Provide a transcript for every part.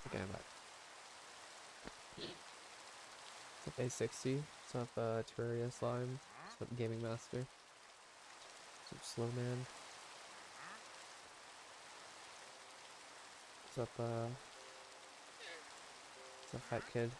Okay, I'm back. What's up, A60? What's up, Terraria Slime? What's up, Gaming Master? What's up, Slow Man? What's up, Fat Kid?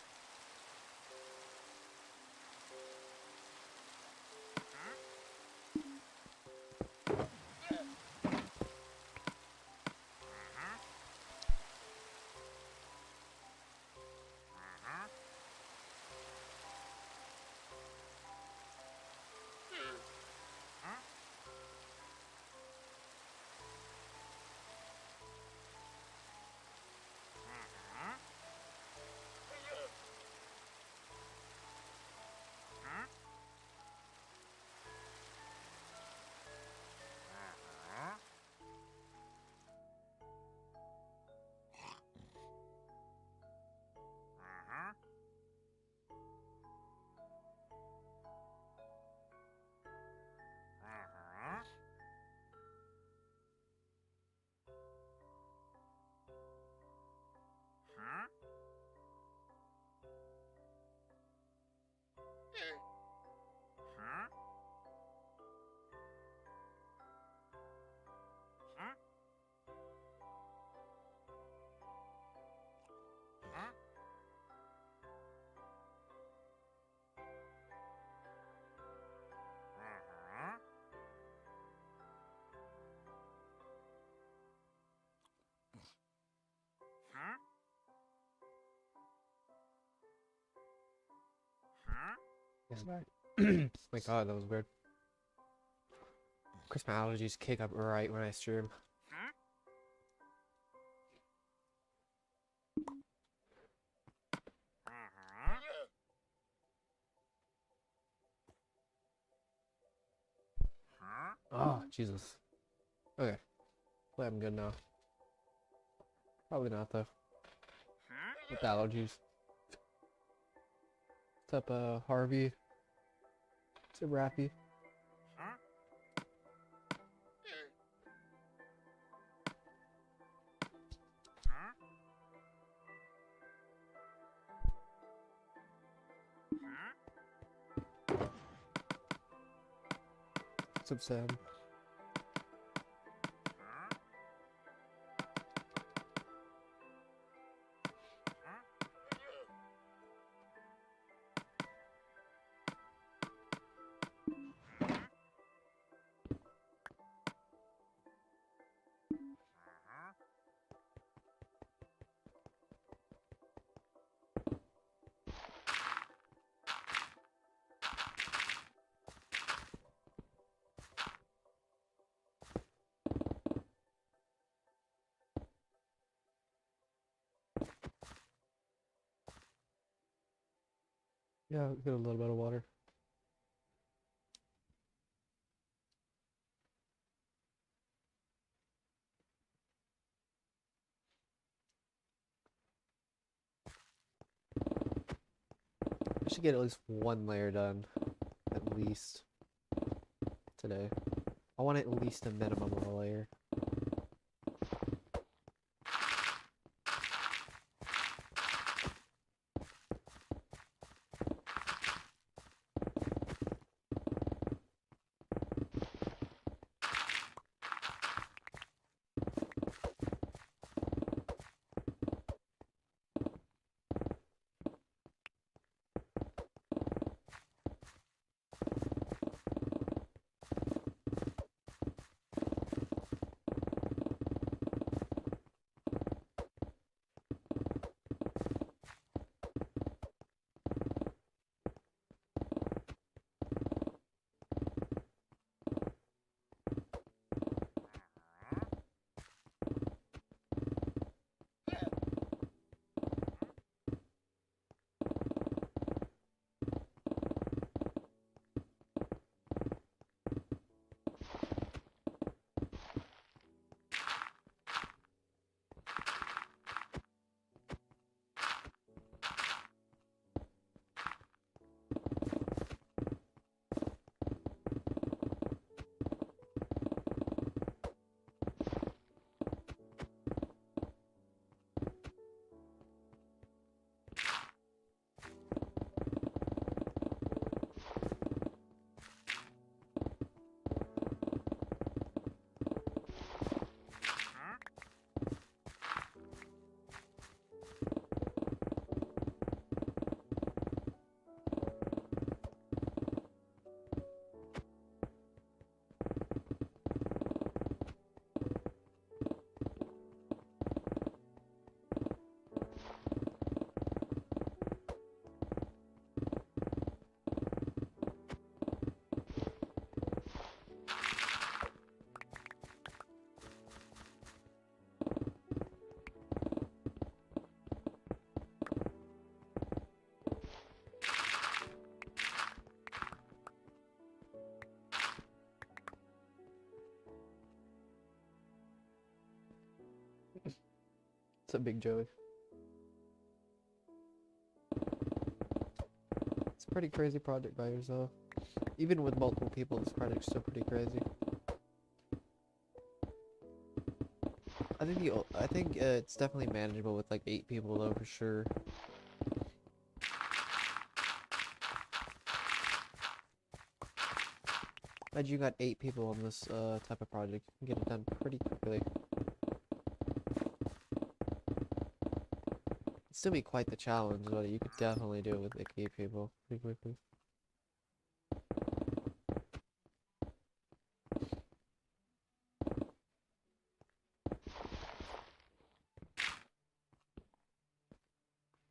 Yes, my god, that was weird. Of course, my allergies kick up right when I stream. Oh, Jesus. Okay. Well, I'm good now. Probably not, though. With the allergies. What's up, Harvey? What's up, Rappy? What's up, Sam? Yeah, get a little bit of water. I should get at least one layer done. At least. Today. I want at least a minimum of a layer. a Big Joey? It's a pretty crazy project by yourself. Even with multiple people, this project's still pretty crazy. I think it's definitely manageable with like 8 people though, for sure. Imagine you got 8 people on this type of project. You can get it done pretty quickly. It'd still be quite the challenge, but you could definitely do it with like 8 people pretty quickly.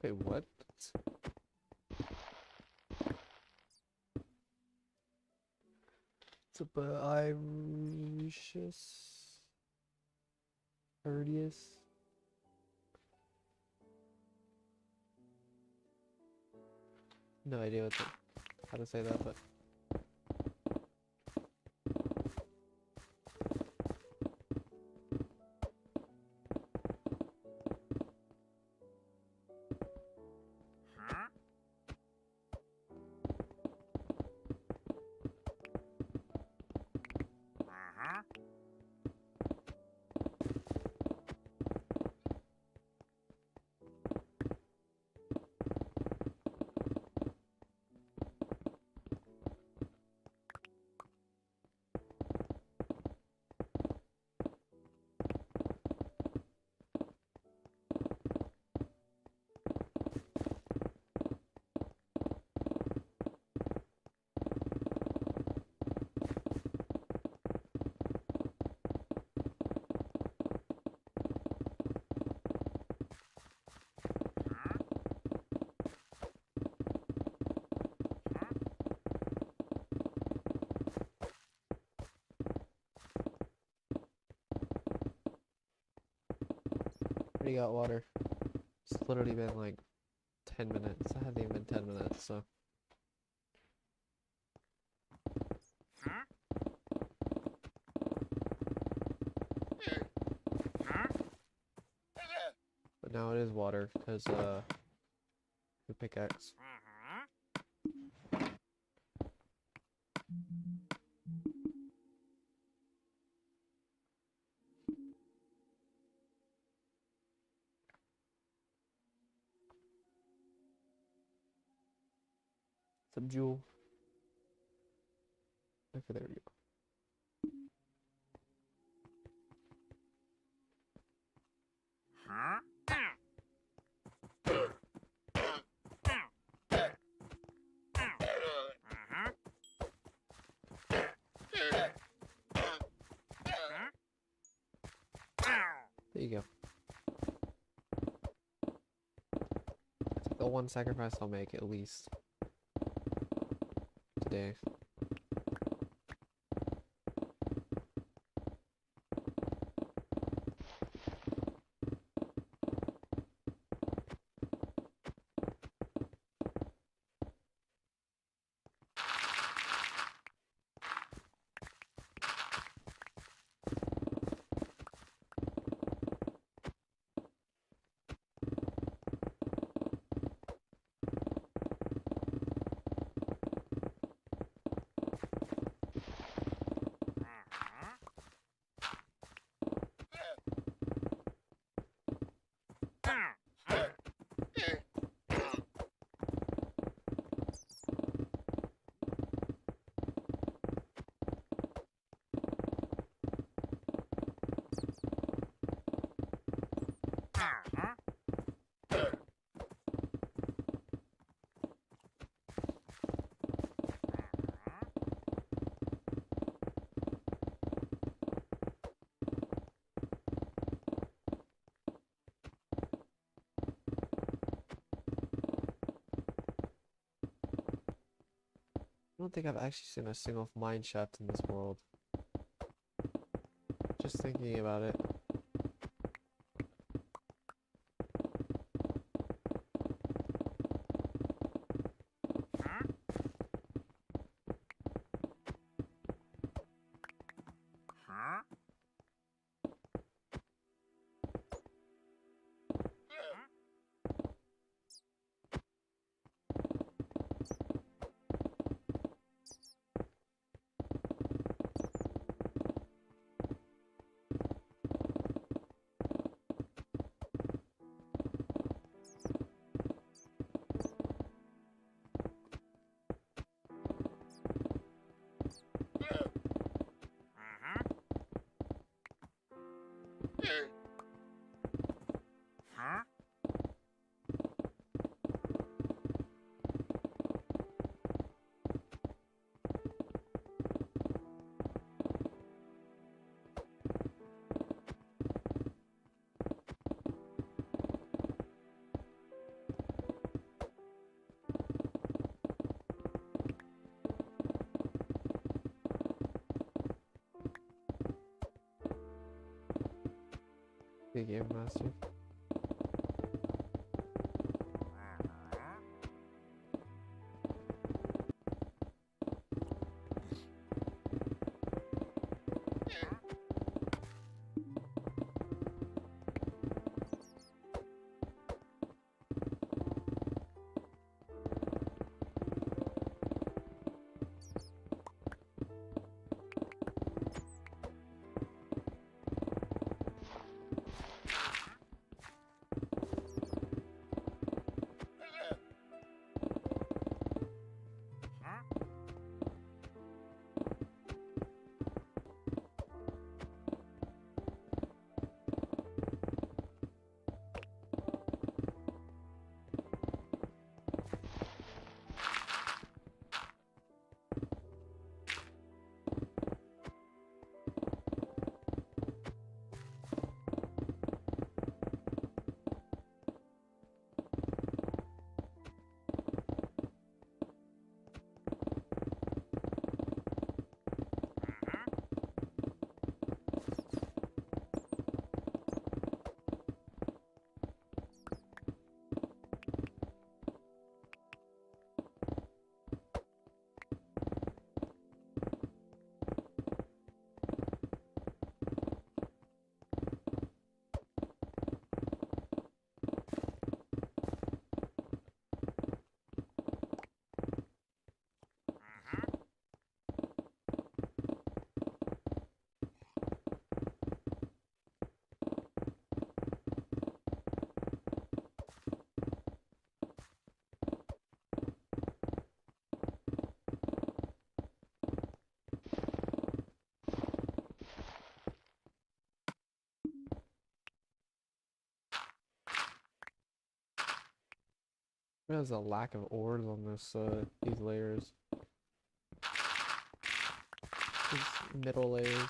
Wait, what? It's a Irish No idea how to say that, but already got water. It's literally been like 10 minutes. It hasn't even been 10 minutes, so. But now it is water, because, the pickaxe. Some jewel. Okay, there we go. There you go. It's like the one sacrifice I'll make at least today. I don't think I've actually seen a single mine shaft in this world. Just thinking about it. Good game, master. There's a lack of ores on this these layers. These middle layers.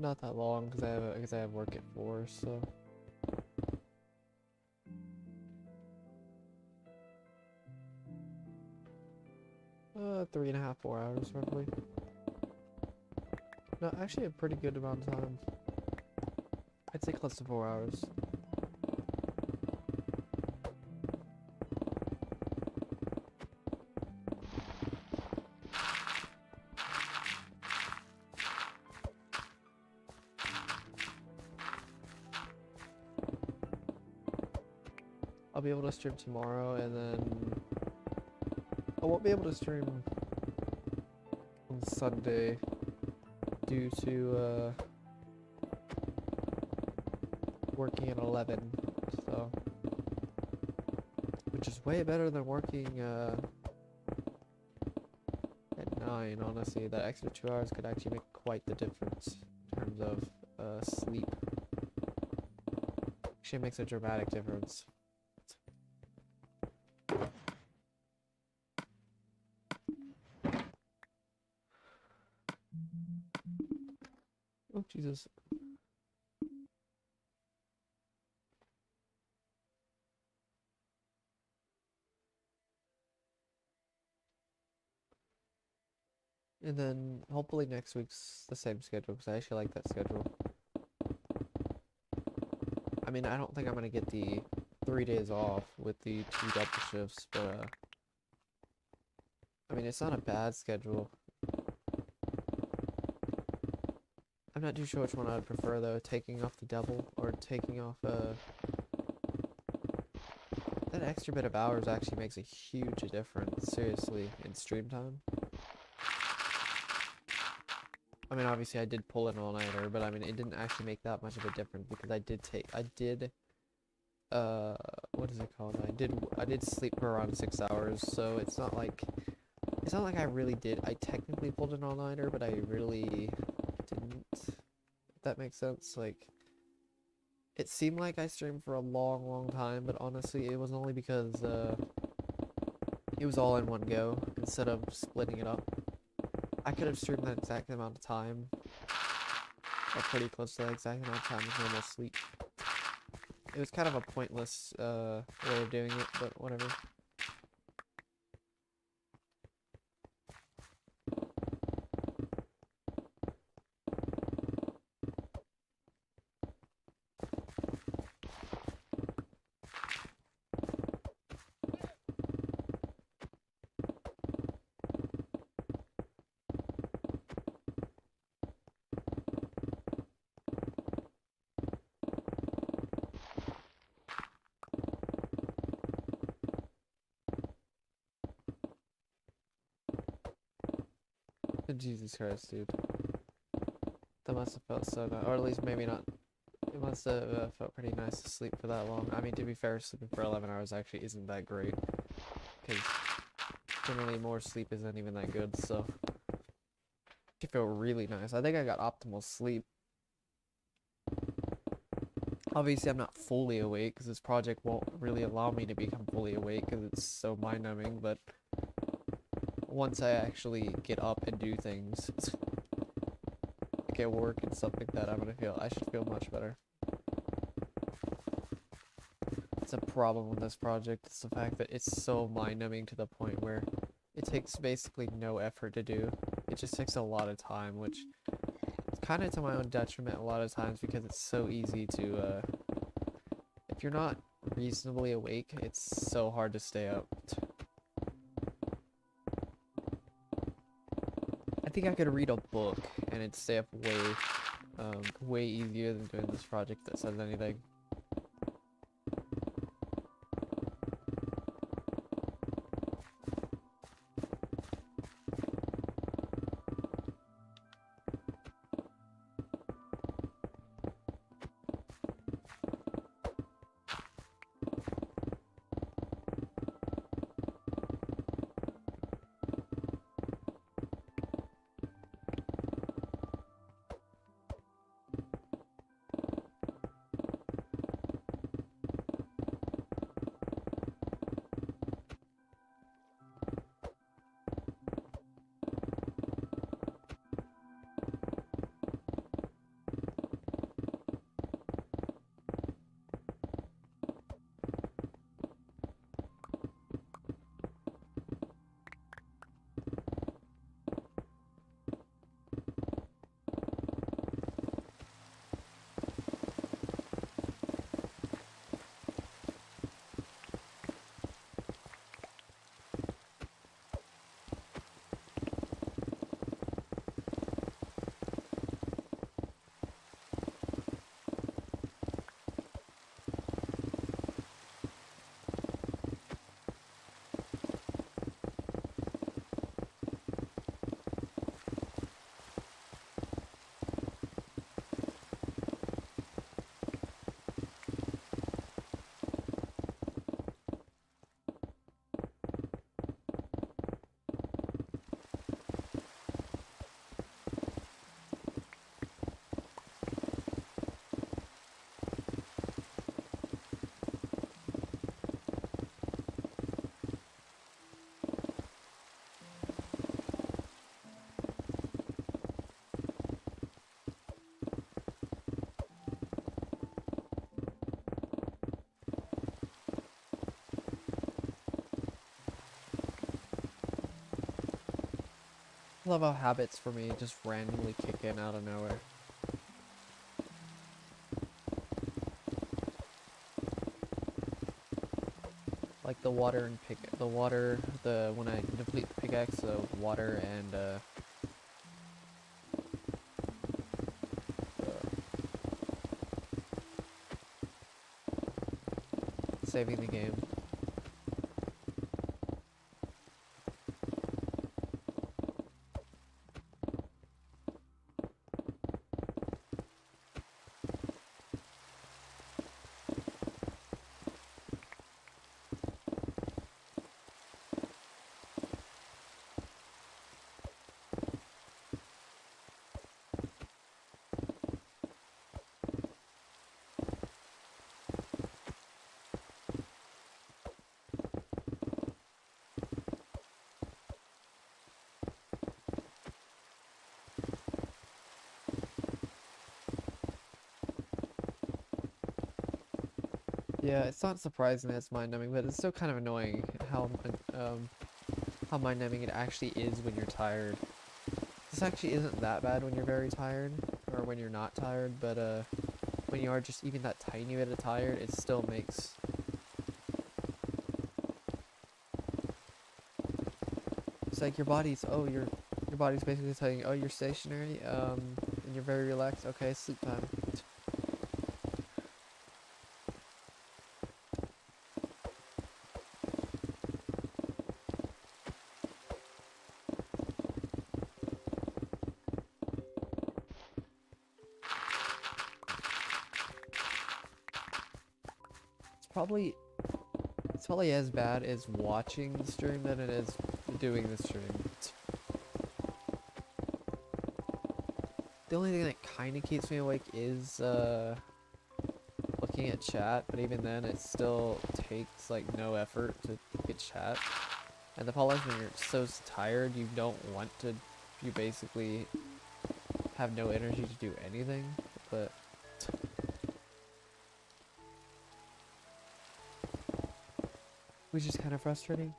Not that long because I have work at 4, so. 3.5, 4 hours roughly. No, actually a pretty good amount of time. I'd say close to 4 hours. I'll be able to stream tomorrow, and then I won't be able to stream on Sunday due to working at 11, so which is way better than working at 9. Honestly, that extra 2 hours could actually make quite the difference in terms of sleep. Actually makes a dramatic difference. Oh, Jesus. And then hopefully next week's the same schedule, because I actually like that schedule. I mean, I don't think I'm going to get the 3 days off with the 2 double shifts, but I mean, it's not a bad schedule. I'm not too sure which one I'd prefer though, taking off the double or taking off that extra bit of hours actually makes a huge difference, seriously, in stream time. I mean, obviously I did pull an all-nighter, but I mean, it didn't actually make that much of a difference because I did what is it called? I did sleep for around 6 hours, so it's not like I really did. I technically pulled an all-nighter, but I really didn't. If that makes sense. Like, it seemed like I streamed for a long time, but honestly, it was only because it was all in one go instead of splitting it up. I could have streamed that exact amount of time, or pretty close to that exact amount of time as normal sleep. It was kind of a pointless way of doing it, but whatever. Jesus Christ, dude. That must have felt so nice. Or at least maybe not. It must have felt pretty nice to sleep for that long. I mean, to be fair, sleeping for 11 hours actually isn't that great. Because generally more sleep isn't even that good, so. It felt really nice. I think I got optimal sleep. Obviously, I'm not fully awake because this project won't really allow me to become fully awake because it's so mind-numbing, but once I actually get up and do things, like at work and stuff like that, I should feel much better. It's a problem with this project. It's the fact that it's so mind-numbing to the point where it takes basically no effort to do. It just takes a lot of time, which is kind of to my own detriment a lot of times because it's so easy to, if you're not reasonably awake, it's so hard to stay up. I think I could read a book and it'd stay up way easier than doing this project that says anything. love how habits for me just randomly kick in out of nowhere. Like the water and when I deplete the pickaxe, the water and saving the game. Yeah, it's not surprising that it's mind-numbing, but it's still kind of annoying how mind-numbing it actually is when you're tired. This actually isn't that bad when you're very tired, or when you're not tired, but when you are just even that tiny bit of tired, it still makes... It's like your body's basically telling you, oh, you're stationary, and you're very relaxed, okay, sleep time. It's probably as bad as watching the stream than it is doing the stream. The only thing that kind of keeps me awake is looking at chat, but even then it still takes like no effort to look at chat. And the problem is when you're so tired, you basically have no energy to do anything, but which is kind of frustrating.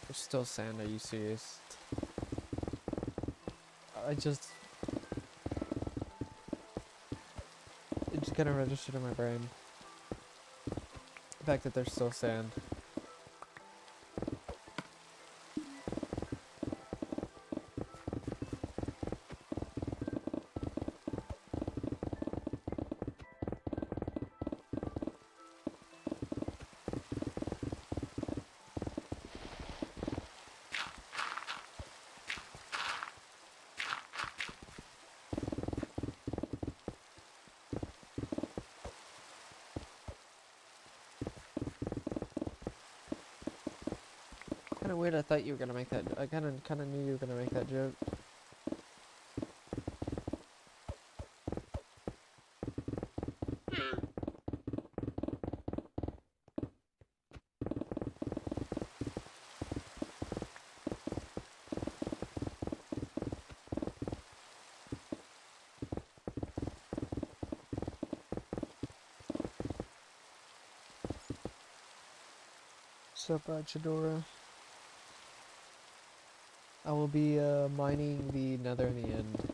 There's still sand, are you serious? It just kind of registered in my brain. The fact that there's still sand. Kinda weird, I thought you were gonna make that. I kinda knew you were gonna make that joke. Sup, Chidora? I will be mining the Nether the End.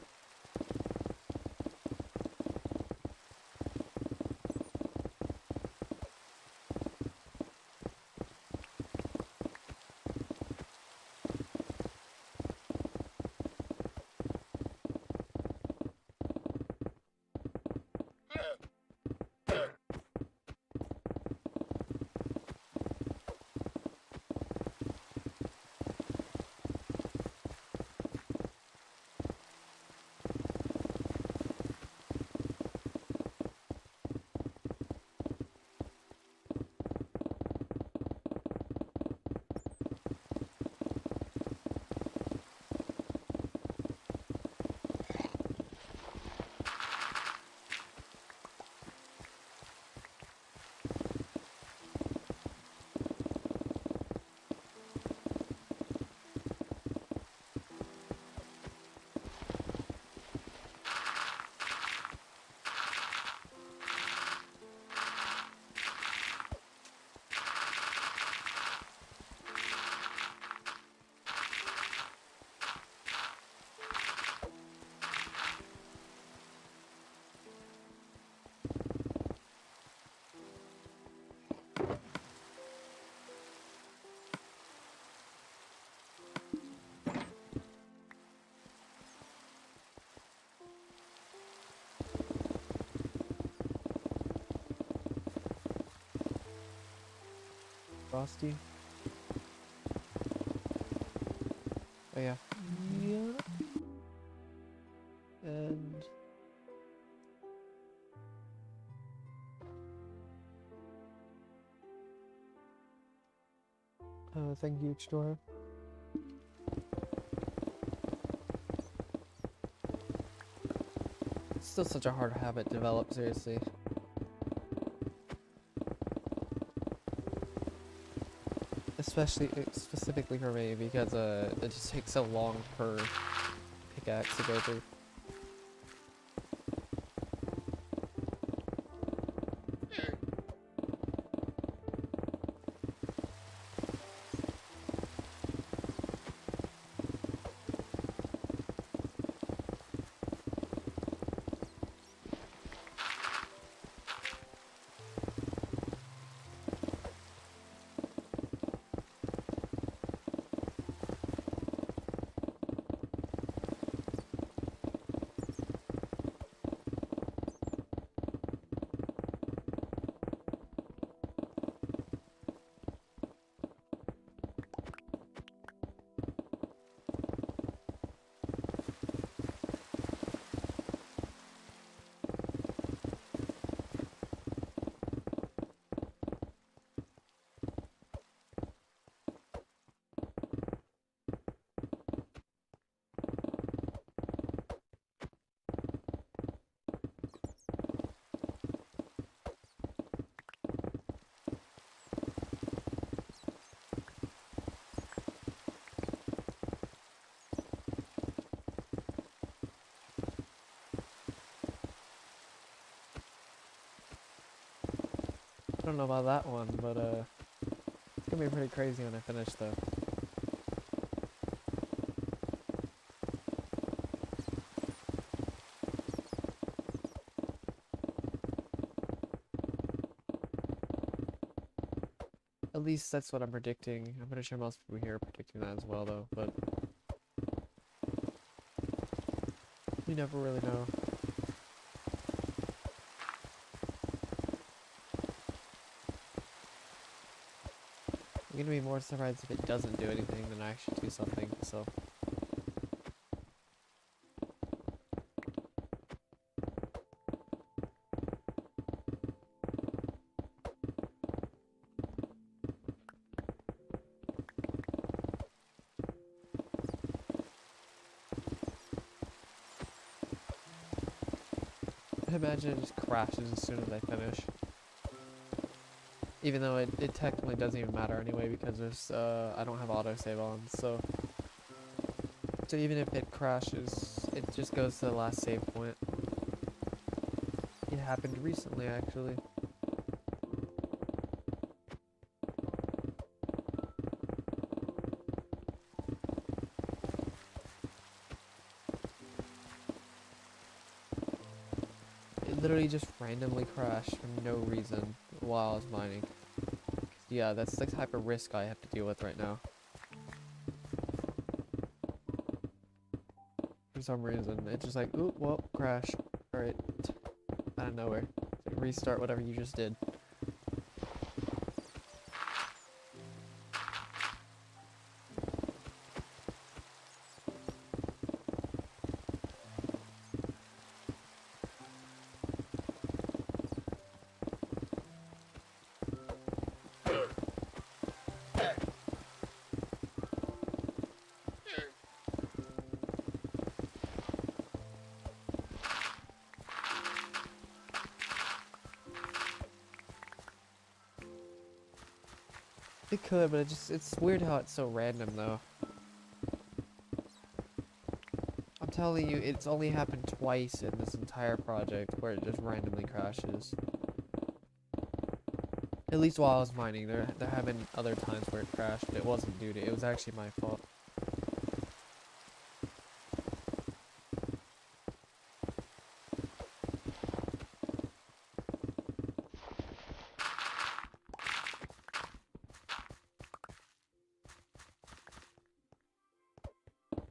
Frosty. Oh yeah. Yeah. And thank you, Chidora. It's still such a hard habit to develop, seriously. Specifically for me, because it just takes so long per pickaxe to go through. I don't know about that one, but it's gonna be pretty crazy when I finish though. At least that's what I'm predicting. I'm pretty sure most people here are predicting that as well though, but you never really know. I'm gonna be more surprised if it doesn't do anything than I actually do something, so. I imagine it just crashes as soon as I finish. Even though it technically doesn't even matter anyway because there's I don't have autosave on, so even if it crashes, it just goes to the last save point. It happened recently actually. literally just randomly crashed for no reason while I was mining. Yeah, that's the type of risk I have to deal with right now. For some reason, it's just like, oop, well, crash. Alright. Out of nowhere. Restart whatever you just did. It could, but it's weird how it's so random though. I'm telling you, it's only happened twice in this entire project where it just randomly crashes. At least while I was mining, there have been other times where it crashed, but it wasn't due to it was actually my fault.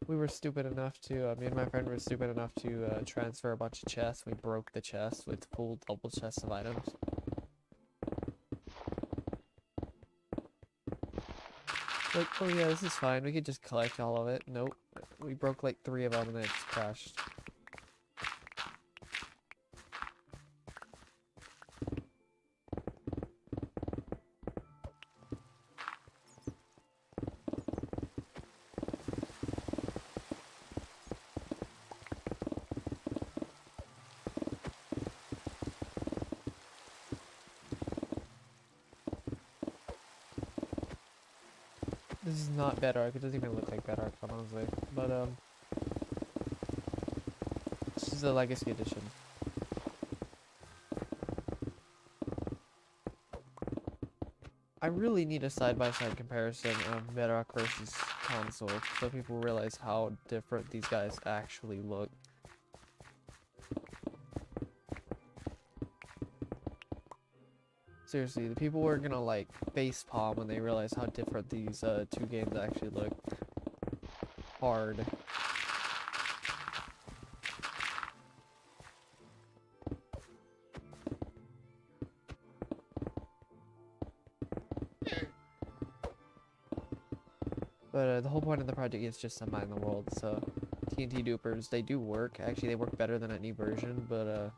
We were stupid enough to, me and my friend were stupid enough to transfer a bunch of chests. We broke the chest with full double chests of items. Like, oh yeah, this is fine. We could just collect all of it. Nope. We broke like 3 of them and then it just crashed. This is not Bedrock. It doesn't even look like Bedrock, honestly. But, this is the Legacy Edition. I really need a side-by-side comparison of Bedrock versus console so people realize how different these guys actually look. Seriously, the people were gonna like facepalm when they realize how different these 2 games actually look. Hard. But the whole point of the project is just to mine the world, so TNT dupers, they do work. Actually, they work better than any version, but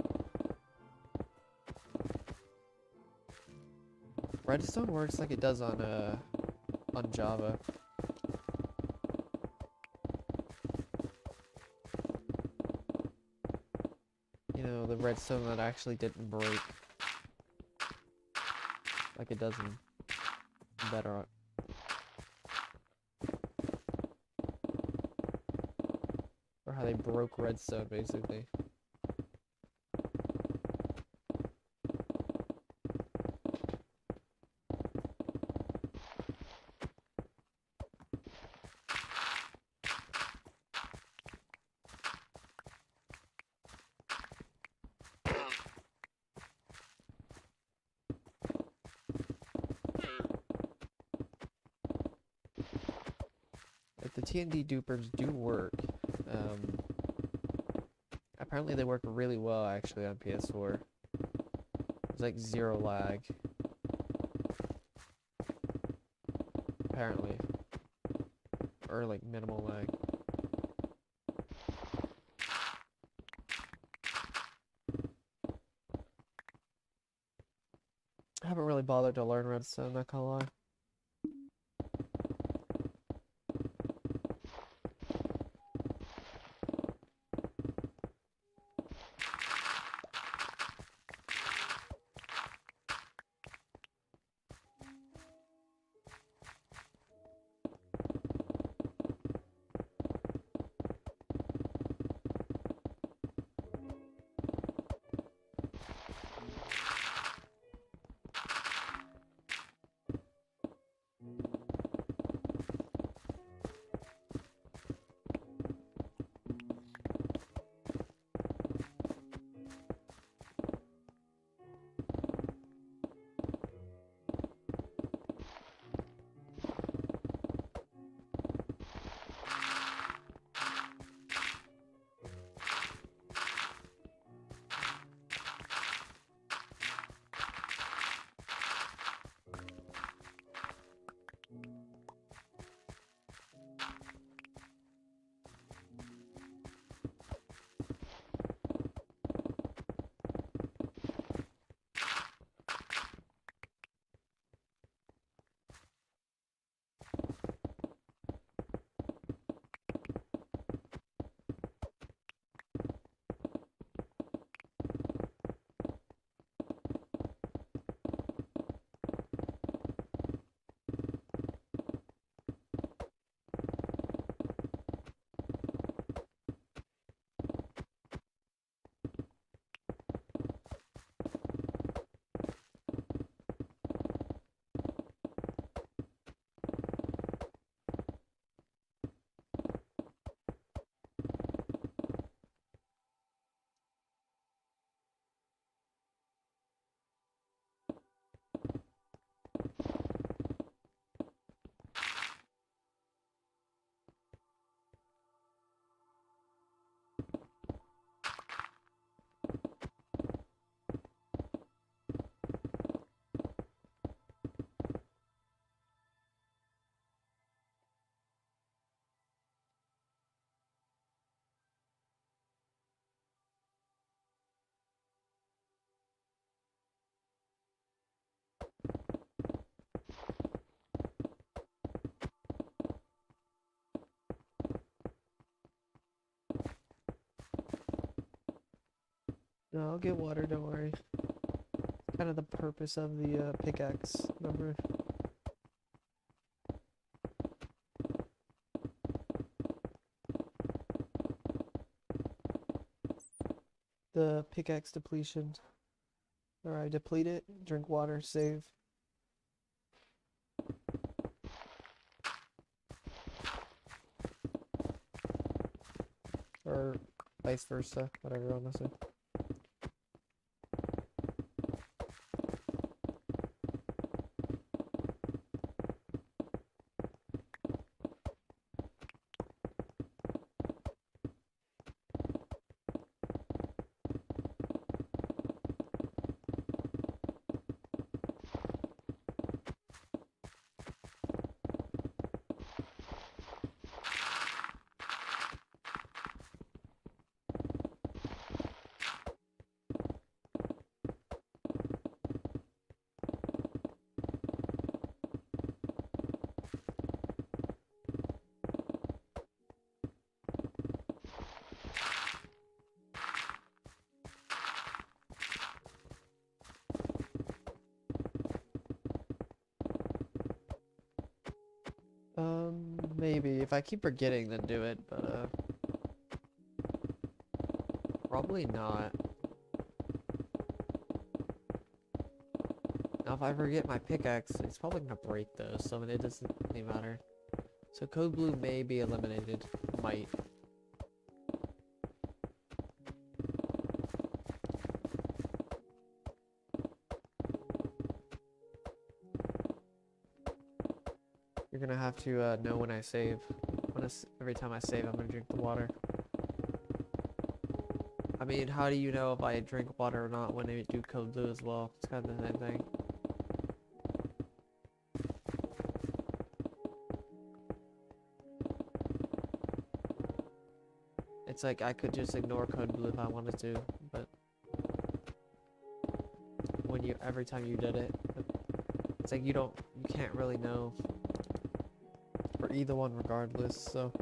redstone works like it does on Java. You know, the redstone that actually didn't break like it does in Bedrock. Or how they broke redstone, basically. Like, the TNT dupers do work. Apparently they work really well, actually, on PS4. There's like 0 lag. Apparently. Or like minimal lag. I haven't really bothered to learn redstone, not gonna lie. No, I'll get water, don't worry. Kind of the purpose of the pickaxe, remember? The pickaxe depletion. Alright, deplete it, drink water, save. Or vice versa, whatever you want to say. Maybe. If I keep forgetting, then do it, but, probably not. Now, if I forget my pickaxe, it's probably gonna break, though, so it doesn't really matter. So code blue may be eliminated. Might. You're gonna have to know when I save. Every time I save, I'm gonna drink the water. I mean, how do you know if I drink water or not when I do code blue as well? It's kind of the same thing. It's like I could just ignore code blue if I wanted to, but when every time you did it, it's like you can't really know for either one regardless, so.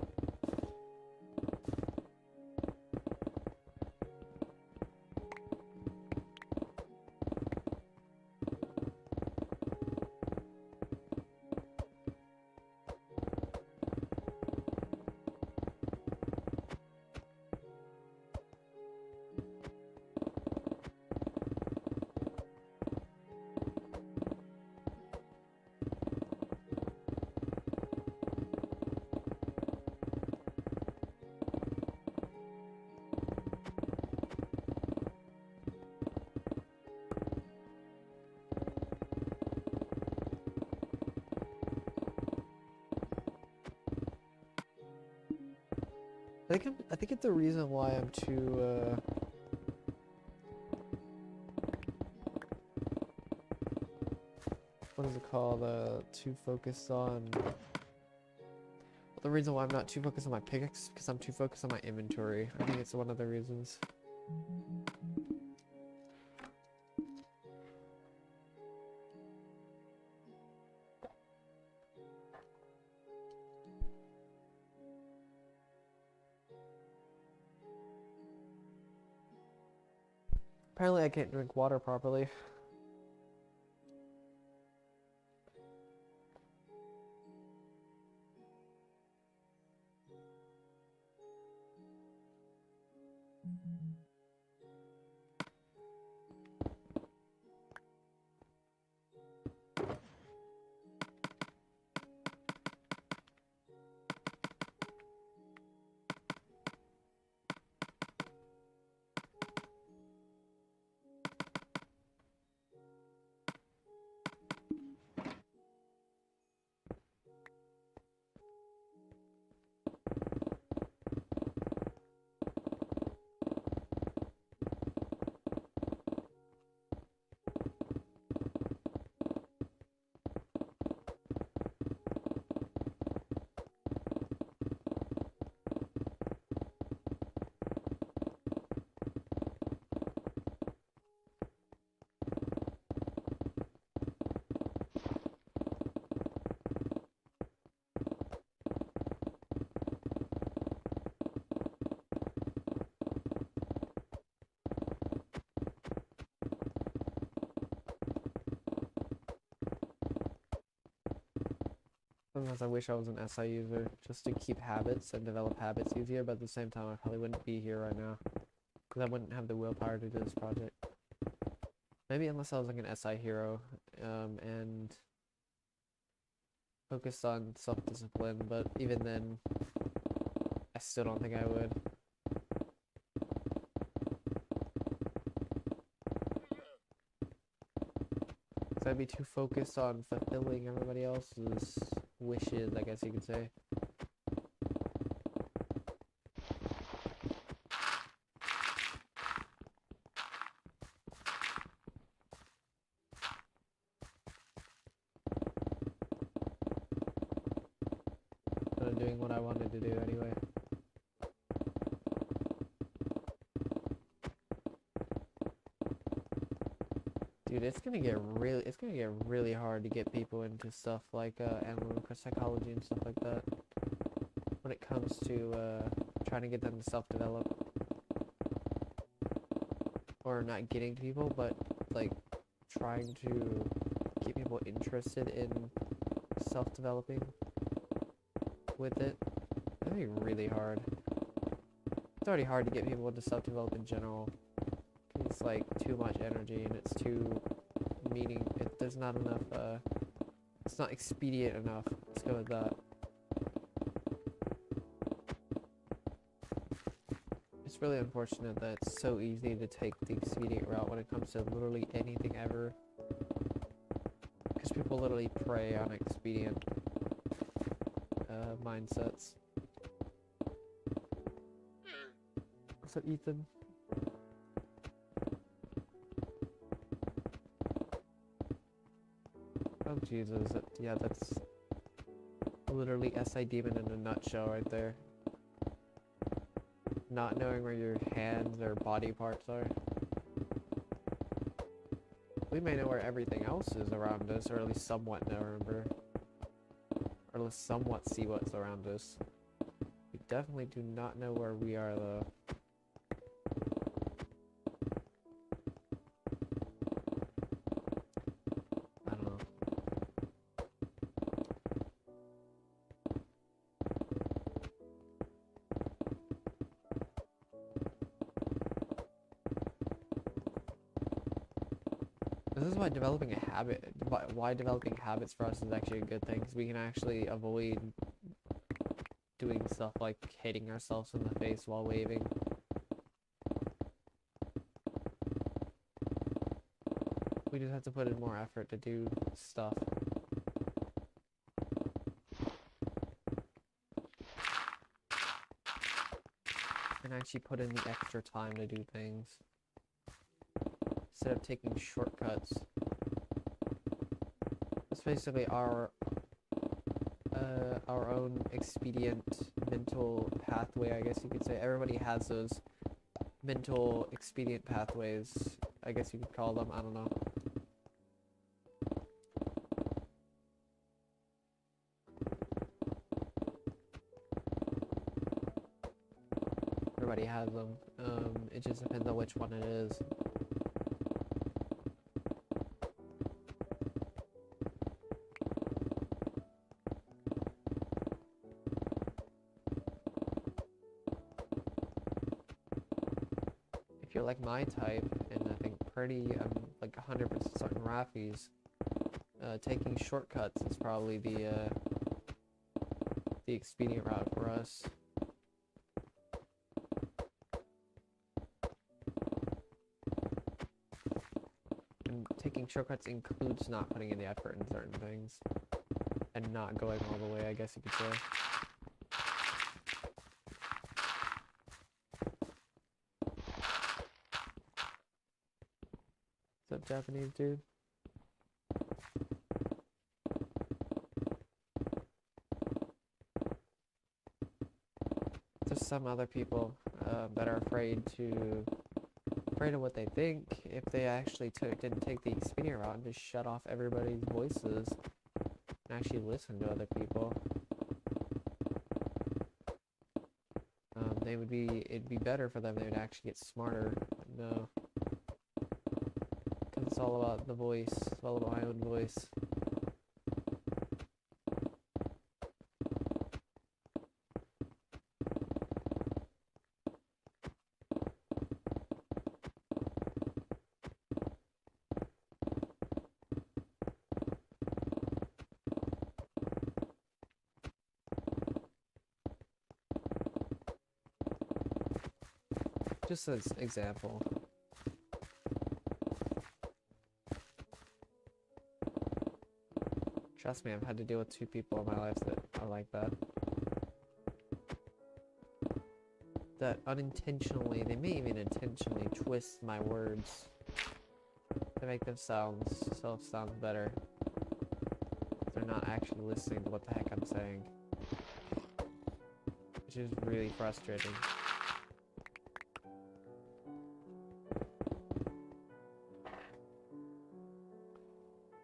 I think it's the reason why I'm too, what is it called, too focused on, the reason why I'm not too focused on my pickaxe is because I'm too focused on my inventory. I think it's one of the reasons. Apparently I can't drink water properly. Sometimes I wish I was an SI user just to keep habits and develop habits easier, but at the same time I probably wouldn't be here right now because I wouldn't have the willpower to do this project. Maybe unless I was like an SI hero and focused on self-discipline, but even then I still don't think I would. Because I'd be too focused on fulfilling everybody else's wishes, I guess you could say. But I'm doing what I wanted to do anyway. Dude, it's gonna get really hard to get people into stuff like analytical psychology and stuff like that. When it comes to trying to get them to self-develop. Or not getting to people, but like trying to get people interested in self-developing with it. That'd be really hard. It's already hard to get people to self-develop in general. It's like too much energy and it's too there's not enough it's not expedient enough. Let's go with that. It's really unfortunate that it's so easy to take the expedient route when it comes to literally anything ever, because people literally prey on expedient mindsets. What's up, Ethan? Oh Jesus, yeah, that's literally SI Demon in a nutshell right there. Not knowing where your hands or body parts are. We may know where everything else is around us, or at least somewhat know, remember. Or at least somewhat see what's around us. We definitely do not know where we are, though. This is why developing habits for us is actually a good thing, because we can actually avoid doing stuff like hitting ourselves in the face while waving. We just have to put in more effort to do stuff. And actually put in the extra time to do things. Instead of taking shortcuts. It's basically our own expedient mental pathway, I guess you could say. Everybody has those mental expedient pathways, I guess you could call them, I don't know. Everybody has them. It just depends on which one it is. If you're like my type, and I think like 100% certain Rafi's, taking shortcuts is probably the expedient route for us. And taking shortcuts includes not putting in the effort in certain things, and not going all the way, I guess you could say. What's up, Japanese dude? There's some other people that are afraid of what they think if they actually didn't take the expedient route and just shut off everybody's voices and actually listen to other people. It'd be better for them. They would actually get smarter. No. Because it's all about the voice. It's all about my own voice. Just as example. Trust me, I've had to deal with 2 people in my life that are like that. That unintentionally, they may even intentionally twist my words to make themselves sound better. They're not actually listening to what the heck I'm saying. Which is really frustrating.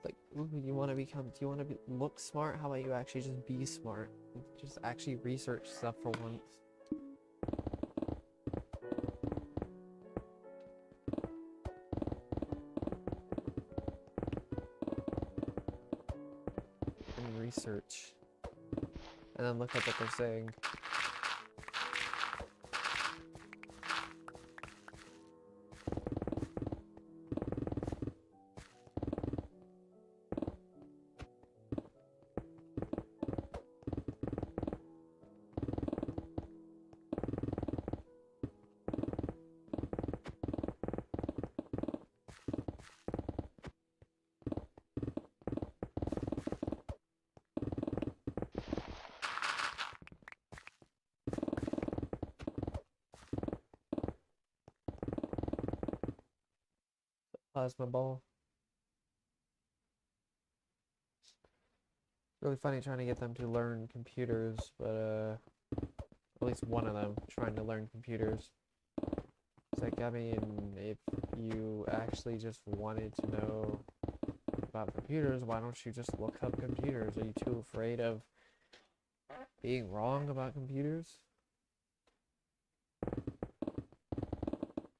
Like, ooh, do you want to look smart? How about you actually just be smart? Just actually research stuff for once. And research. And then look at what they're saying. Plasma ball. Really funny trying to get them to learn computers, but at least one of them trying to learn computers. It's like, I mean, if you actually just wanted to know about computers, why don't you just look up computers? Are you too afraid of being wrong about computers?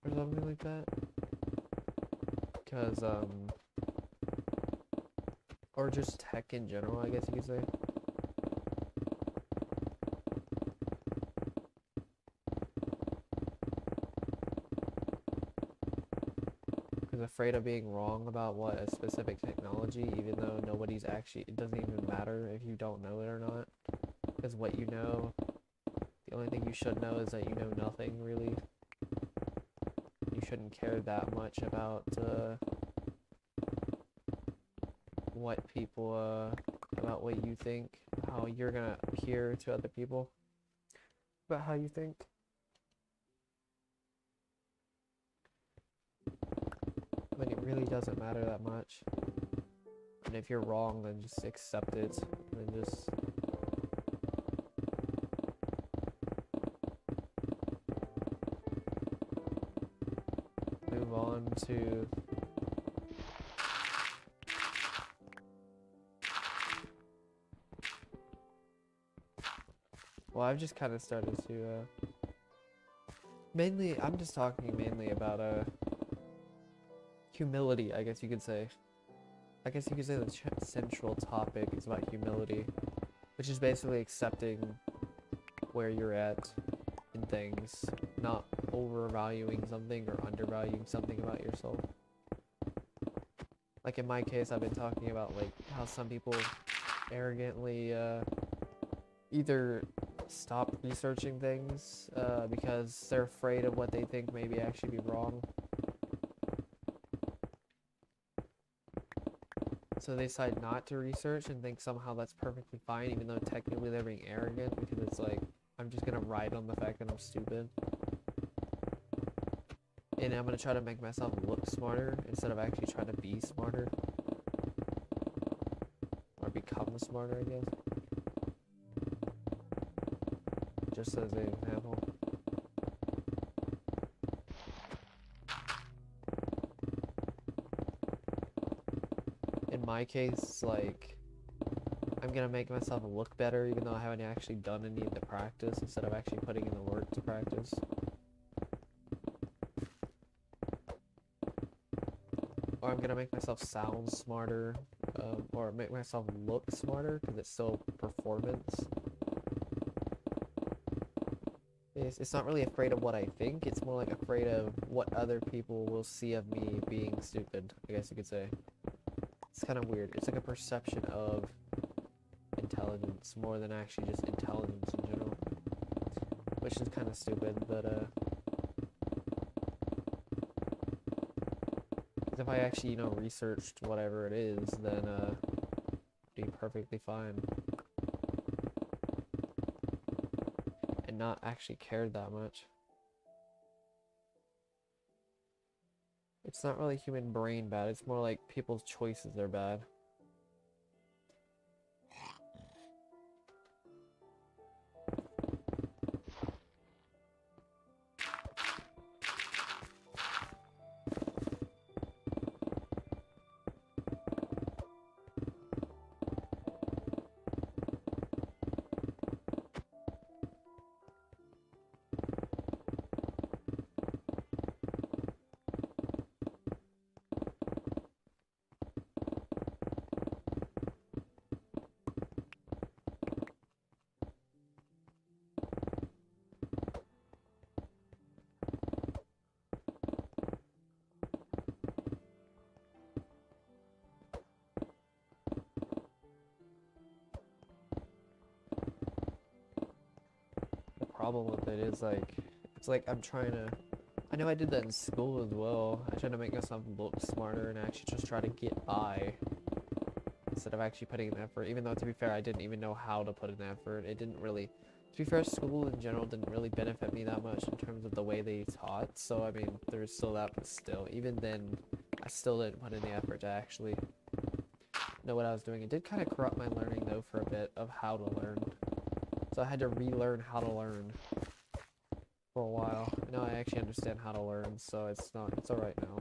Or something like that? Because, or just tech in general, I guess you could say. Because afraid of being wrong about what a specific technology, even though nobody's actually, it doesn't even matter if you don't know it or not. Because what you know, the only thing you should know is that you know nothing, really. You shouldn't care that much about, what people, about what you think, how you're gonna appear to other people, about how you think. I mean, it really doesn't matter that much. And if you're wrong, then just accept it, and then just move on to well, I've just kind of started to, mainly, I'm just talking mainly about, humility, I guess you could say. I guess you could say the central topic is about humility, which is basically accepting where you're at in things, not overvaluing something or undervaluing something about yourself. Like in my case, I've been talking about, like, how some people arrogantly, either stop researching things because they're afraid of what they think maybe actually be wrong. So they decide not to research and think somehow that's perfectly fine, even though technically they're being arrogant, because it's like, I'm just gonna ride on the fact that I'm stupid. And I'm gonna try to make myself look smarter instead of actually trying to be smarter. Or become smarter, I guess. Just as an example. In my case, like, I'm gonna make myself look better even though I haven't actually done any of the practice, instead of actually putting in the work to practice. Or I'm gonna make myself sound smarter, or make myself look smarter, because it's still performance. It's not really afraid of what I think, it's more like afraid of what other people will see of me being stupid, I guess you could say. It's kind of weird. It's like a perception of intelligence more than actually just intelligence in general. Which is kind of stupid, but If I actually, you know, researched whatever it is, then it'd be perfectly fine. And not actually cared that much. It's not really human brain bad, it's more like people's choices are bad. Problem with it is like, it's like I'm trying to, I know I did that in school as well. I try to make myself look smarter and actually just try to get by instead of actually putting in effort, even though to be fair I didn't even know how to put in effort. It didn't really, to be fair, school in general didn't really benefit me that much in terms of the way they taught, so I mean there's still that, but still, even then I still didn't put in the effort to actually know what I was doing. It did kind of corrupt my learning though for a bit of how to learn. So I had to relearn how to learn for a while. Now I actually understand how to learn, so it's alright now.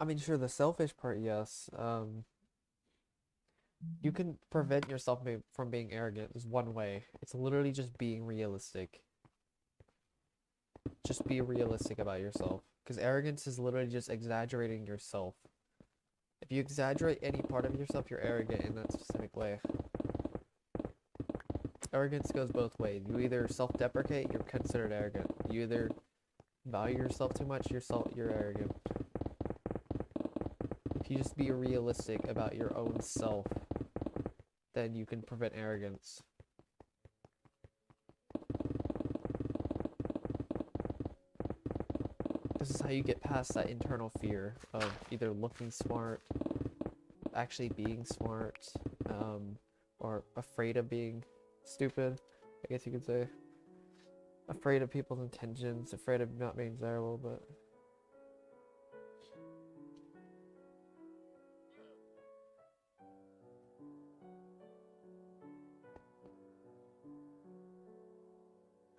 I mean, sure, the selfish part, yes. You can prevent yourself from being arrogant. There's one way. It's literally just being realistic. Just be realistic about yourself. Because arrogance is literally just exaggerating yourself. If you exaggerate any part of yourself, you're arrogant in that specific way. Arrogance goes both ways. You either self-deprecate, you're considered arrogant. You either value yourself too much, you're arrogant. If you just be realistic about your own self, then you can prevent arrogance. This is how you get past that internal fear of either looking smart, actually being smart, or afraid of being stupid, I guess you could say. Afraid of people's intentions, afraid of not being desirable, but...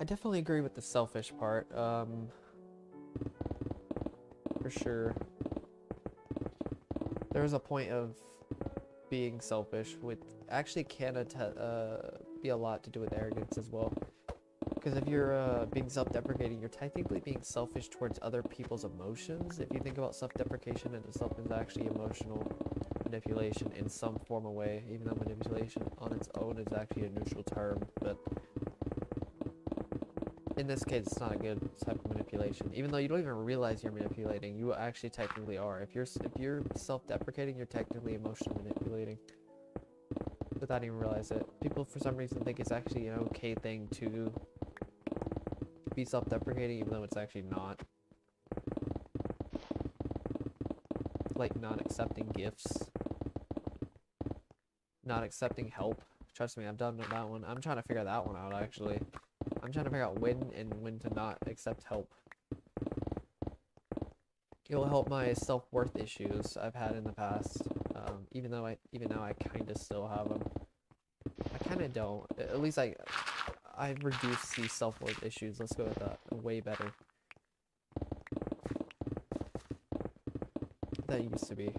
I definitely agree with the selfish part, for sure. There was a point of being selfish, with actually can be a lot to do with arrogance as well. Because if you're being self-deprecating, you're technically being selfish towards other people's emotions. If you think about self-deprecation in itself is actually emotional manipulation in some form of way, even though manipulation on its own is actually a neutral term, but in this case it's not a good type of manipulation. Even though you don't even realize you're manipulating, you actually technically are. If you're self-deprecating, you're technically emotionally manipulating without even realize it. People for some reason think it's actually an okay thing to be self-deprecating, even though it's actually not. Like not accepting gifts, not accepting help. Trust me, I've done that one. I'm trying to figure that one out actually. I'm trying to figure out when to not accept help. It'll help my self-worth issues I've had in the past. Even now I kind of still have them. I kind of don't. At least I've reduced these self-worth issues. Let's go with that. Way better than it used to be.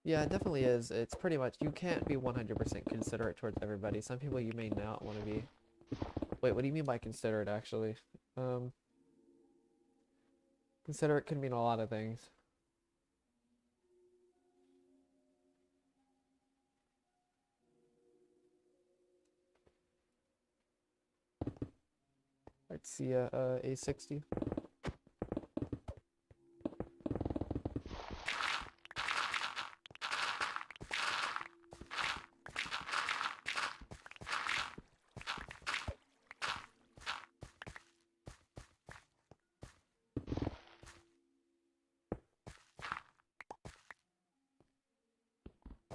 Yeah, it definitely is. It's pretty much, you can't be 100% considerate towards everybody. Some people you may not want to be. Wait, what do you mean by considerate, actually? Considerate can mean a lot of things. see a A60.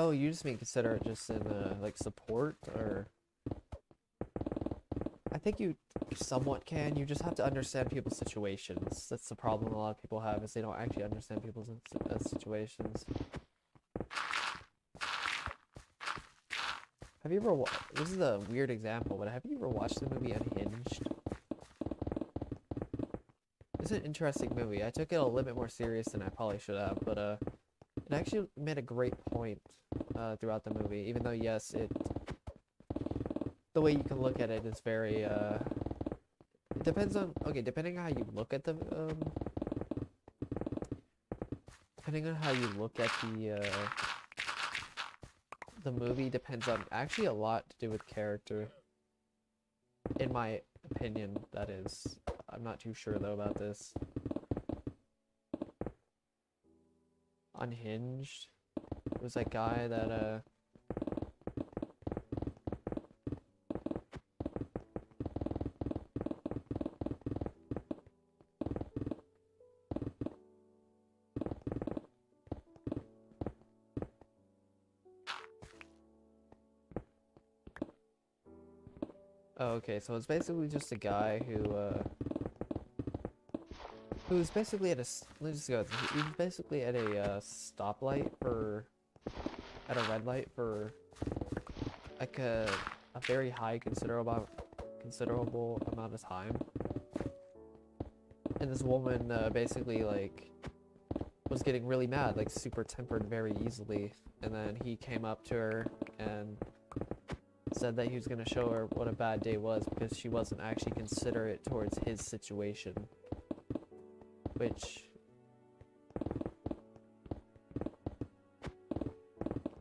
Oh, you just mean consider it just in like support, or I think you somewhat can. You just have to understand people's situations. That's the problem a lot of people have, is they don't actually understand people's situations. Have you ever this is a weird example, but have you ever watched the movie Unhinged? It's an interesting movie. I took it a little bit more serious than I probably should have, but it actually made a great point throughout the movie, even though yes, the way you can look at it is very it depends on, okay, depending on how you look at depending on how you look at the movie depends on actually a lot to do with character, in my opinion. That is, I'm not too sure though about this. Unhinged, it was that guy that oh, okay, so it's basically just a guy who's basically at a, let's just go, he was basically at a stoplight at a red light for like a very high considerable amount of time, and this woman basically like was getting really mad, like super tempered very easily, and then he came up to her and said that he was going to show her what a bad day was because she wasn't actually considerate towards his situation, which,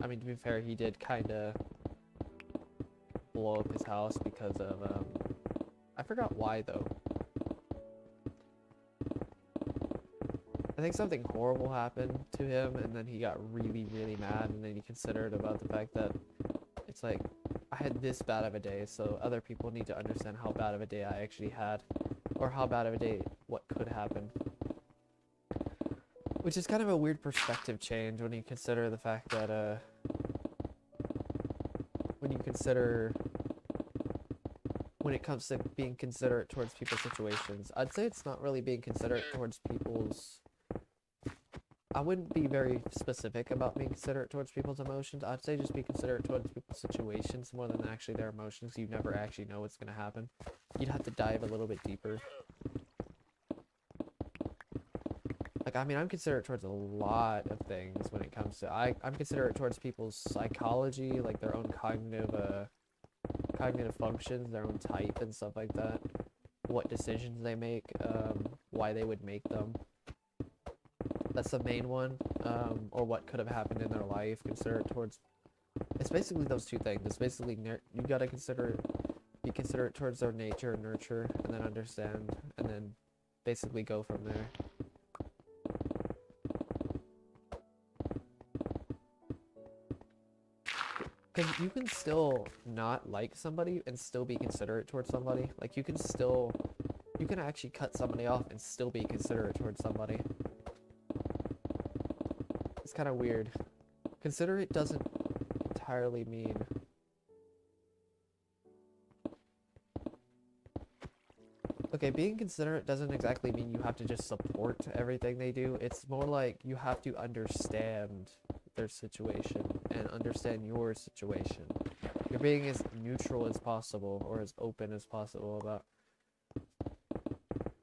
I mean, to be fair, he did kind of blow up his house because of I forgot why though. I think something horrible happened to him, and then he got really, really mad, and then he considered about the fact that it's like, I had this bad of a day, so other people need to understand how bad of a day I actually had, or how bad of a day what could happen. Which is kind of a weird perspective change when you consider the fact that, when it comes to being considerate towards people's situations. I'd say it's not really being considerate towards people's, I wouldn't be very specific about being considerate towards people's emotions. I'd say just be considerate towards people's situations more than actually their emotions. You never actually know what's going to happen. You'd have to dive a little bit deeper. Like, I mean, I'm considerate towards a lot of things when it comes to, I'm considerate towards people's psychology, like their own cognitive functions, their own type and stuff like that. What decisions they make, why they would make them. That's the main one, or what could have happened in their life. Considerate towards, it's basically those two things. It's basically, you gotta be considerate towards their nature and nurture, and then understand, and then basically go from there. Because you can still not like somebody and still be considerate towards somebody. Like, you can actually cut somebody off and still be considerate towards somebody. It's kind of weird. Considerate doesn't entirely mean... Okay, being considerate doesn't exactly mean you have to just support everything they do. It's more like you have to understand their situation and understand your situation. You're being as neutral as possible, or as open as possible about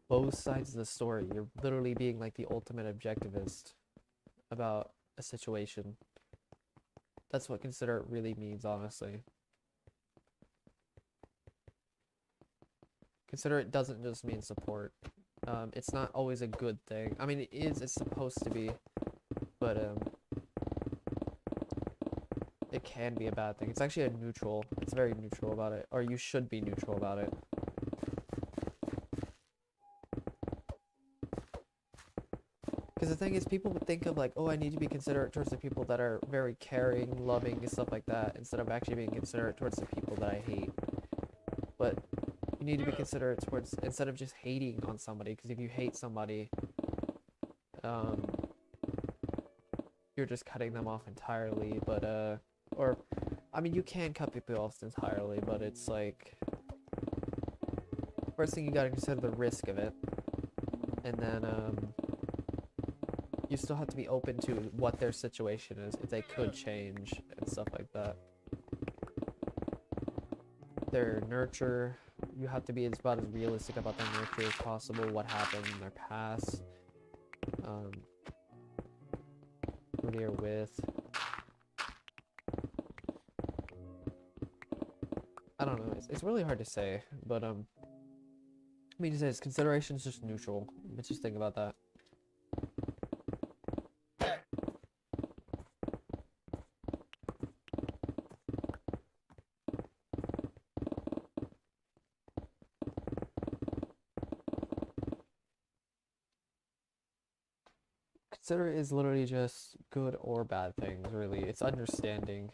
both sides of the story. You're literally being like the ultimate objectivist about a situation. That's what considerate really means, honestly. Considerate doesn't just mean support. It's not always a good thing. I mean, it's supposed to be, but it can be a bad thing. It's actually it's very neutral about it, or you should be neutral about it. Because the thing is, people would think of like, oh, I need to be considerate towards the people that are very caring, loving, and stuff like that, instead of actually being considerate towards the people that I hate. But you need to be considerate towards, instead of just hating on somebody, because if you hate somebody, you're just cutting them off entirely. But or I mean, you can cut people off entirely, but it's like, first thing you gotta consider the risk of it, and then you still have to be open to what their situation is, if they could change and stuff like that. Their nurture, you have to be about as realistic about their nurture as possible, what happened in their past, who they're with. I don't know, it's really hard to say, but I mean to say is consideration is just neutral, but just think about that. Consider is literally just good or bad things, really. It's understanding.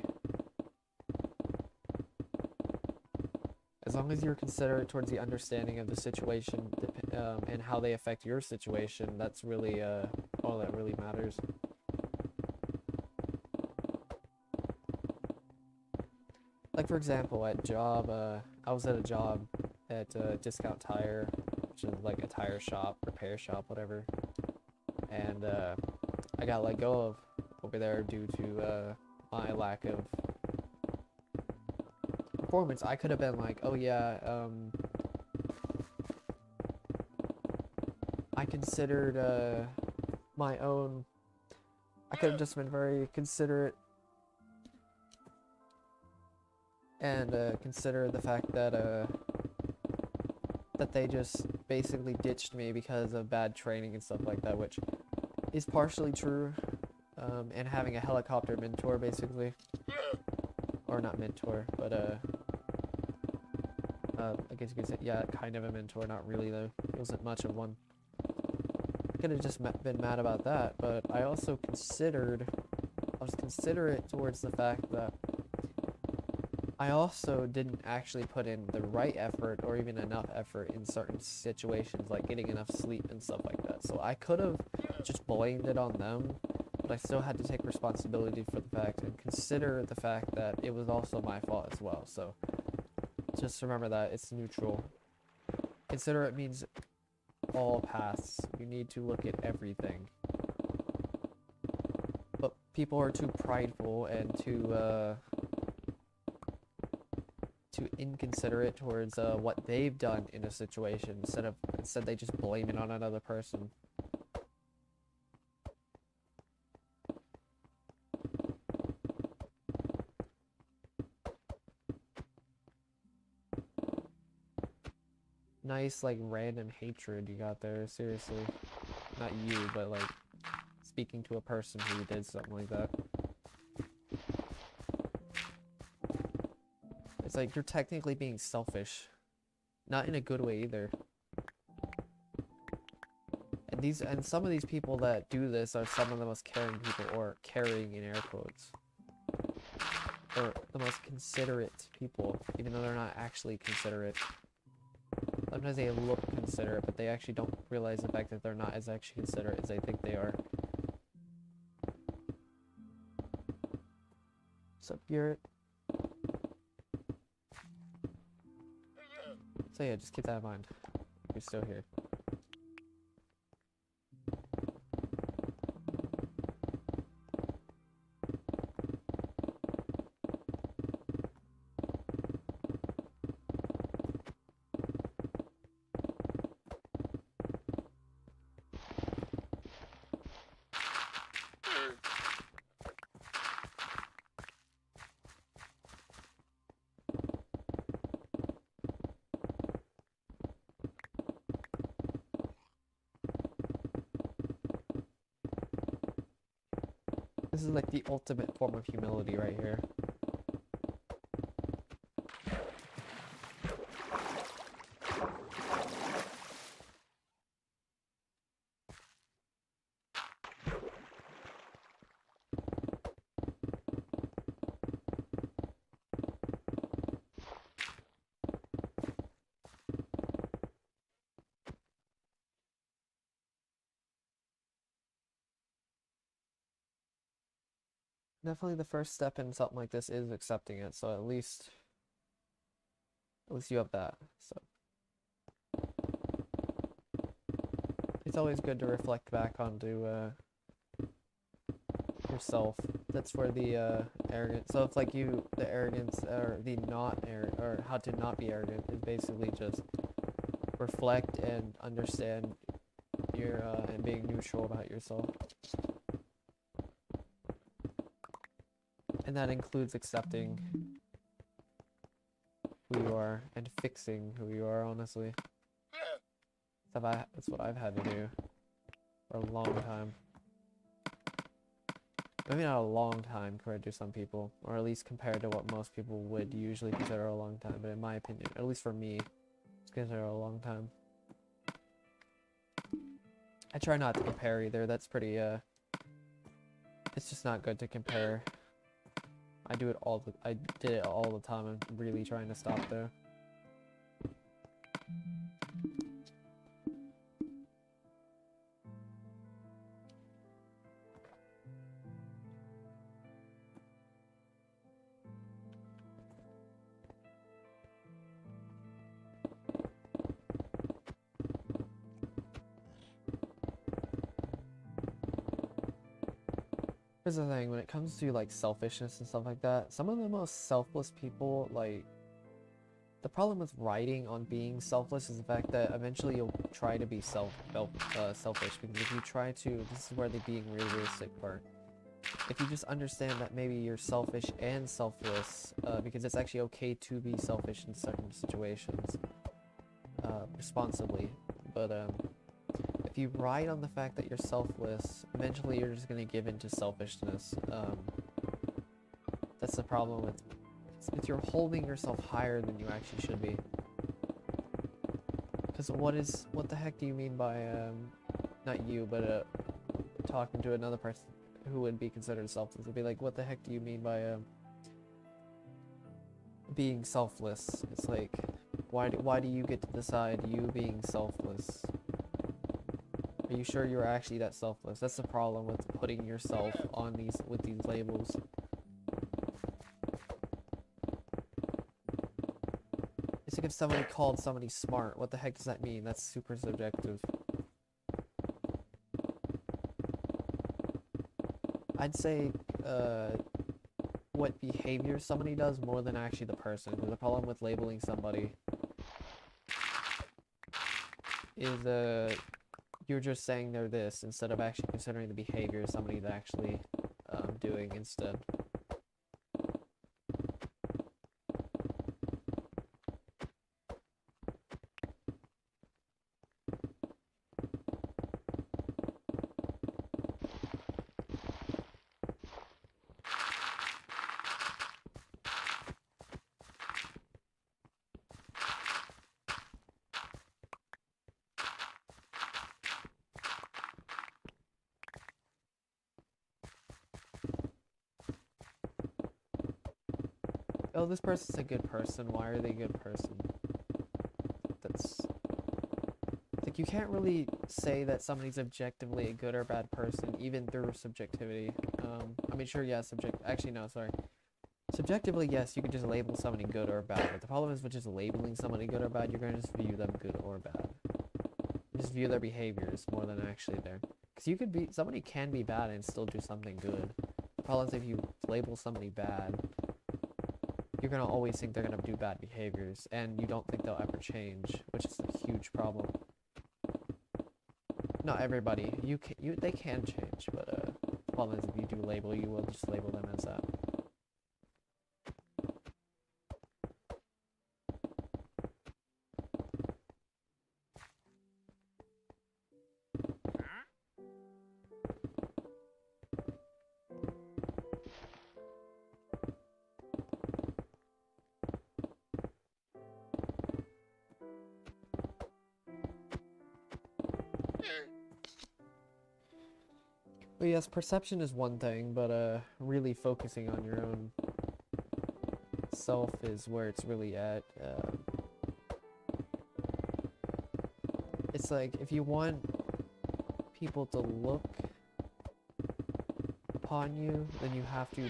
As long as you're considerate towards the understanding of the situation and how they affect your situation, that's really all that really matters. Like for example, at job, I was at a job at Discount Tire, which is like a tire shop, repair shop, whatever. And I got let go of over there due to my lack of performance. I could have been like, oh yeah, I considered my own, I could have just been very considerate and consider the fact that that they just basically ditched me because of bad training and stuff like that, which is partially true, and having a helicopter mentor, basically, or not mentor, but I guess you could say, yeah, kind of a mentor, not really though, it wasn't much of one. I could have just been mad about that, but I also considered, I was considerate towards the fact that I also didn't actually put in the right effort or even enough effort in certain situations, like getting enough sleep and stuff like that. So I could have just blamed it on them, but I still had to take responsibility for the fact and consider the fact that it was also my fault as well. So just remember that it's neutral. Considerate means all paths. You need to look at everything. But people are too prideful and too inconsiderate towards what they've done in a situation, instead they just blame it on another person. Nice, like, random hatred you got there, seriously. Not you, but like speaking to a person who did something like that. It's like you're technically being selfish. Not in a good way either. And some of these people that do this are some of the most caring people, or caring in air quotes. Or the most considerate people, even though they're not actually considerate. Sometimes they look considerate, but they actually don't realize the fact that they're not as actually considerate as they think they are. What's up, Garrett? So yeah, just keep that in mind. You're still here. This is like the ultimate form of humility right here. Definitely the first step in something like this is accepting it, so at least you have that. So it's always good to reflect back onto yourself. That's where the arrogance. So it's like the arrogance or the not arrogant, or how to not be arrogant is basically just reflect and understand your and being neutral about yourself. And that includes accepting who you are and fixing who you are, honestly. That's what I've had to do for a long time. Maybe not a long time compared to some people, or at least compared to what most people would usually consider a long time, but in my opinion, at least for me, it's considered a long time. I try not to compare either, that's pretty, it's just not good to compare. I did it all the time. I'm really trying to stop though. Here's the thing, when it comes to like selfishness and stuff like that, some of the most selfless people, like, the problem with writing on being selfless is the fact that eventually you'll try to be selfish, because if you try to, this is where the being realistic part. If you just understand that maybe you're selfish and selfless, because it's actually okay to be selfish in certain situations, responsibly, but if you ride on the fact that you're selfless, eventually you're just going to give into selfishness. That's the problem with it's you're holding yourself higher than you actually should be. Because what the heck do you mean by not you, but talking to another person who would be considered selfless? It'd be like, what the heck do you mean by being selfless? It's like, why do you get to decide you being selfless? Are you sure you're actually that selfless? That's the problem with putting yourself on these labels. It's like if somebody called somebody smart. What the heck does that mean? That's super subjective. I'd say what behavior somebody does more than actually the person. The problem with labeling somebody is you're just saying they're this instead of actually considering the behavior somebody's actually doing instead. Oh, this person's a good person. Why are they a good person? That's... like, you can't really say that somebody's objectively a good or bad person, even through subjectivity. I mean, sure, yeah, actually, no, sorry. Subjectively, yes, you could just label somebody good or bad, but the problem is with just labeling somebody good or bad, you're going to just view them good or bad. You just view their behaviors more than actually their... because somebody can be bad and still do something good. The problem is if you label somebody bad, you're going to always think they're going to do bad behaviors, and you don't think they'll ever change, which is a huge problem. Not everybody. They can change, but the problem is if you do label, you will just label them as that. But yes, perception is one thing, but really focusing on your own self is where it's really at. It's like, if you want people to look upon you, then you have to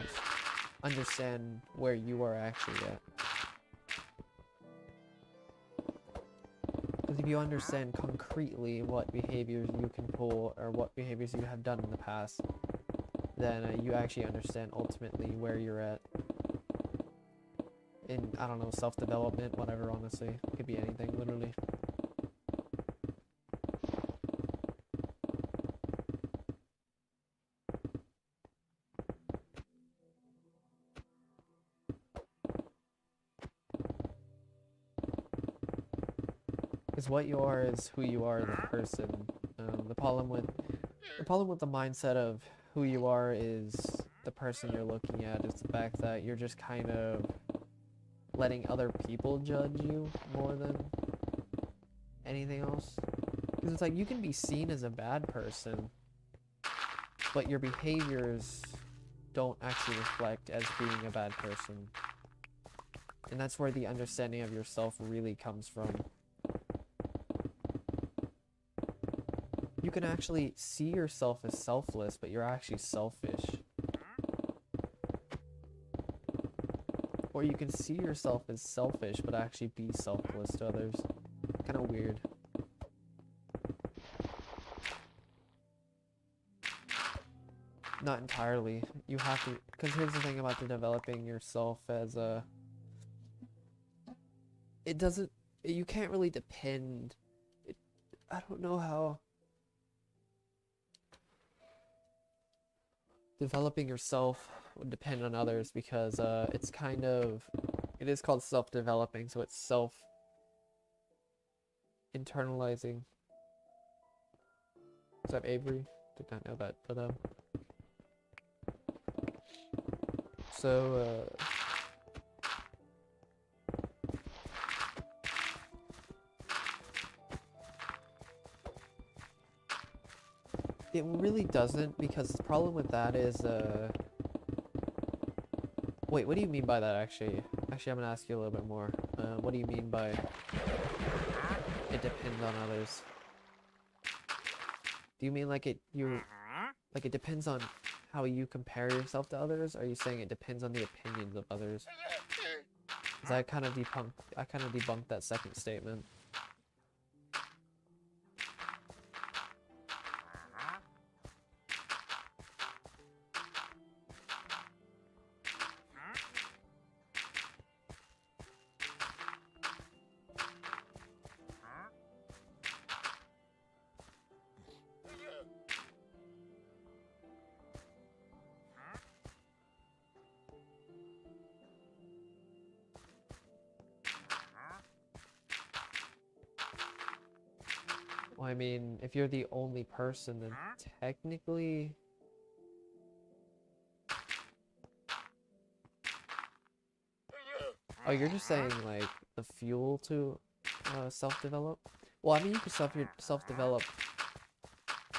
understand where you are actually at. Because if you understand concretely what behaviors you can pull or what behaviors you have done in the past, then you actually understand ultimately where you're at. In, I don't know, self-development, whatever, honestly. It could be anything, literally. Because what you are is who you are as a person. The problem with the mindset of who you are is the person you're looking at is the fact that you're just kind of letting other people judge you more than anything else. Because it's like you can be seen as a bad person, but your behaviors don't actually reflect as being a bad person. And that's where the understanding of yourself really comes from. You can actually see yourself as selfless, but you're actually selfish. Or you can see yourself as selfish, but actually be selfless to others. Kind of weird. Not entirely. You have to, because here's the thing about the developing yourself as a... It doesn't, you can't really depend... I don't know how... Developing yourself would depend on others because it's kind of, it is called self-developing, so it's self-internalizing. What's up, Avery? Did not know that, but so it really doesn't, because the problem with that is, wait, what do you mean by that, actually? Actually, I'm gonna ask you a little bit more. What do you mean by it depends on others? Do you mean like it depends on how you compare yourself to others? Or are you saying it depends on the opinions of others? Because I kind of debunked that second statement. Well, I mean, if you're the only person, then technically... Oh, you're just saying, like, the fuel to self-develop? Well, I mean, you can self-develop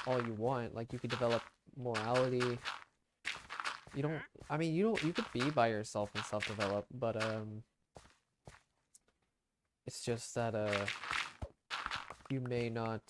all you want. Like, you could develop morality. You don't... I mean, you could be by yourself and self-develop, but, it's just that, you may not,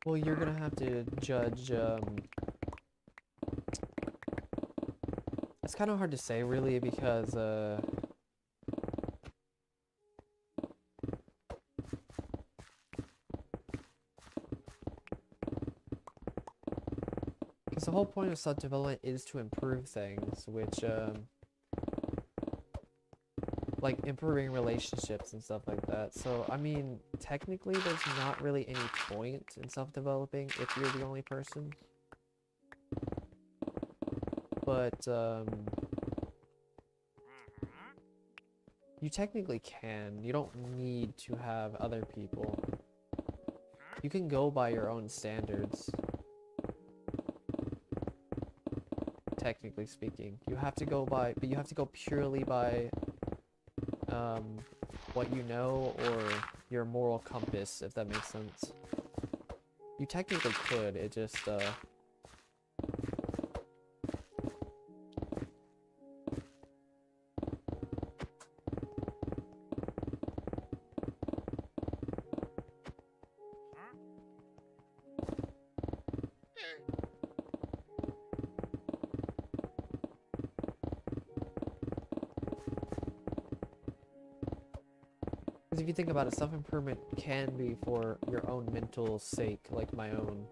well, you're gonna have to judge, it's kind of hard to say, really, because, the whole point of self-development is to improve things, which, like improving relationships and stuff like that. So, I mean, technically there's not really any point in self-developing if you're the only person. But, you technically can. You don't need to have other people. you can go by your own standards. Technically speaking, you have to go by, but you have to go purely by what you know, or your moral compass, if that makes sense. You technically could, it just because if you think about it, self-improvement can be for your own mental sake, like my own.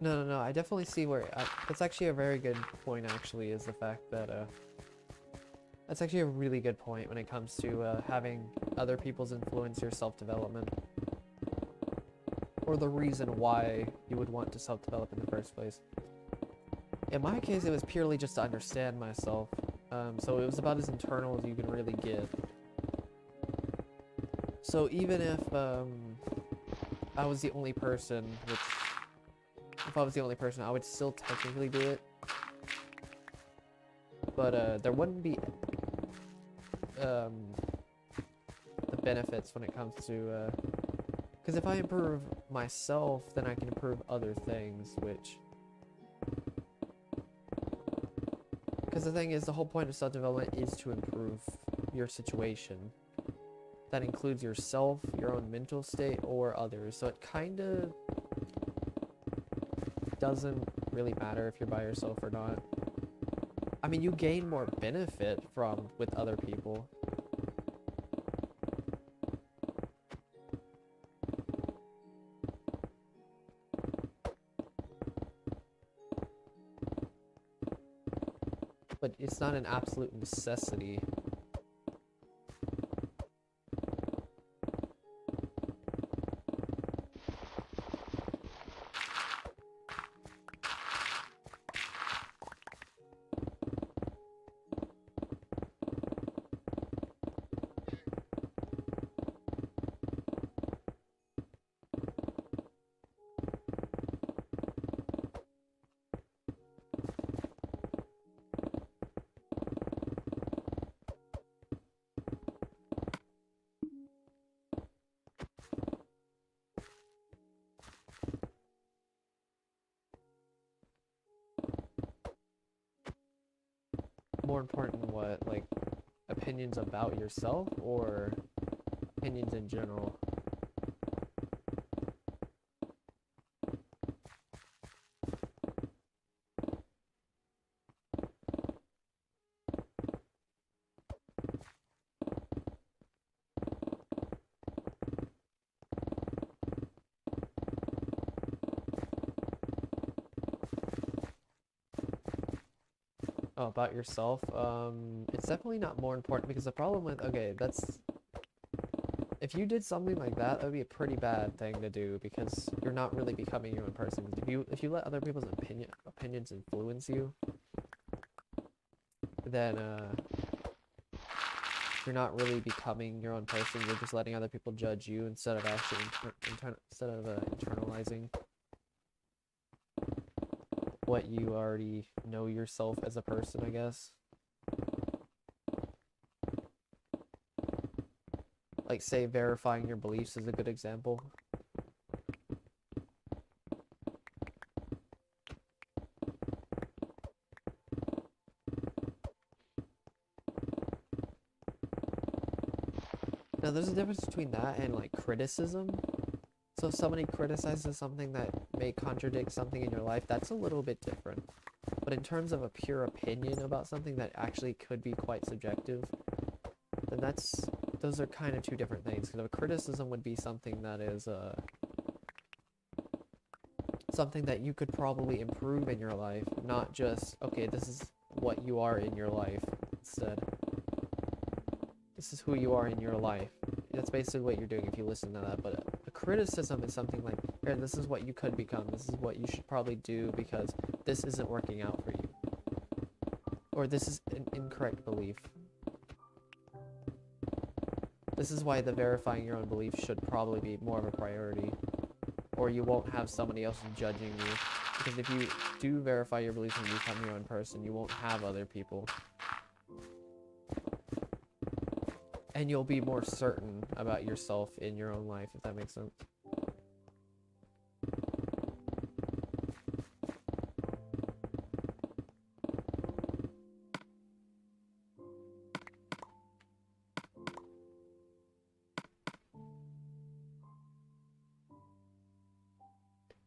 No, I definitely see where, that's actually a very good point, actually, is the fact that, that's actually a really good point when it comes to, having other people's influence your self-development. Or the reason why you would want to self-develop in the first place. In my case, it was purely just to understand myself, so it was about as internal as you can really get. So even if, I was the only person, which... If I was the only person, I would still technically do it. But, there wouldn't be, the benefits when it comes to, because if I improve myself, then I can improve other things, which... Because the thing is, the whole point of self-development is to improve your situation. That includes yourself, your own mental state, or others. So it kind of doesn't really matter if you're by yourself or not. I mean, you gain more benefit from with other people. But it's not an absolute necessity. More important than what? Like, opinions about yourself, or opinions in general? Oh, about yourself? It's definitely not more important, because the problem with, okay, that's, if you did something like that, that would be a pretty bad thing to do, because you're not really becoming your own person. If you let other people's opinions influence you, then, you're not really becoming your own person. You're just letting other people judge you instead of actually internalizing what you already know yourself as a person, I guess. Like, say, verifying your beliefs is a good example. Now, there's a difference between that and, like, criticism. So if somebody criticizes something that may contradict something in your life, that's a little bit different. But in terms of a pure opinion about something that actually could be quite subjective, then those are kind of two different things. Because a criticism would be something that is, something that you could probably improve in your life, not just, okay, this is what you are in your life. Instead, this is who you are in your life. That's basically what you're doing if you listen to that. But a criticism is something like, Here, this is what you could become. This is what you should probably do because this isn't working out for you. Or this is an incorrect belief. This is why the verifying your own beliefs should probably be more of a priority. Or you won't have somebody else judging you. Because if you do verify your beliefs and become your own person, you won't have other people. And you'll be more certain about yourself in your own life, if that makes sense.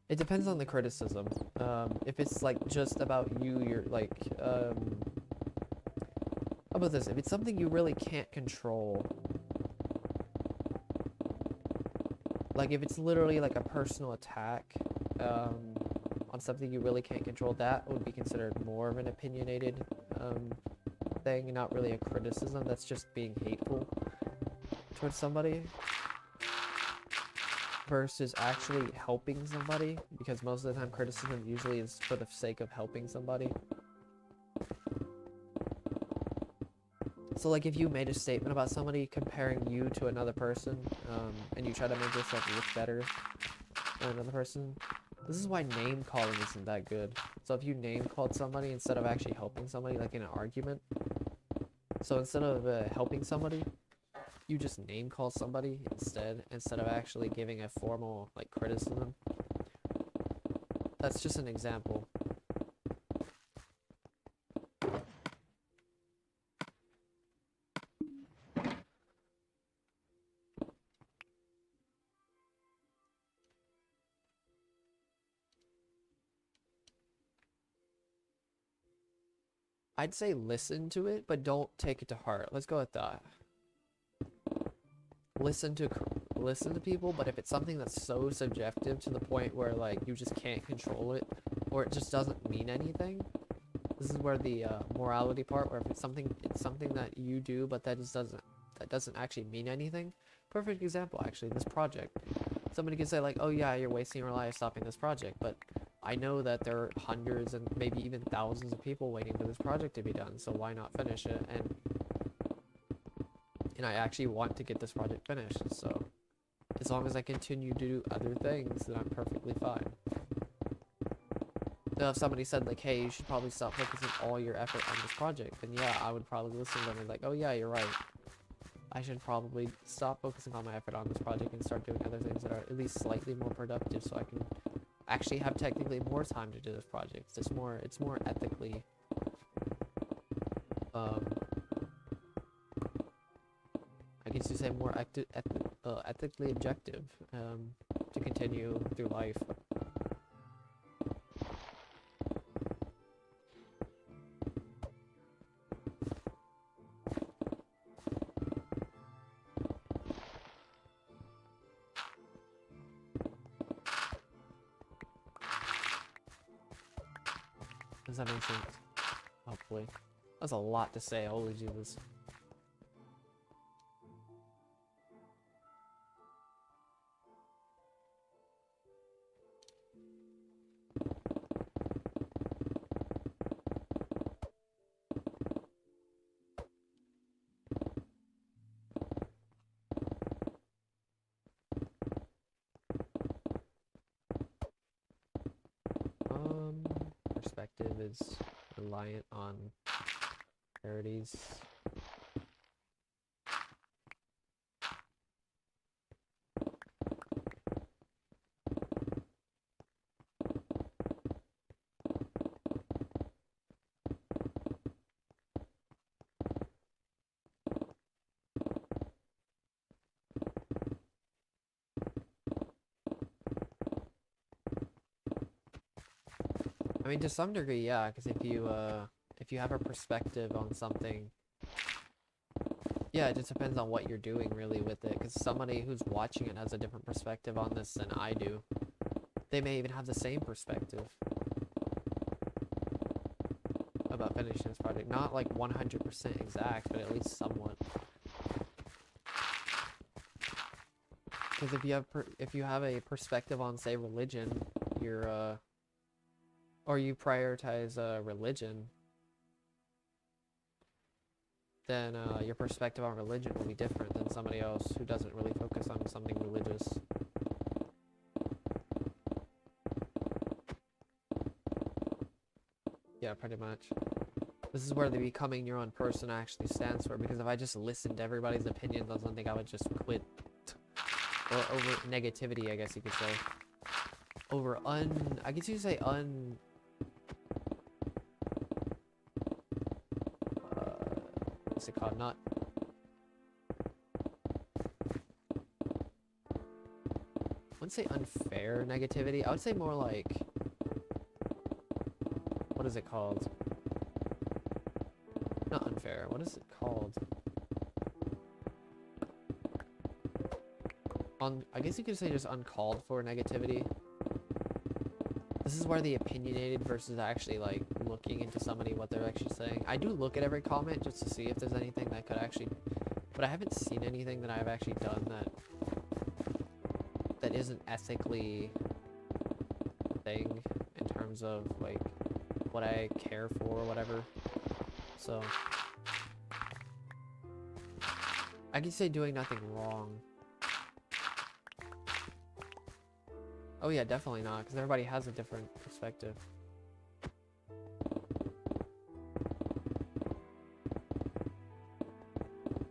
It depends on the criticism. If it's like just about you, you're like, how about this? If it's something you really can't control, like if it's literally like a personal attack, on something you really can't control, that would be considered more of an opinionated, thing, not really a criticism. That's just being hateful towards somebody. Versus actually helping somebody, because most of the time criticism usually is for the sake of helping somebody. So like if you made a statement about somebody comparing you to another person, and you try to make yourself look better than another person, this is why name calling isn't that good. So if you name called somebody instead of actually helping somebody, like in an argument, so instead of helping somebody, you just name call somebody instead of actually giving a formal like criticism. That's just an example. I'd say listen to it, but don't take it to heart. Let's go with that. Listen to people, but if it's something that's so subjective to the point where like you just can't control it, or it just doesn't mean anything, this is where the morality part, where if it's something that you do, but that doesn't actually mean anything. Perfect example, actually, this project. Somebody could say like, oh yeah, you're wasting your life stopping this project, but I know that there are hundreds and maybe even thousands of people waiting for this project to be done, so why not finish it? And I actually want to get this project finished, so as long as I continue to do other things, then I'm perfectly fine. Now, if somebody said like, hey, you should probably stop focusing all your effort on this project, then yeah, I would probably listen to them and be like, oh yeah, you're right. I should probably stop focusing all my effort on this project and start doing other things that are at least slightly more productive, so I can actually have technically more time to do this project. It's more ethically, I guess you say more ethically objective, to continue through life. Does that make sense? Hopefully. That's a lot to say, holy Jesus. Perspective is reliant on priorities. I mean, to some degree, yeah, because if you have a perspective on something, yeah, it just depends on what you're doing really with it, because somebody who's watching it has a different perspective on this than I do. They may even have the same perspective about finishing this project. Not like 100% exact, but at least somewhat. Because if you have a perspective on, say, religion, you're or you prioritize religion, then your perspective on religion will be different than somebody else who doesn't really focus on something religious. Yeah, pretty much. This is where the becoming your own person actually stands for, because if I just listened to everybody's opinions on something, I would just quit. Or over negativity, I guess you could say. Over I guess you could say what's it called? Not... I wouldn't say unfair negativity. I would say more like... What is it called? Not unfair. What is it called? I guess you could say just uncalled for negativity. This is where the opinionated versus actually like looking into somebody, what they're actually saying. I do look at every comment just to see if there's anything that could actually, but I haven't seen anything that I've actually done that isn't ethically thing in terms of like what I care for or whatever. So I can say doing nothing wrong. Oh yeah, definitely not, because everybody has a different perspective.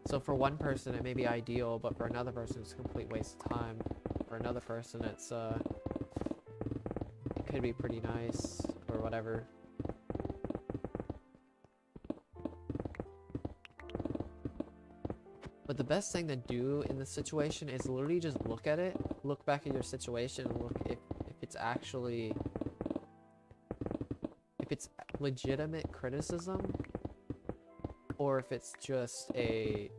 So for one person it may be ideal, but for another person it's a complete waste of time. For another person it could be pretty nice or whatever. But the best thing to do in this situation is literally just look at it, look back at your situation, and look if it's actually, if it's legitimate criticism, or if it's just a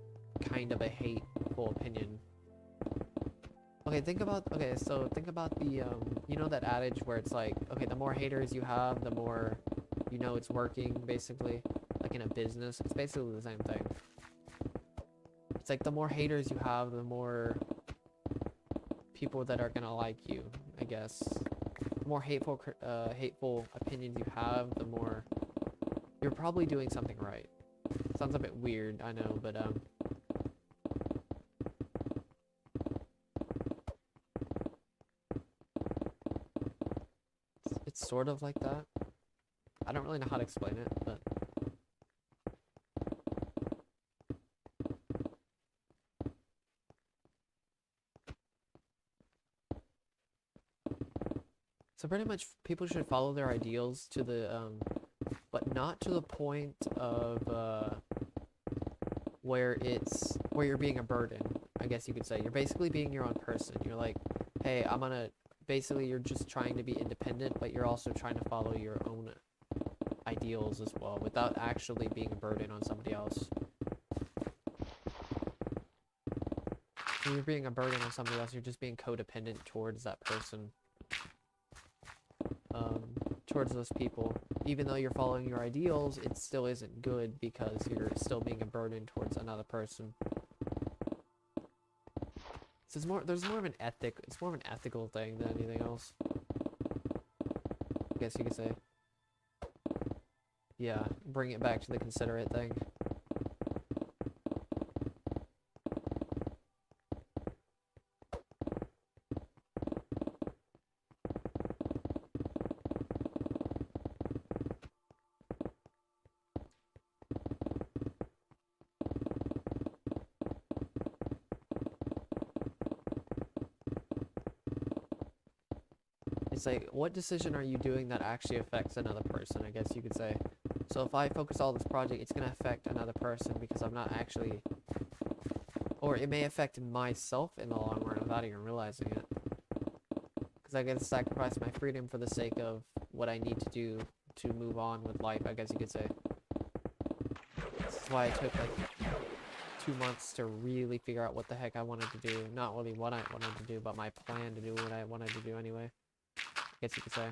kind of a hateful opinion. Okay, so think about the, you know that adage where it's like, okay, the more haters you have, the more you know it's working, basically. Like in a business, it's basically the same thing. It's like the more haters you have, the more people that are gonna like you, I guess. The more hateful opinions you have, the more you're probably doing something right. Sounds a bit weird, I know, but it's sort of like that. I don't really know how to explain it, but so pretty much people should follow their ideals to the, but not to the point of, where you're being a burden, I guess you could say. You're basically being your own person. You're like, hey, basically you're just trying to be independent, but you're also trying to follow your own ideals as well, without actually being a burden on somebody else. When you're being a burden on somebody else, you're just being codependent towards that person. Towards those people. Even though you're following your ideals, it still isn't good because you're still being a burden towards another person. So there's more of an ethical thing than anything else, I guess you could say. Yeah, bring it back to the considerate thing. It's like, what decision are you doing that actually affects another person, I guess you could say. So if I focus all this project, it's going to affect another person because I'm not actually... Or it may affect myself in the long run without even realizing it. Because I got to sacrifice my freedom for the sake of what I need to do to move on with life, I guess you could say. This is why I took like 2 months to really figure out what the heck I wanted to do. Not really what I wanted to do, but my plan to do what I wanted to do anyway, I guess you could say.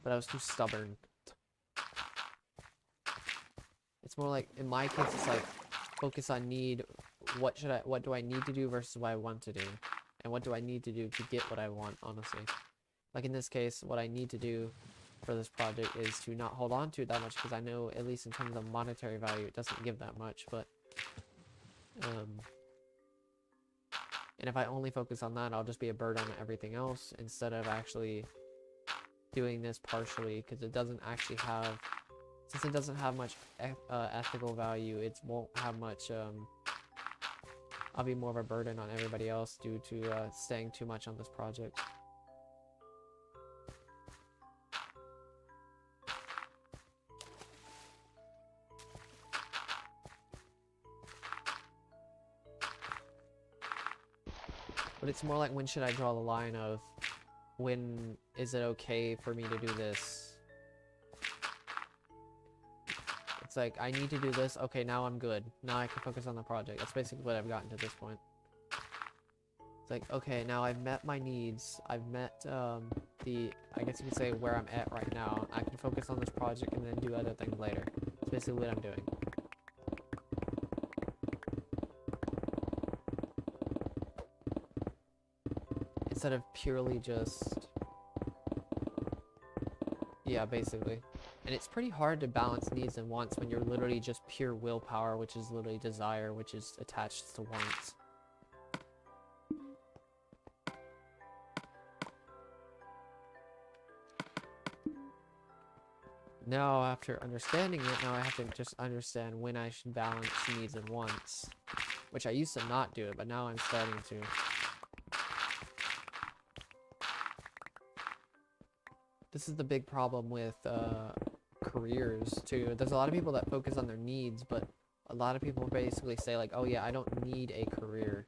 But I was too stubborn. It's more like, in my case, it's like, focus on need what do I need to do versus what I want to do, and what do I need to do to get what I want, honestly. Like in this case, what I need to do for this project is to not hold on to it that much, because I know, at least in terms of monetary value, it doesn't give that much, but and if I only focus on that, I'll just be a burden on everything else instead of actually doing this partially, because it doesn't actually have, since it doesn't have much ethical value, it won't have much, I'll be more of a burden on everybody else due to staying too much on this project. But it's more like, when should I draw the line of when is it okay for me to do this? It's like, I need to do this. Okay, now I'm good. Now I can focus on the project. That's basically what I've gotten to this point. It's like, okay, now I've met my needs. I've met I guess you could say where I'm at right now. I can focus on this project and then do other things later. That's basically what I'm doing. Instead of purely just, yeah, basically. And it's pretty hard to balance needs and wants when you're literally just pure willpower, which is literally desire, which is attached to wants. Now, after understanding it, now I have to just understand when I should balance needs and wants, which I used to not do it, but now I'm starting to. This is the big problem with careers too. There's a lot of people that focus on their needs, but a lot of people basically say like, oh yeah, I don't need a career,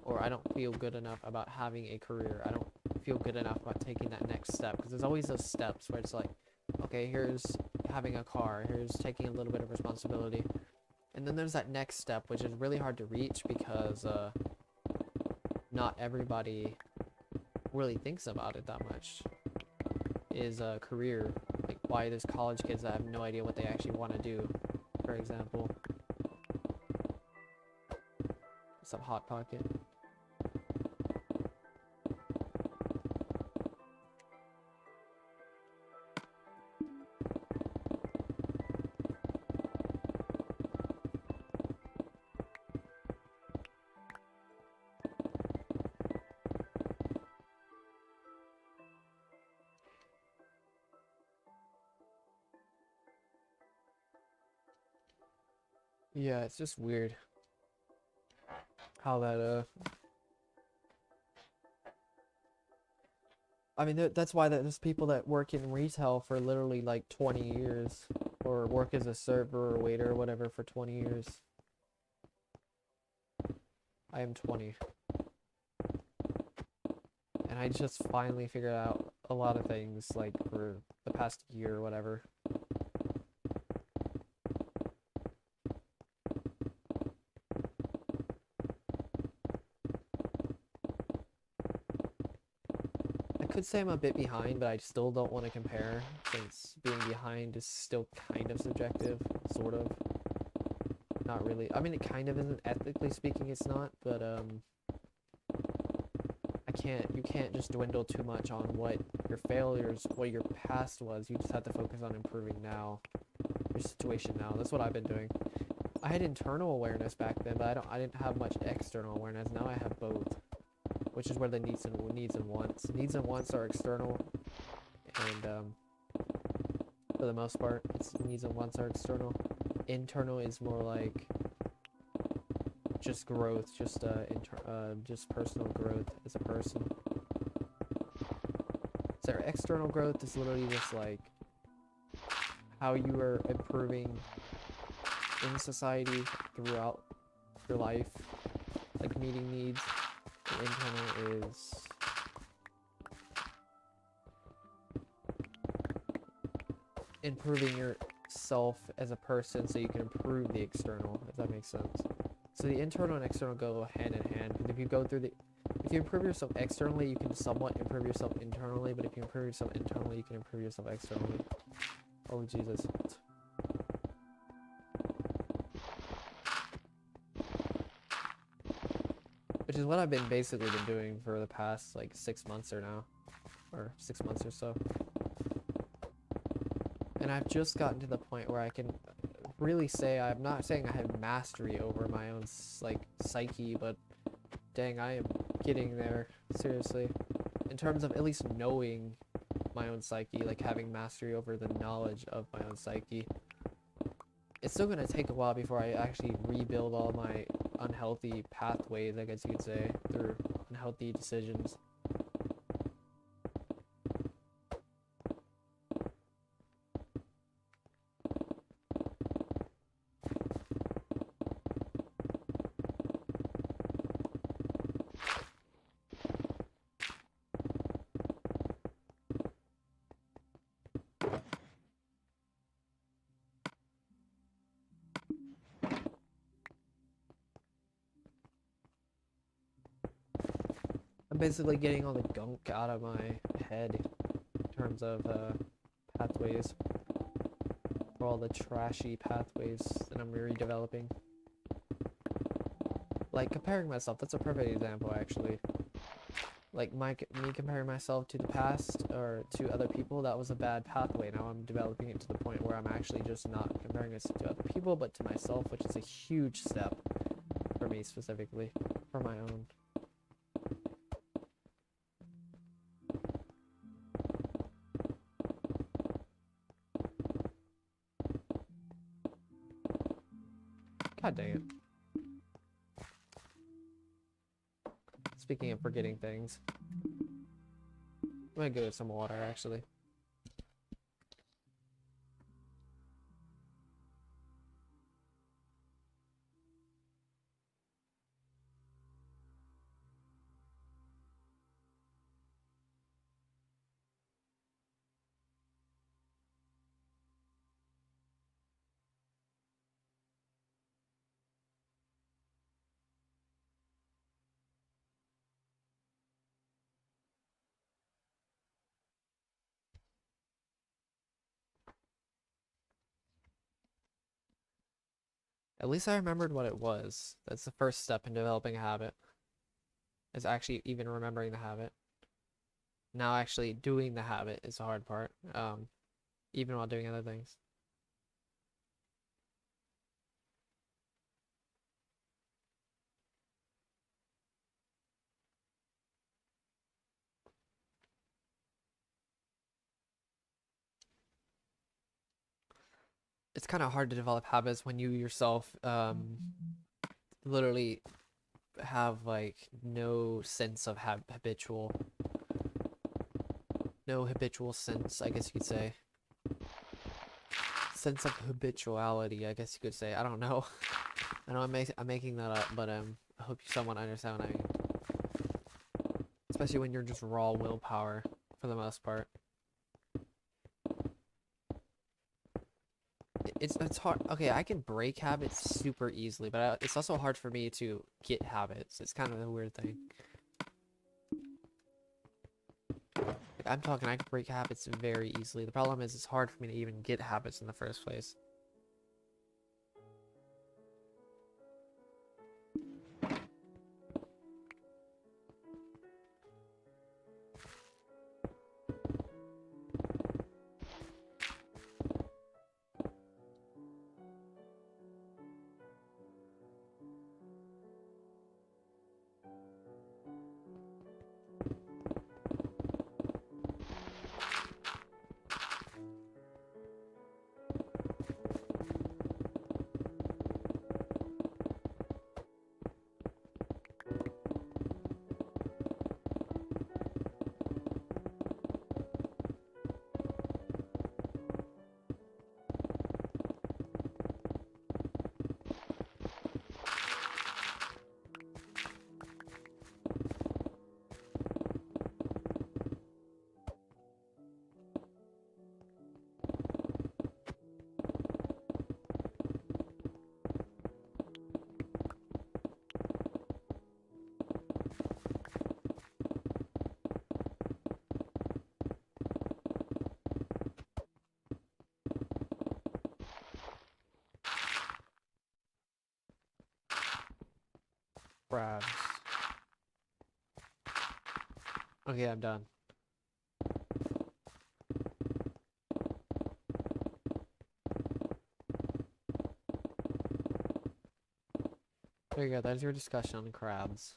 or I don't feel good enough about having a career. I don't feel good enough about taking that next step, because there's always those steps where it's like, okay, here's having a car, here's taking a little bit of responsibility, and then there's that next step, which is really hard to reach because not everybody really thinks about it that much. Is a career, like why there's college kids that have no idea what they actually want to do, for example. Some Hot Pocket. Yeah, it's just weird how that I mean, that's why there's people that work in retail for literally like 20 years, or work as a server or waiter or whatever for 20 years. I am 20. And I just finally figured out a lot of things, like, for the past year or whatever. I could say I'm a bit behind, but I still don't want to compare, since being behind is still kind of subjective, sort of. Not really. I mean, it kind of isn't. Ethically speaking, it's not, but, you can't just dwindle too much on what your failures, what your past was. You just have to focus on improving now, your situation now. That's what I've been doing. I had internal awareness back then, but I didn't have much external awareness. Now I have both, which is where the needs and wants. Needs and wants are external, and for the most part, it's needs and wants are external. Internal is more like just growth, just personal growth as a person. So external growth is literally just like how you are improving in society throughout your life, like meeting needs. The internal is improving yourself as a person so you can improve the external, if that makes sense. So the internal and external go hand in hand, because if you improve yourself externally, you can somewhat improve yourself internally, but if you improve yourself internally, you can improve yourself externally. Oh, Jesus. which is what I've been basically been doing for the past like 6 months or 6 months or so. And I've just gotten to the point where I can really say, I'm not saying I have mastery over my own like psyche, but dang, I am getting there, seriously. In terms of at least knowing my own psyche, like having mastery over the knowledge of my own psyche. It's still gonna take a while before I actually rebuild all my unhealthy pathways, I guess you could say, through unhealthy decisions. I'm basically getting all the gunk out of my head in terms of pathways, or all the trashy pathways that I'm redeveloping. Like comparing myself, that's a perfect example actually. Like me comparing myself to the past or to other people, that was a bad pathway. Now I'm developing it to the point where I'm actually just not comparing it to other people, but to myself, which is a huge step for me specifically, for my own. God dang it. Speaking of forgetting things, I'm gonna go get some water actually. At least I remembered what it was. That's the first step in developing a habit, is actually even remembering the habit. Now actually doing the habit is the hard part, even while doing other things. It's kind of hard to develop habits when you yourself literally have like no sense of no habitual sense, I guess you could say. Sense of habituality, I guess you could say. I don't know. I know I'm making that up, but I hope you somewhat understand what I mean. Especially when you're just raw willpower for the most part. It's hard. Okay, I can break habits super easily, but it's also hard for me to get habits. It's kind of a weird thing. Like, I'm talking, I can break habits very easily. The problem is it's hard for me to even get habits in the first place. Crabs. Okay, I'm done. There you go, that's your discussion on crabs.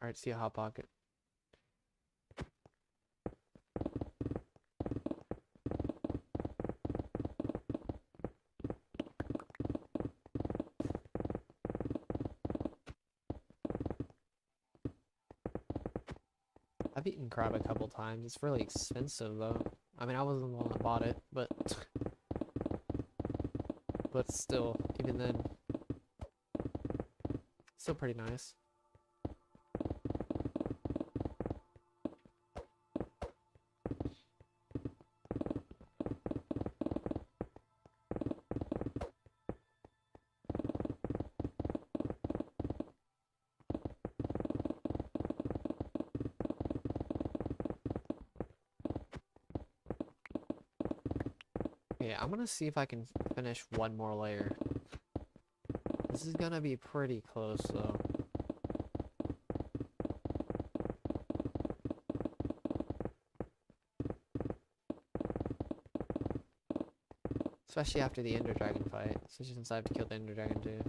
Alright, see a hot pocket. I've eaten crab a couple times. It's really expensive though. I mean, I wasn't the one that bought it, but still, even then, still pretty nice. Yeah, I'm gonna see if I can finish one more layer. This is gonna be pretty close though. Especially after the Ender Dragon fight, especially since I have to kill the Ender Dragon too.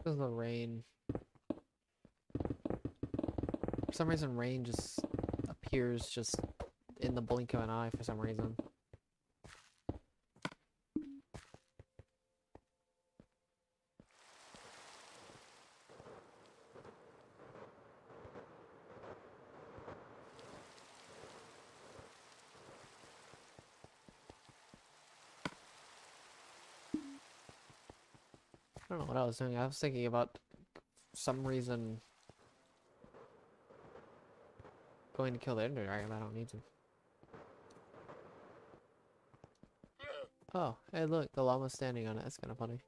Because of the rain. For some reason, rain just appears just in the blink of an eye for some reason. I don't know what I was doing. I was thinking about some reason going to kill the Ender Dragon, but I don't need to. Oh, hey look, the llama's standing on it. That's kind of funny.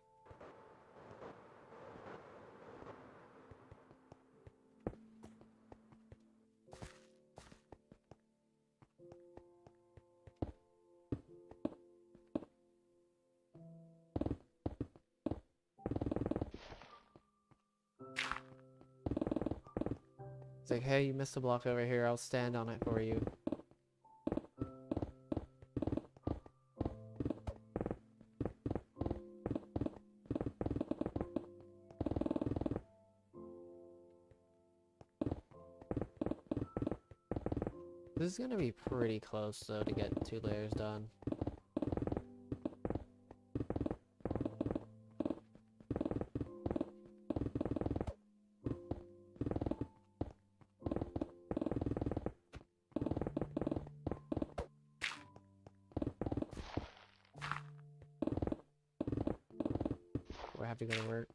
It's like, hey, you missed a block over here. I'll stand on it for you. This is gonna be pretty close though to get 2 layers done. I have to go to work.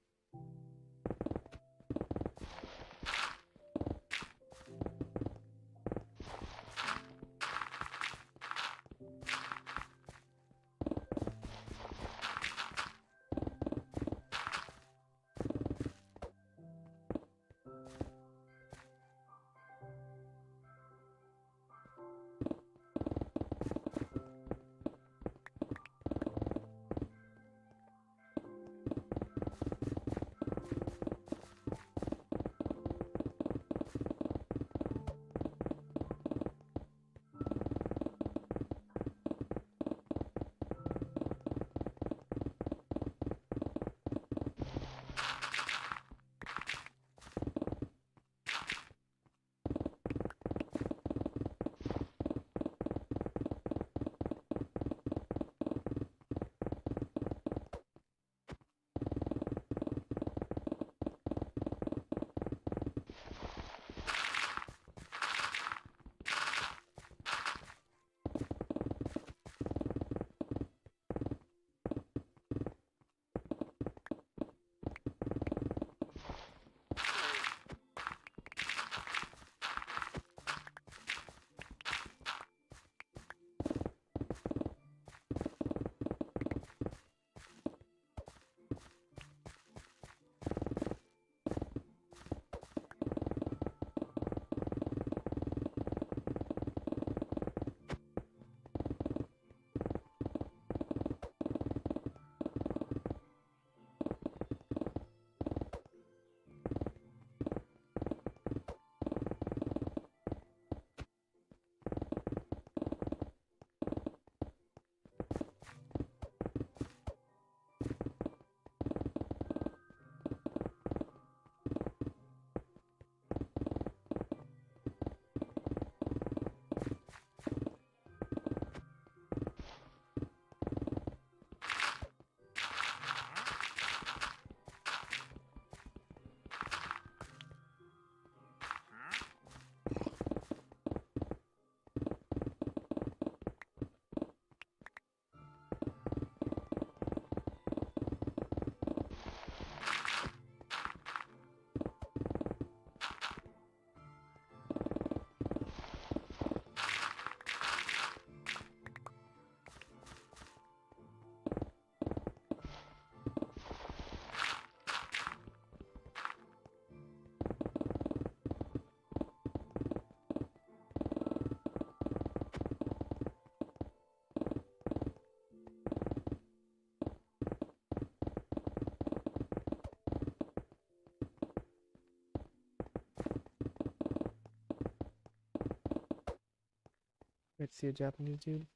Let's see a Japanese dude.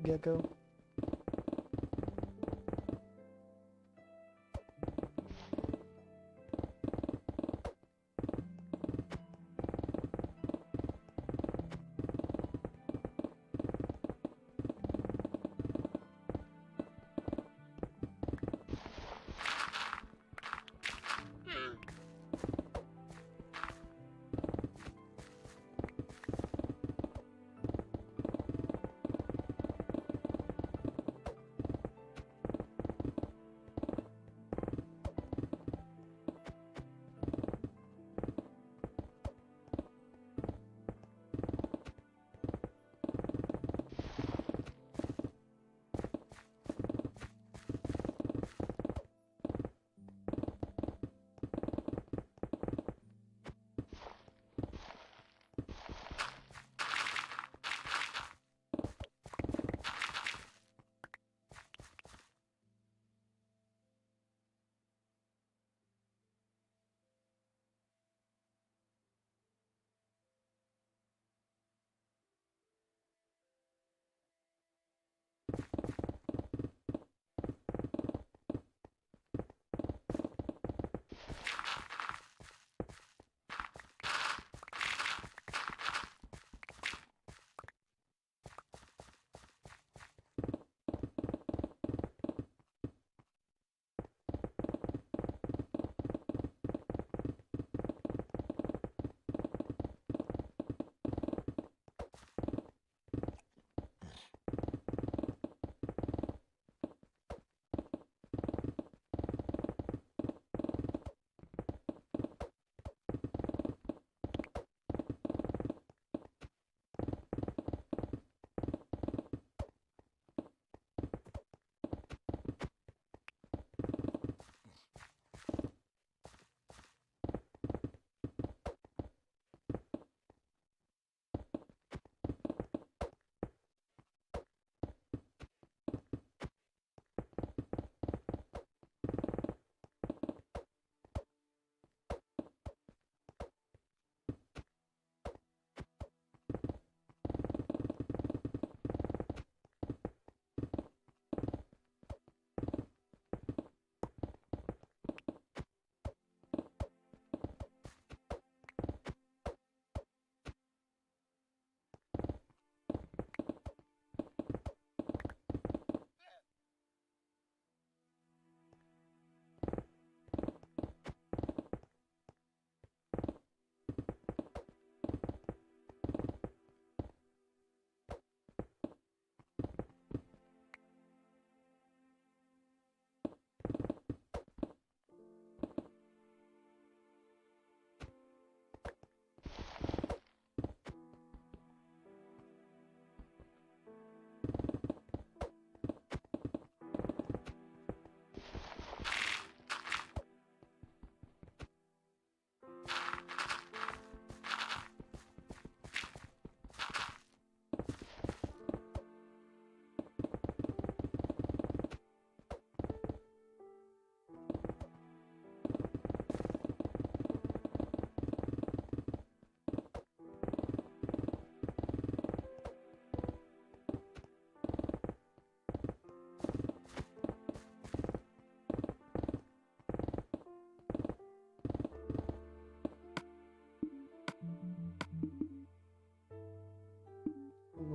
Gecko.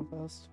fast.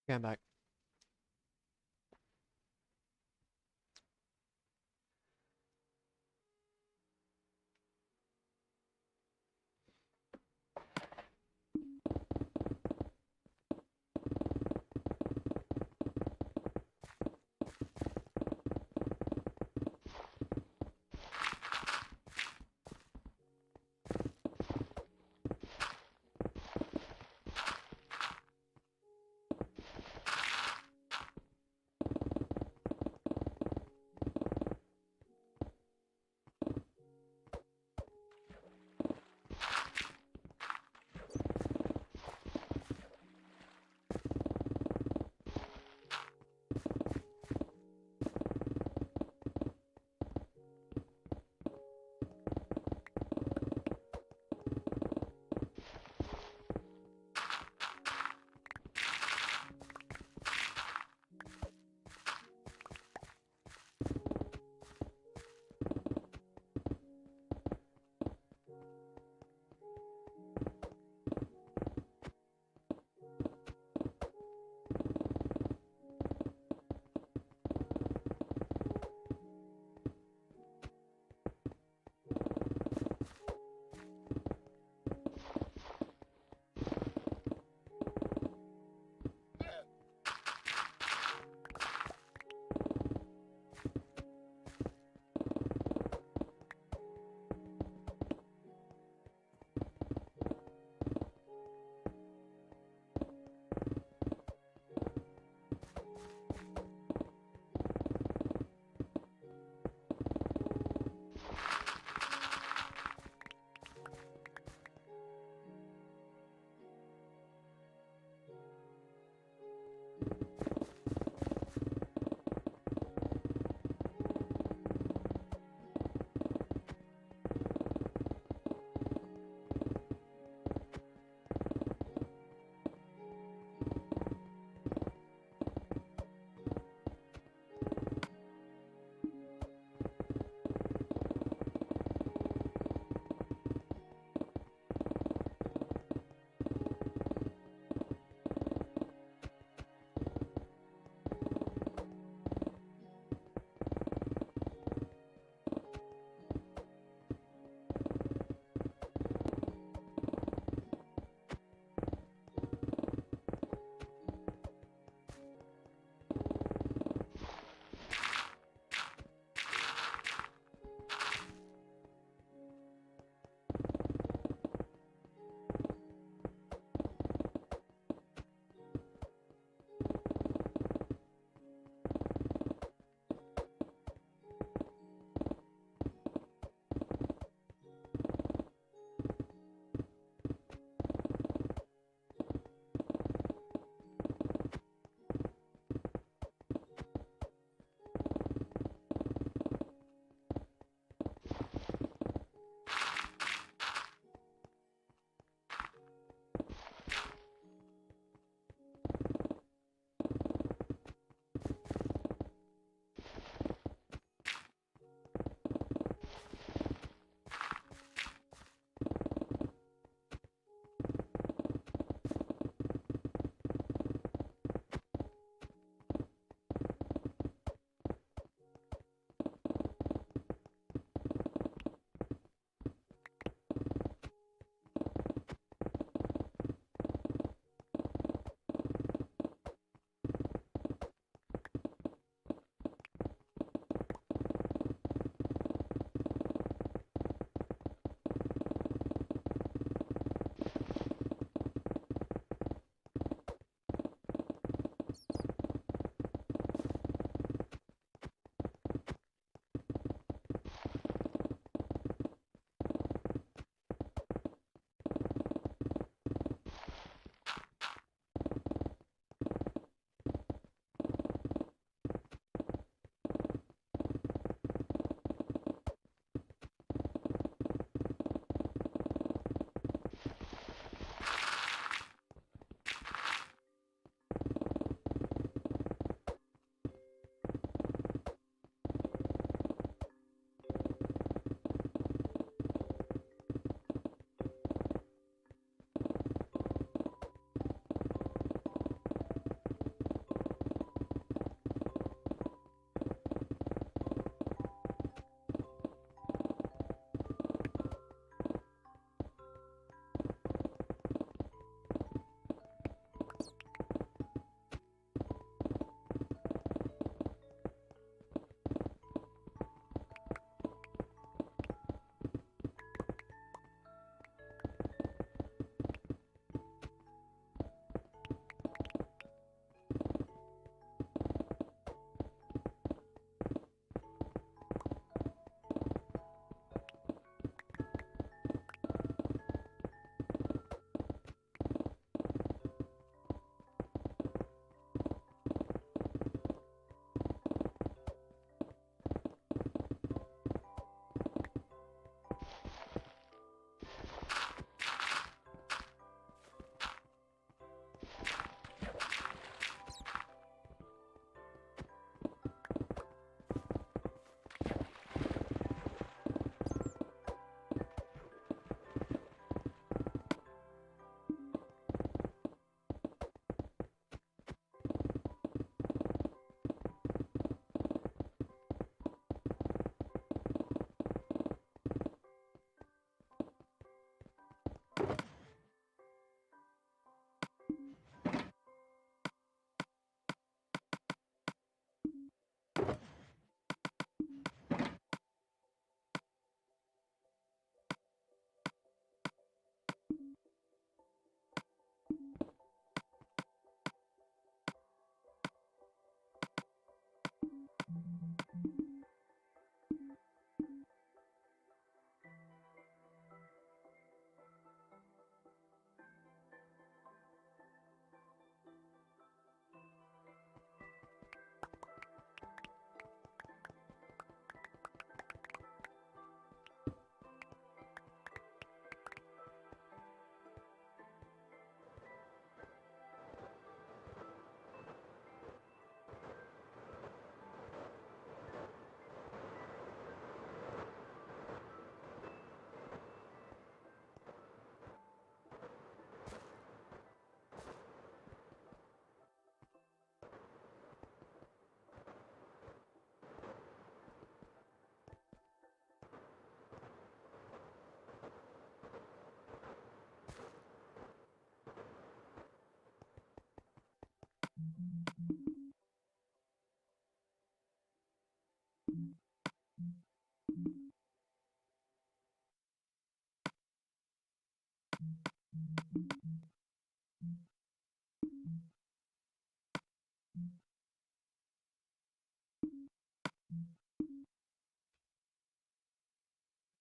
Okay, I'm back.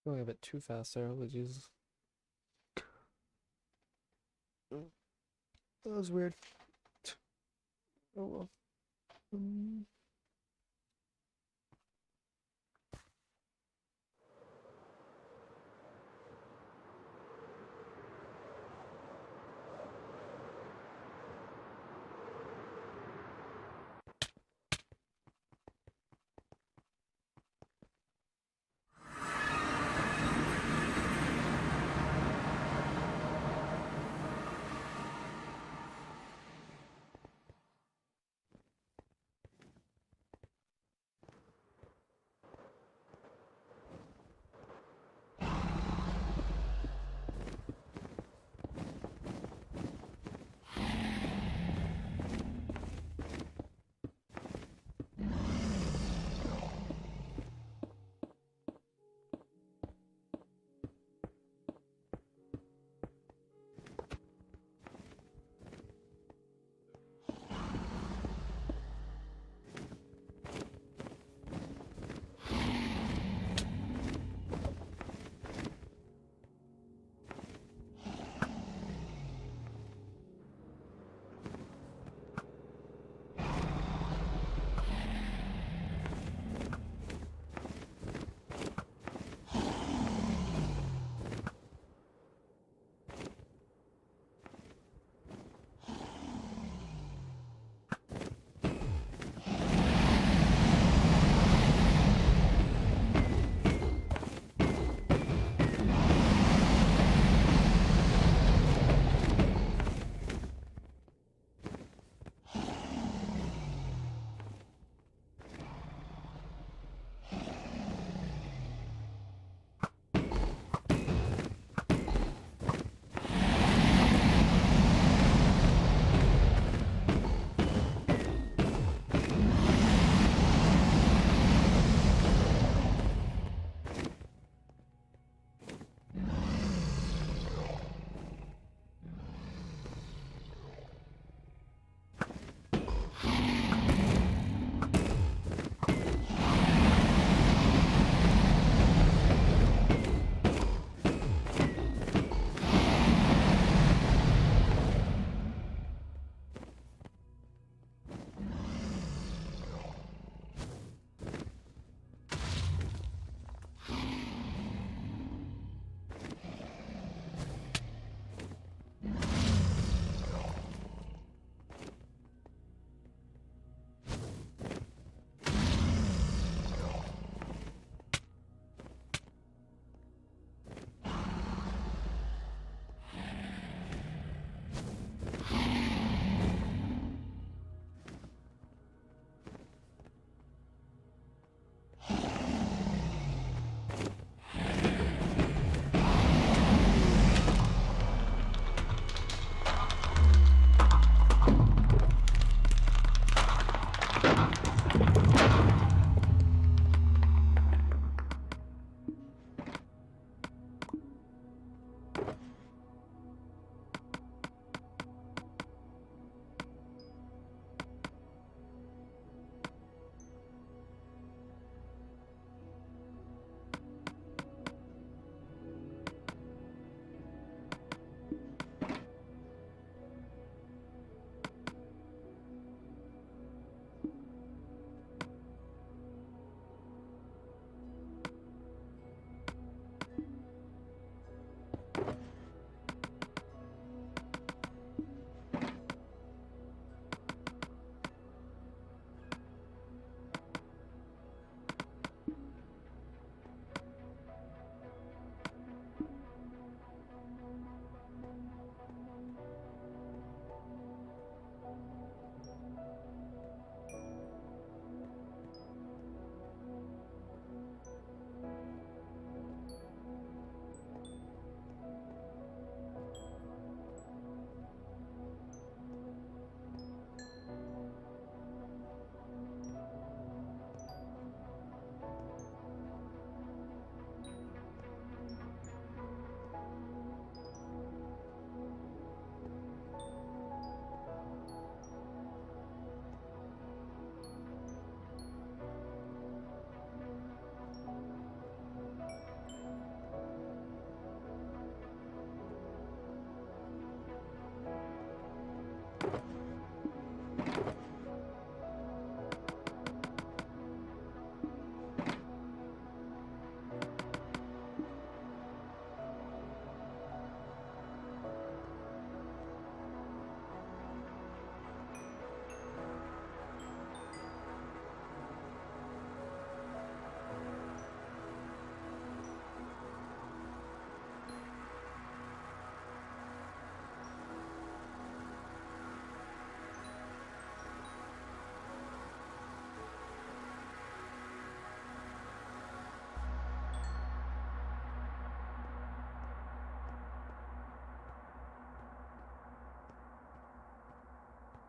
Going a bit too fast there, apologies. That was weird. Oh well.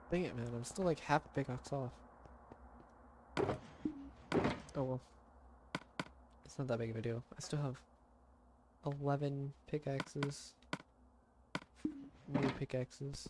Dang it, man. I'm still like half a pickaxe off. Oh well. It's not that big of a deal. I still have 11 pickaxes. New pickaxes.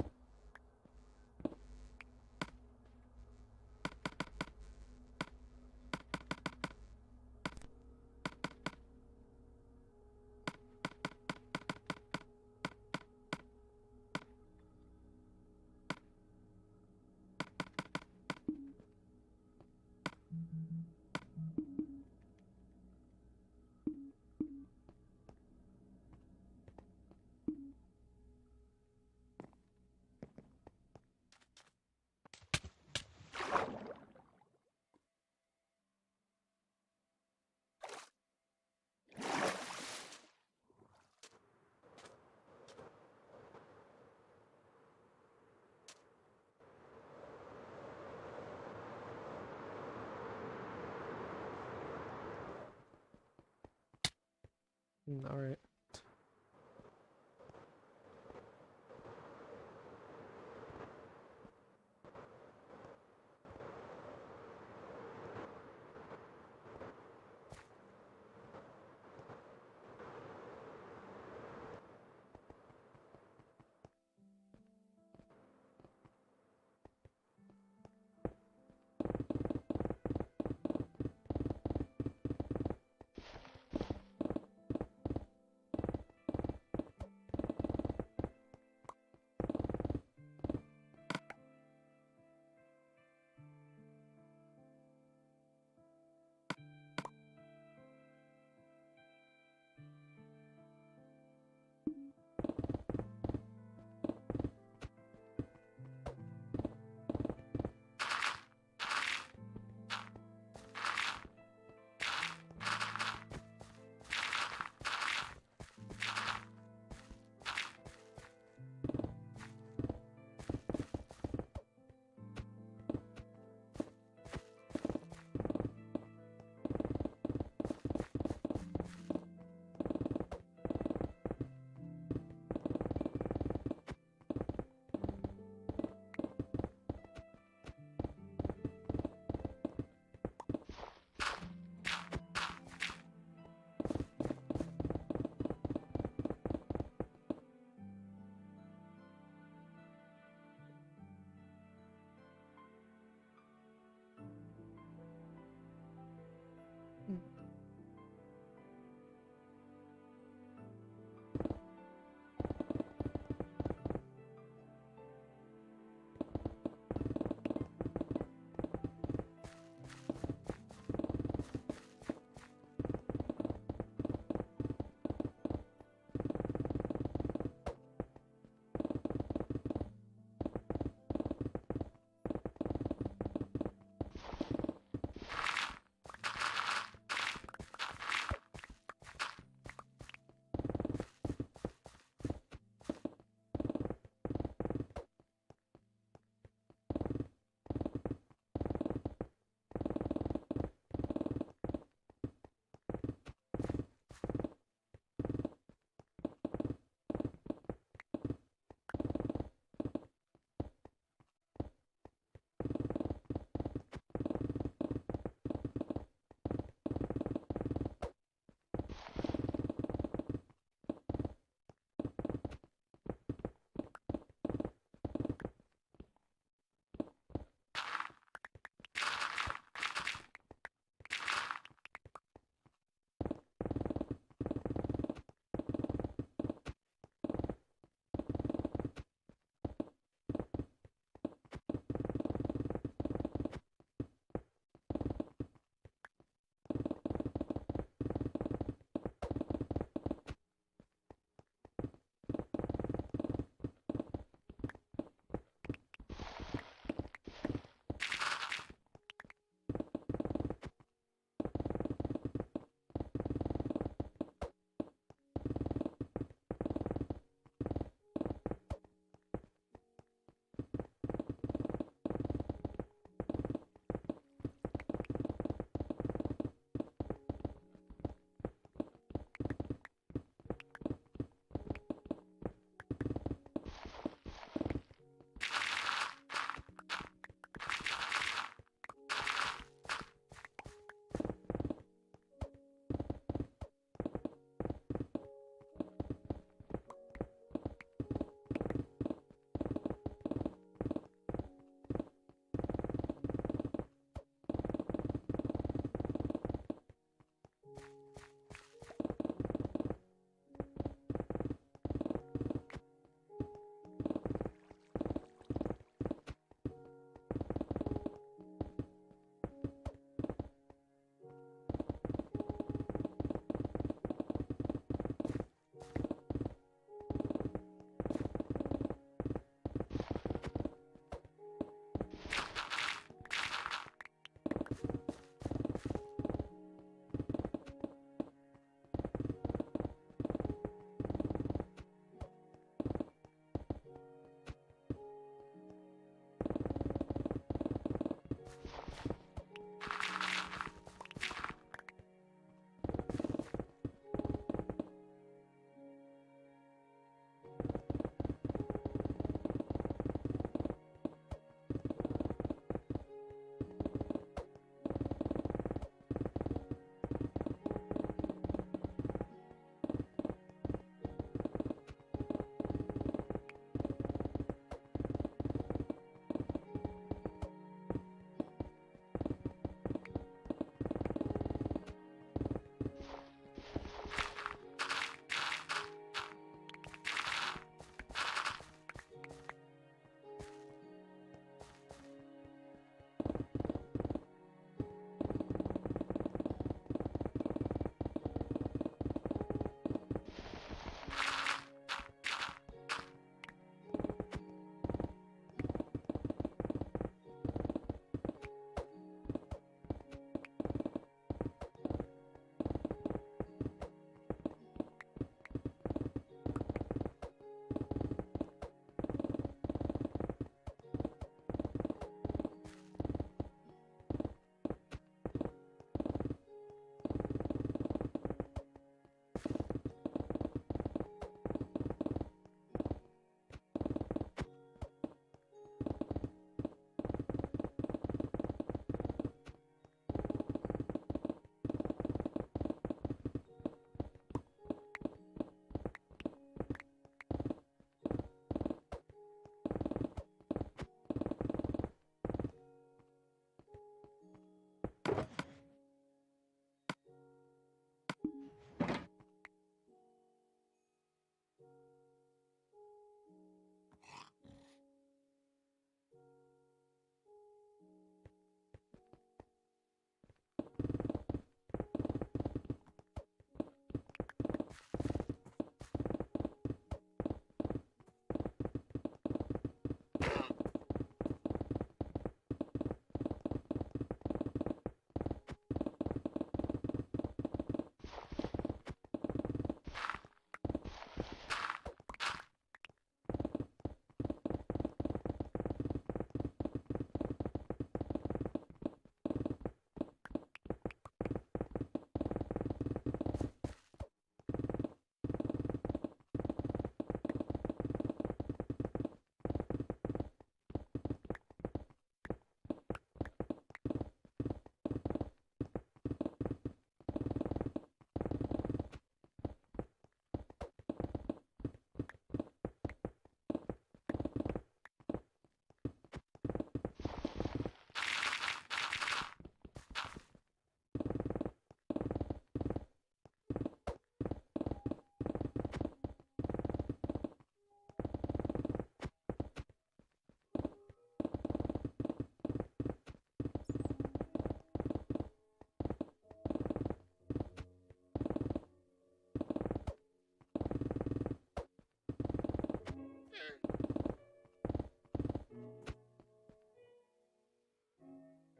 Alright.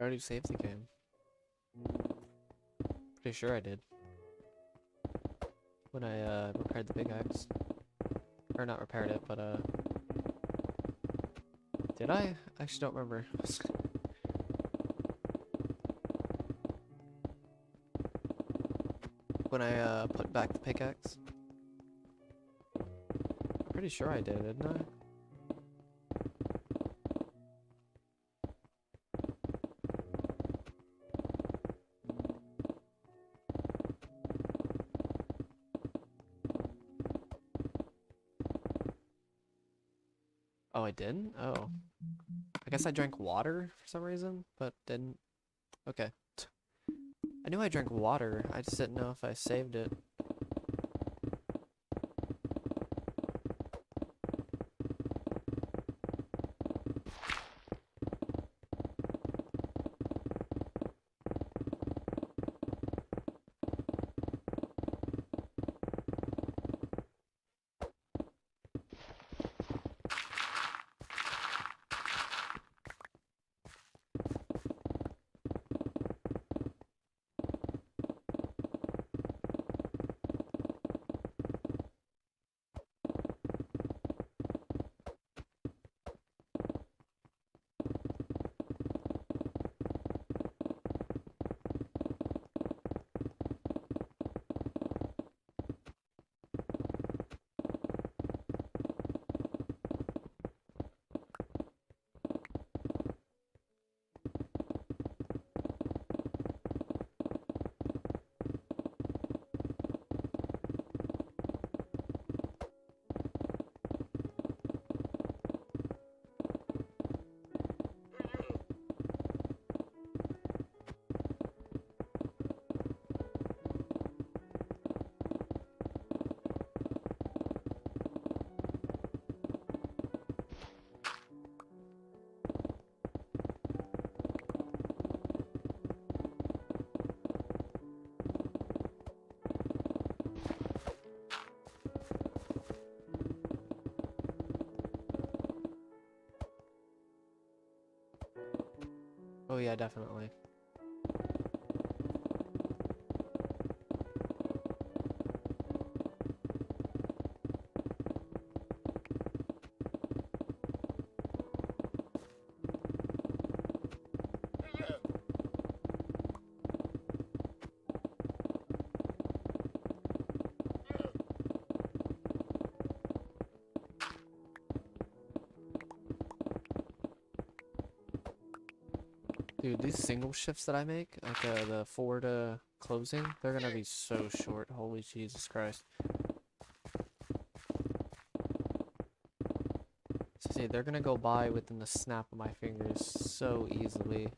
already saved the game. Pretty sure I did. When I repaired the pickaxe. Or not repaired it, but did I? I actually don't remember. When I put back the pickaxe. I'm pretty sure I did, didn't I? Oh, I didn't? Oh. I guess I drank water for some reason, but didn't. Okay. I knew I drank water, I just didn't know if I saved it. Oh yeah, definitely. Dude, these single shifts that I make, like the 4 to closing, they're gonna be so short. Holy Jesus Christ. So see, they're gonna go by within the snap of my fingers so easily.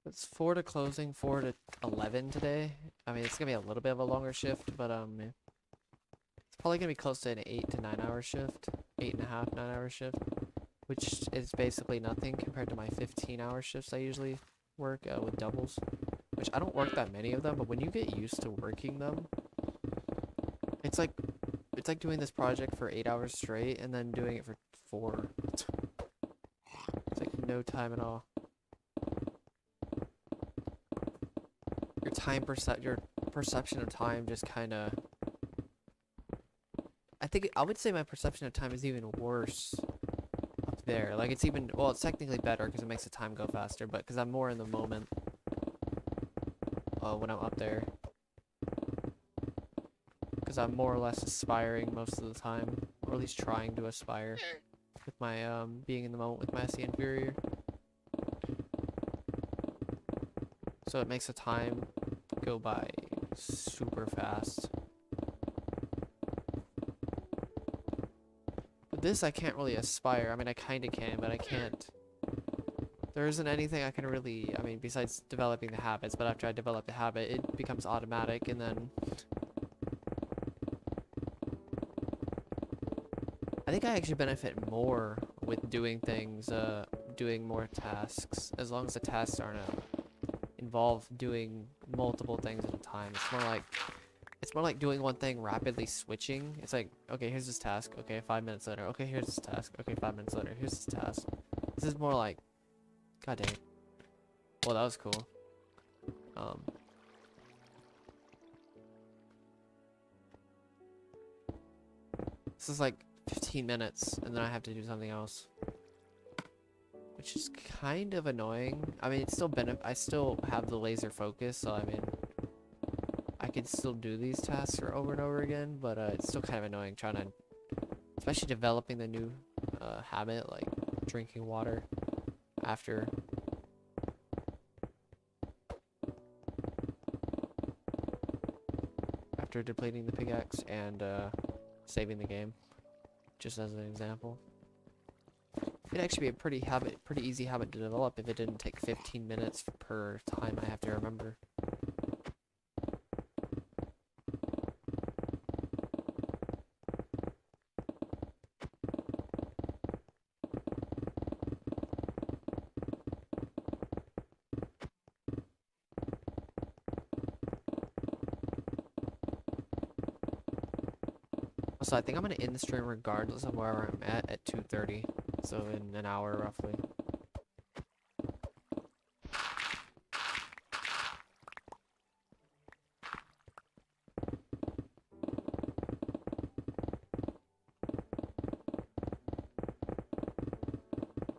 It's 4 to closing, 4 to 11 today. I mean, it's gonna be a little bit of a longer shift, but it's probably gonna be close to an 8 to 9 hour shift, 8.5, 9 hour shift, which is basically nothing compared to my 15-hour shifts I usually work with doubles, which I don't work that many of them, but when you get used to working them, it's like doing this project for 8 hours straight and then doing it for 4. It's like no time at all. Your perception of time just kind of, I would say my perception of time is even worse up there. Like it's even, well, it's technically better because it makes the time go faster, but because I'm more in the moment when I'm up there, because I'm more or less aspiring most of the time, or at least trying to aspire with my being in the moment with my SickRPG. So it makes the time go by super fast. But this I can't really aspire. I mean, I kind of can, but I can't. There isn't anything I can really, I mean, besides developing the habits, but after I develop the habit, it becomes automatic, and then I think I actually benefit more with doing things, doing more tasks, as long as the tasks aren't involve doing multiple things at a time. It's more like doing one thing rapidly switching. It's like, okay, here's this task. Okay, 5 minutes later. Okay, here's this task. Okay, 5 minutes later. Here's this task. This is more like, god dang. Well, that was cool. This is like 15 minutes, and then I have to do something else, which is kind of annoying. I mean, it's still I still have the laser focus, so I mean, I could still do these tasks over and over again, but it's still kind of annoying trying to, especially developing the new habit, like drinking water after depleting the pickaxe and saving the game, just as an example. It'd actually be a pretty easy habit to develop if it didn't take 15 minutes per time I have to remember. So I think I'm gonna end the stream regardless of where I'm at 2:30, so in an hour roughly.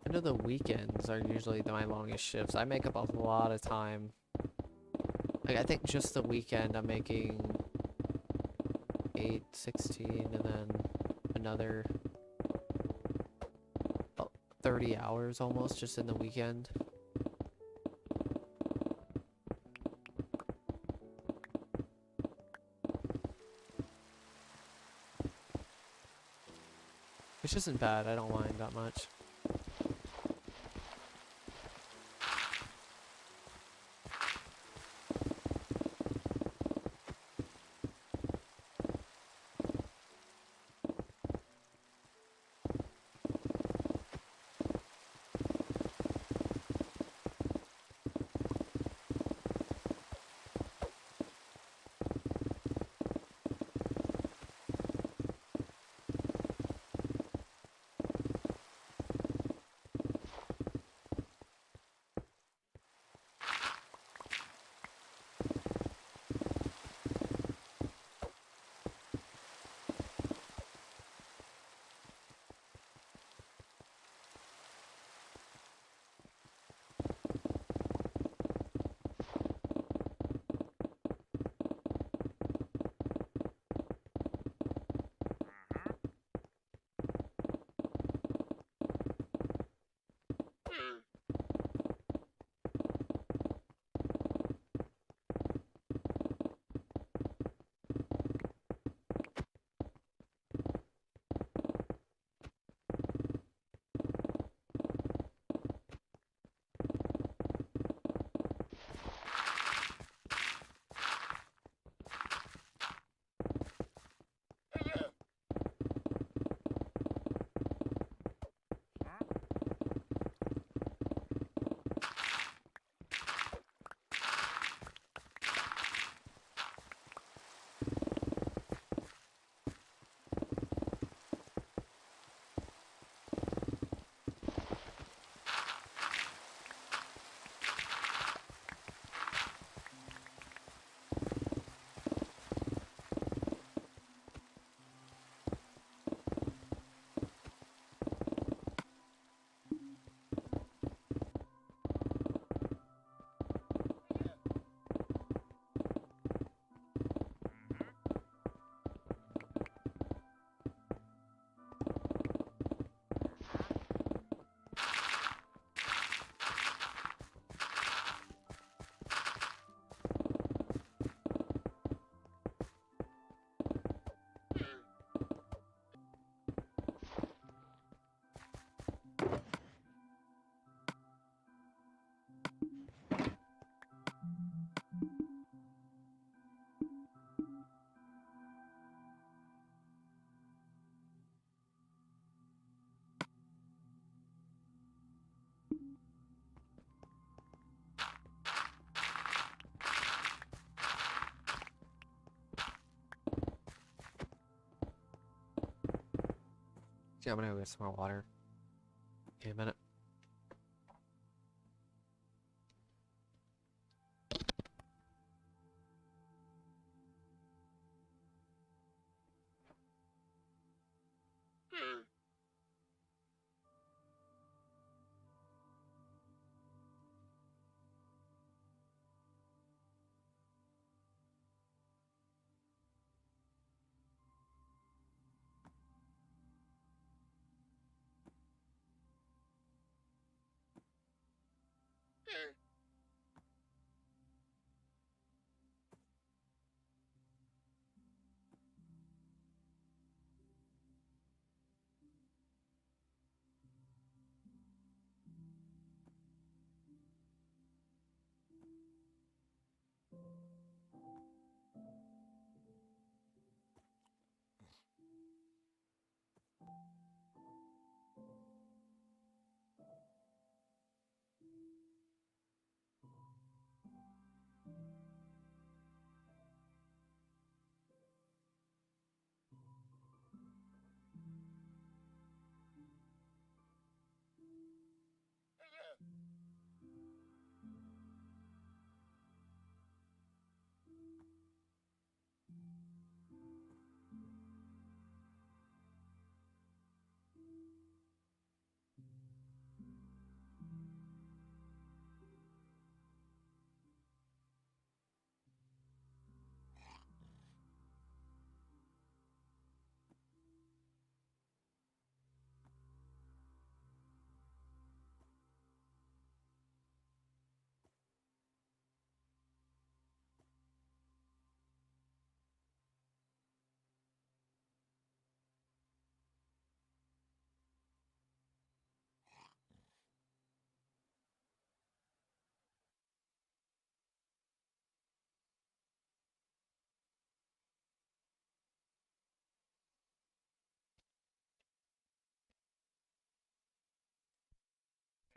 I know the weekends are usually my longest shifts. I make up a lot of time. Like, I think just the weekend I'm making 8, 16, and then another 30 hours almost just in the weekend. Which isn't bad, I don't mind that much. Yeah, I'm gonna go get some more water. Okay, a minute.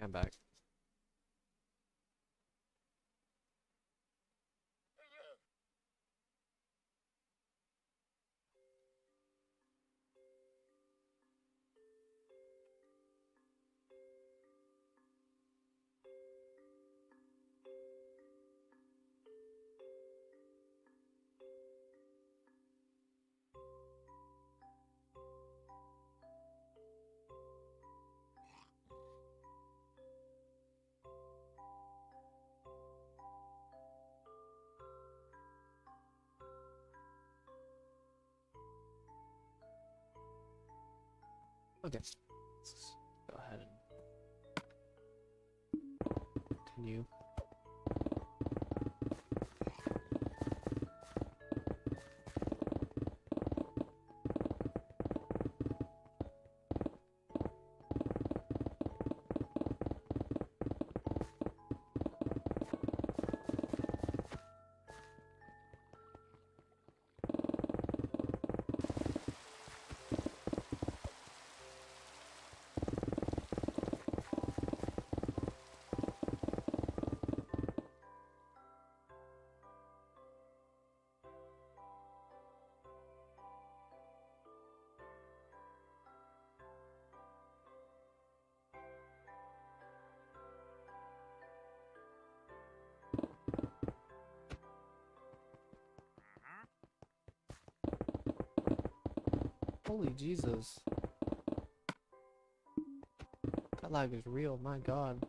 I'm back. Okay, let's go ahead and continue. Holy Jesus. That lag is real, my god.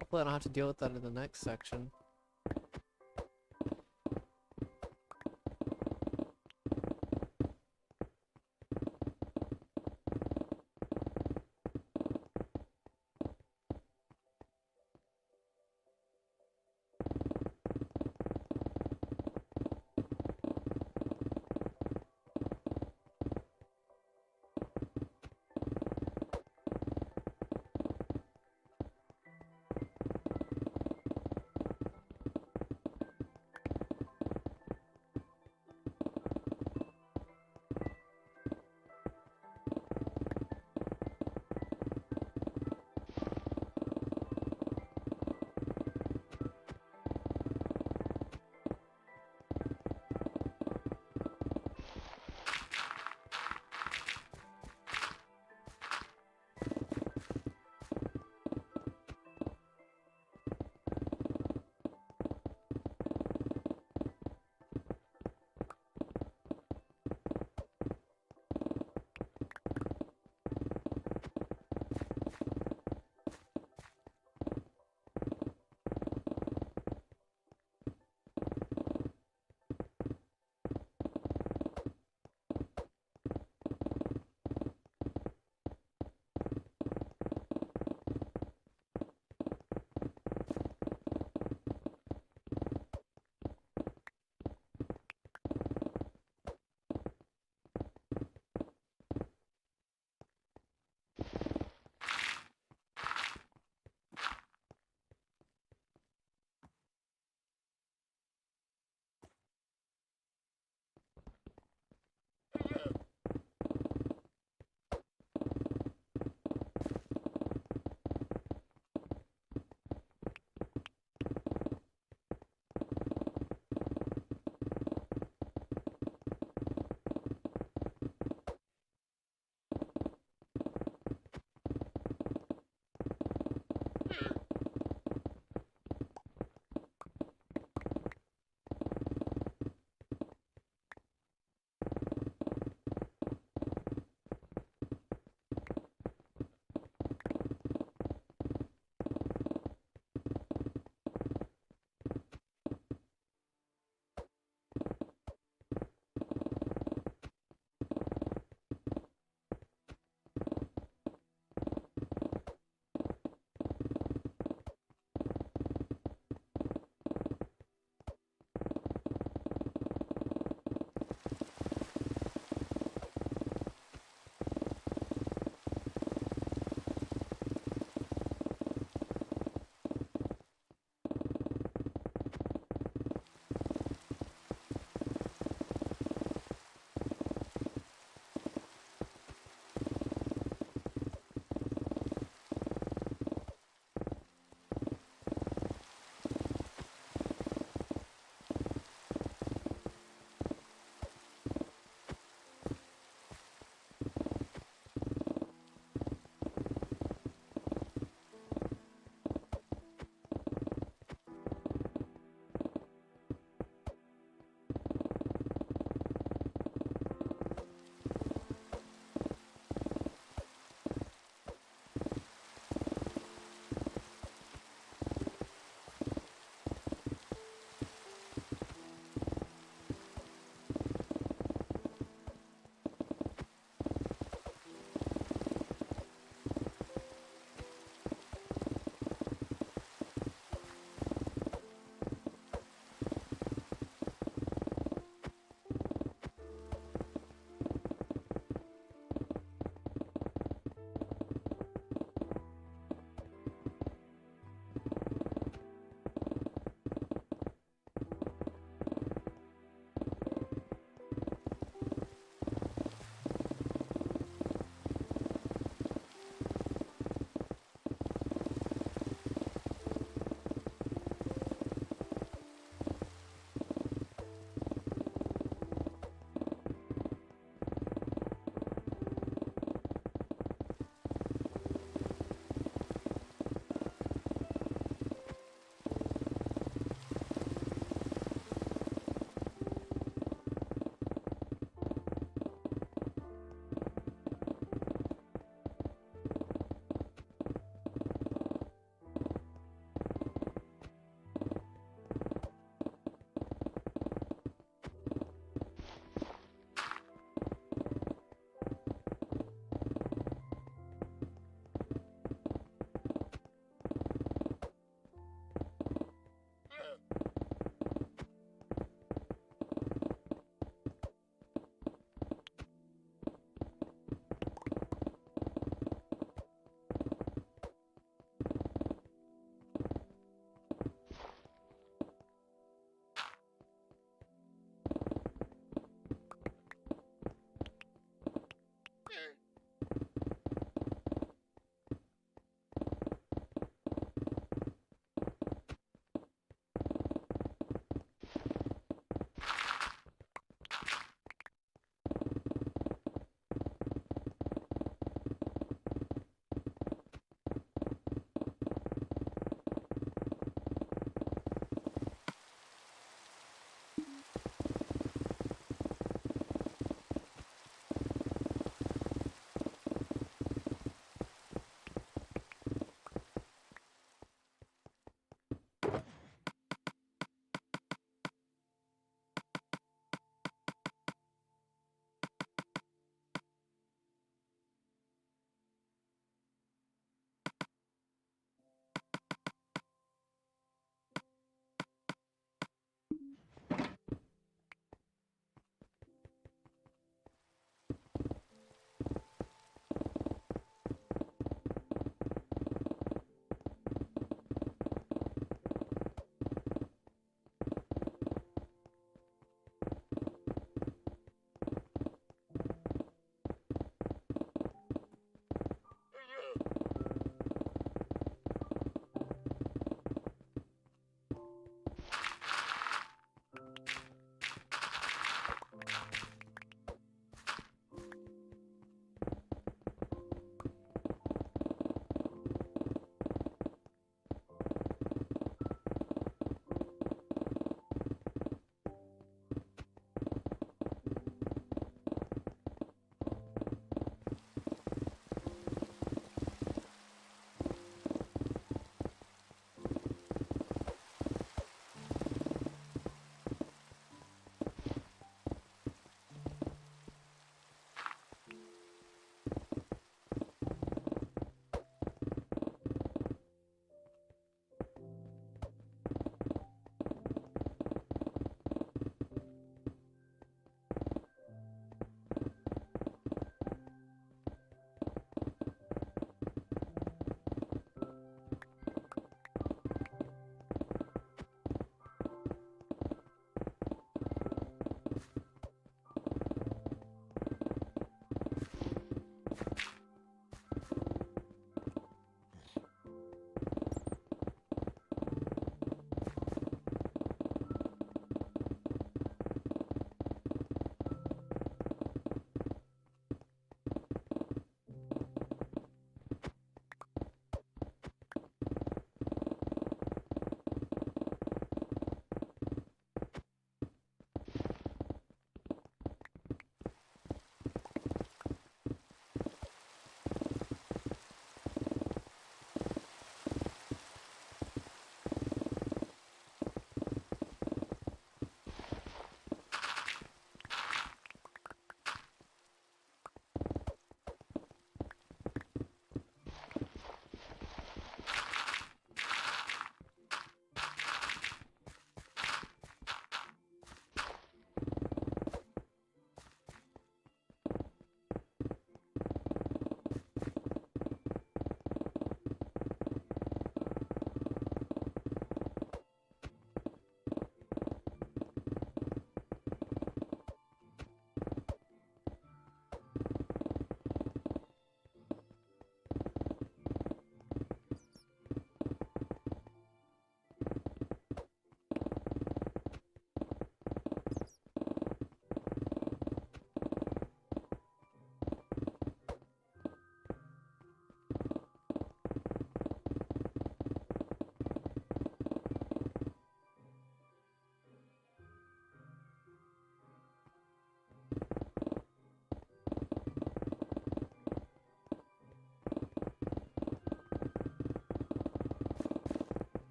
Hopefully I don't have to deal with that in the next section.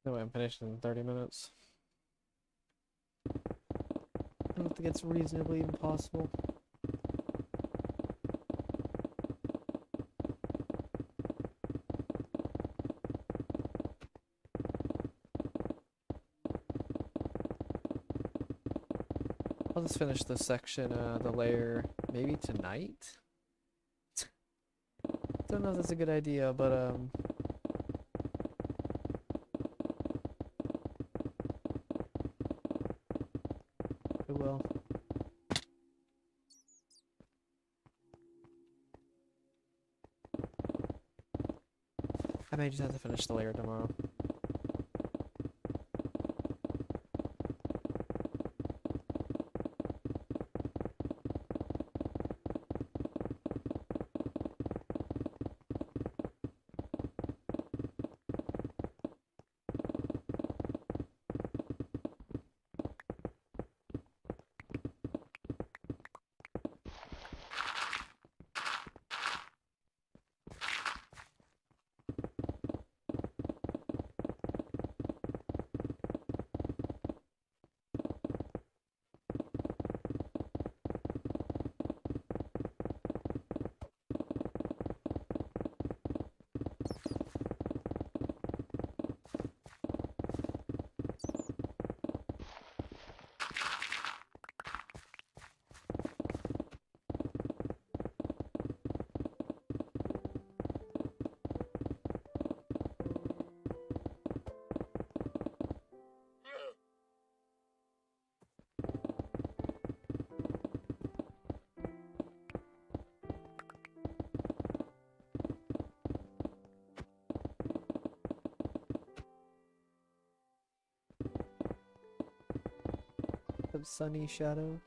No way, I'm finished in 30 minutes. I don't think it's reasonably impossible. I'll just finish the section, the layer, maybe tonight? Don't know if that's a good idea, but, it will. I may just have to finish the layer tomorrow. Of sunny shadow.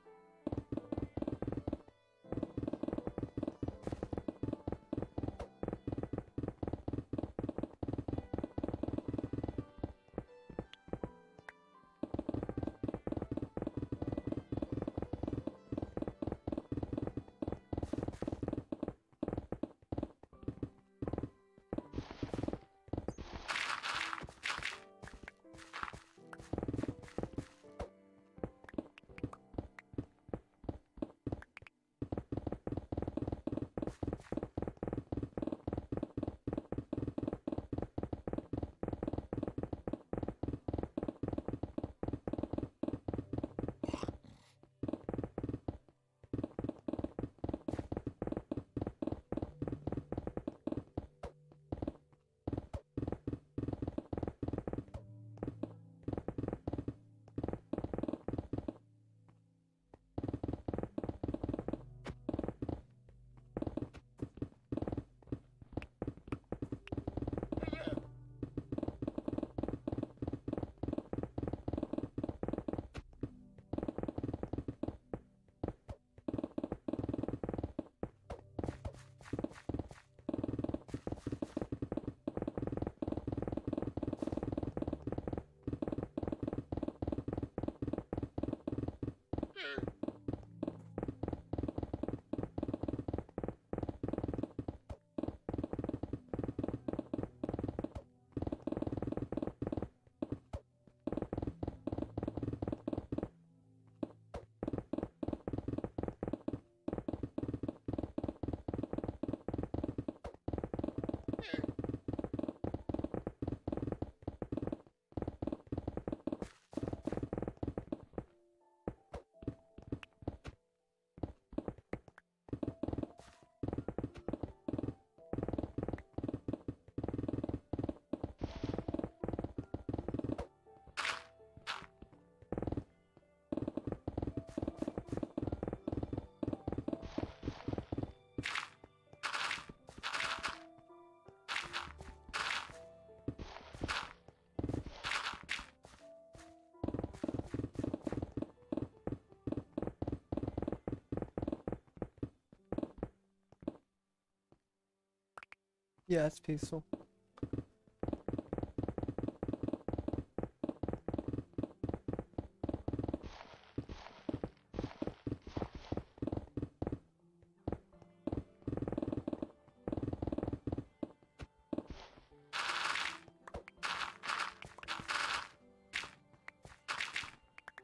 Yeah, it's peaceful.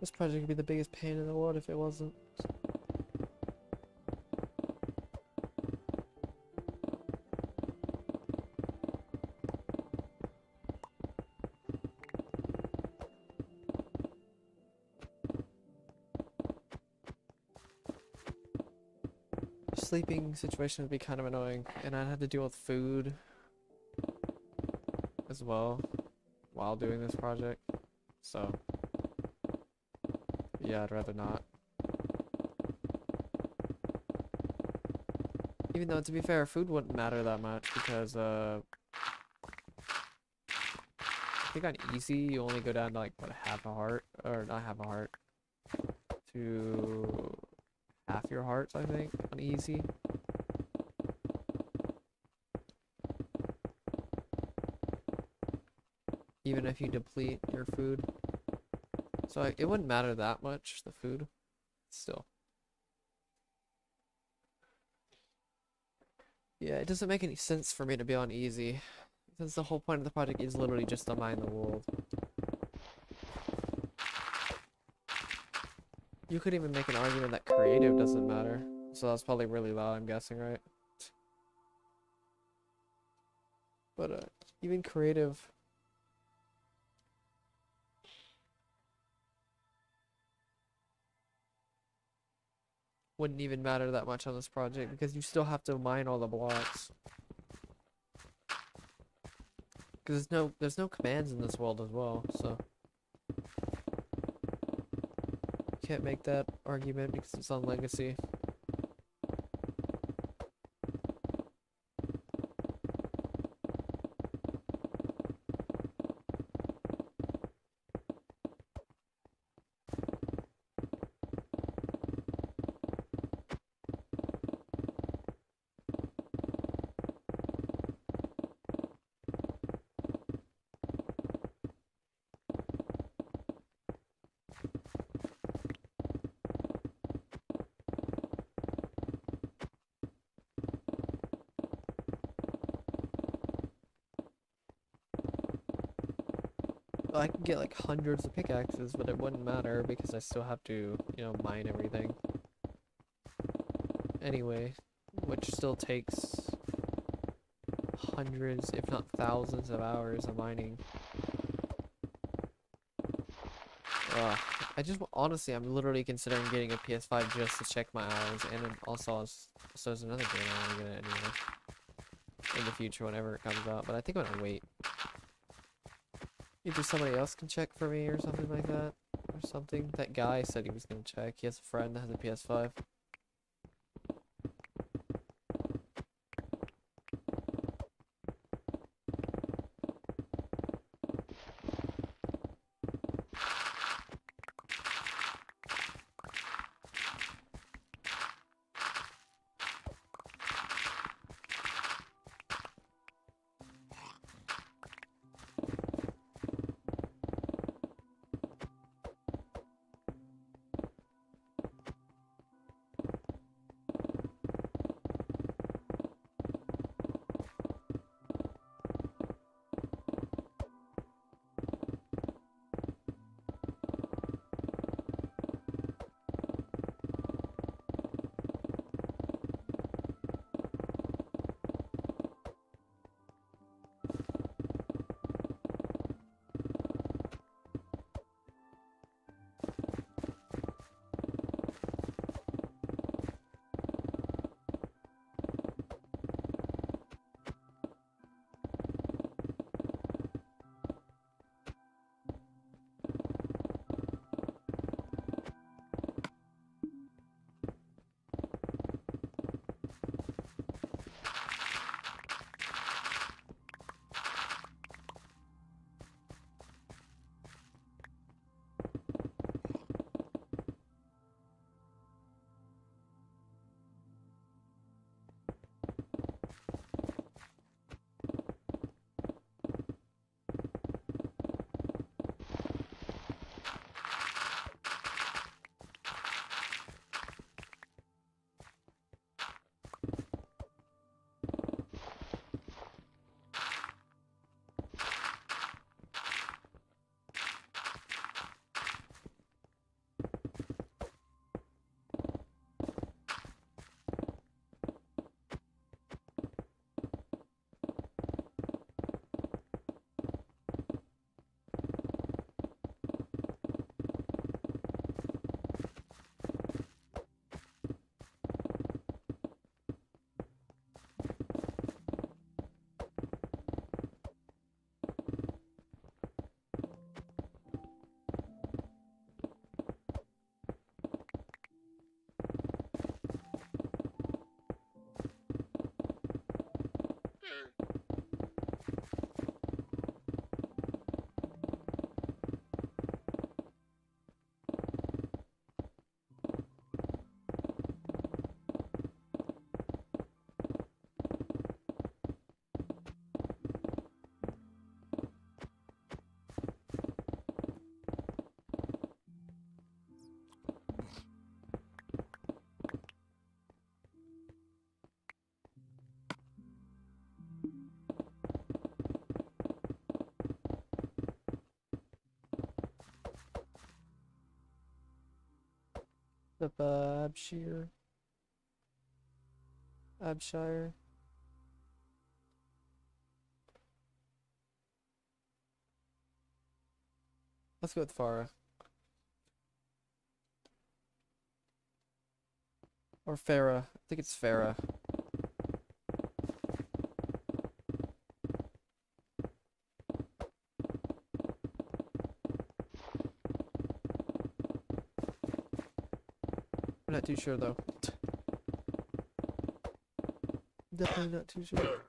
This project would be the biggest pain in the world if it wasn't. Sleeping situation would be kind of annoying, and I'd have to deal with food as well while doing this project, so yeah, I'd rather not. Even though, to be fair, food wouldn't matter that much because I think on easy you only go down to like what, half a heart, or not half a heart, to half your hearts, I think, on easy. Even if you deplete your food. So it wouldn't matter that much, the food, still. Yeah, it doesn't make any sense for me to be on easy, since the whole point of the project is literally just to mine the world. You could even make an argument that creative doesn't matter. So that's probably really loud, I'm guessing, right? But even creative wouldn't even matter that much on this project because you still have to mine all the blocks. Because there's no commands in this world as well, so you can't make that argument because it's on Legacy. I can get like hundreds of pickaxes, but it wouldn't matter because I still have to, you know, mine everything. Anyway, which still takes hundreds, if not thousands of hours of mining. Honestly, I'm literally considering getting a PS5 just to check my hours, and then also there's another game I want to get it anyway in the future whenever it comes out, but I think I'm gonna wait. Either somebody else can check for me or something like that, or something. That guy said he was gonna check. He has a friend that has a PS5. up, Abshire? Abshire? Let's go with Farah. Or Farah. I think it's Farah. I'm not too sure though. Definitely not too sure.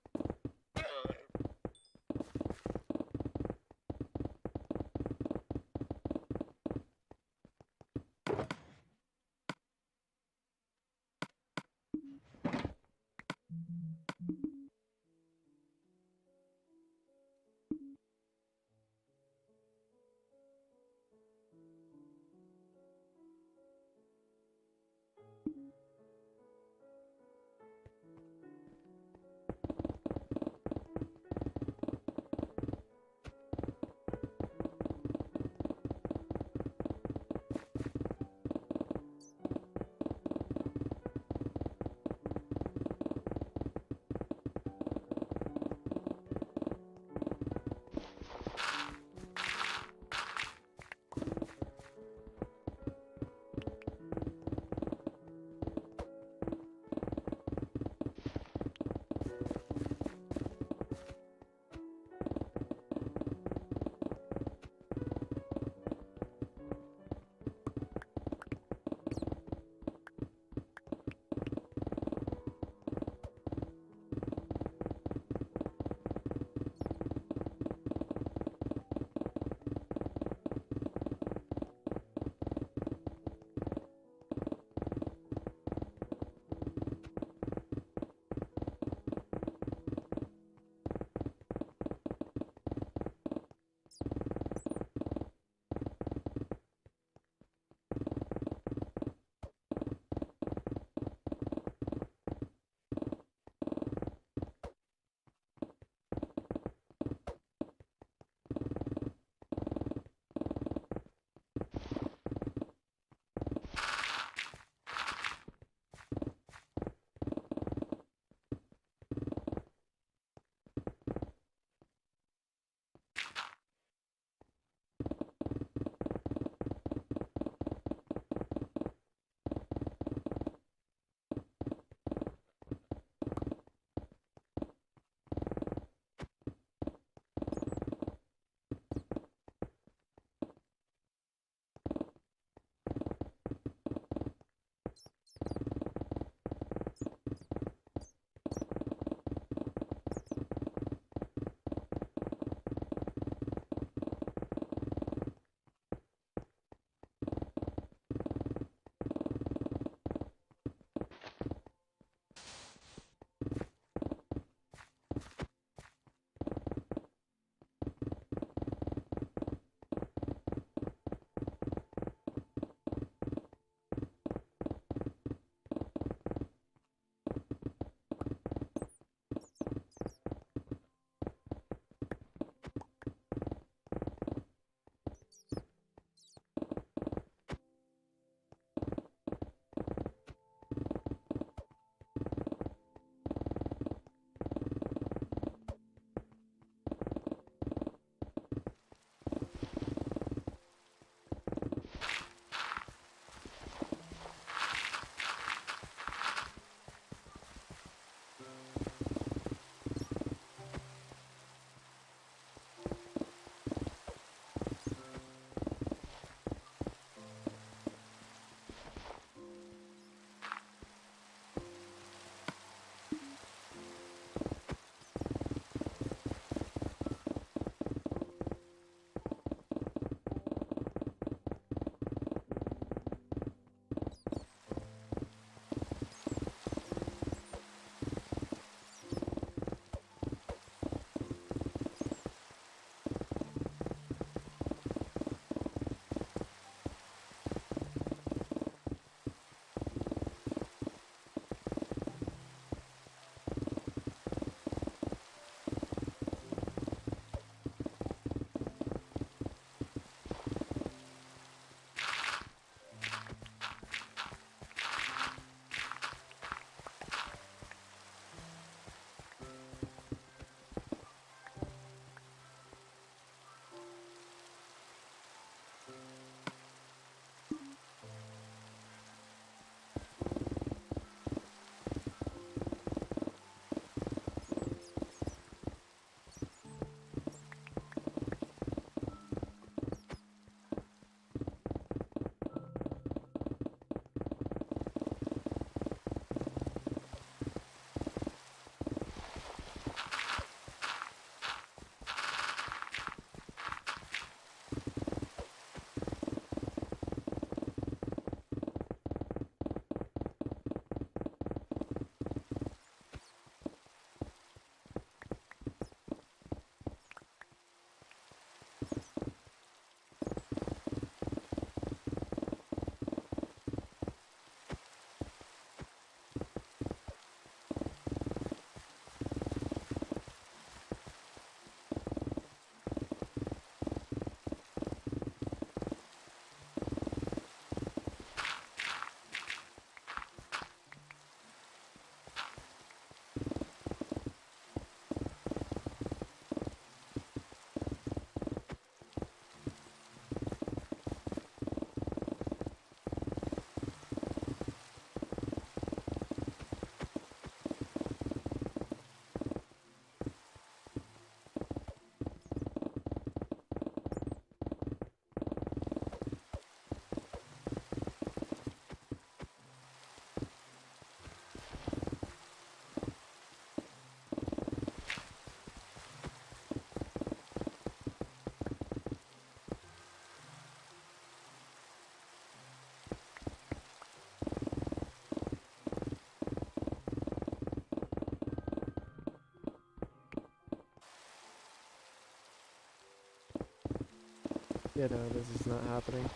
Yeah, no, this is not happening.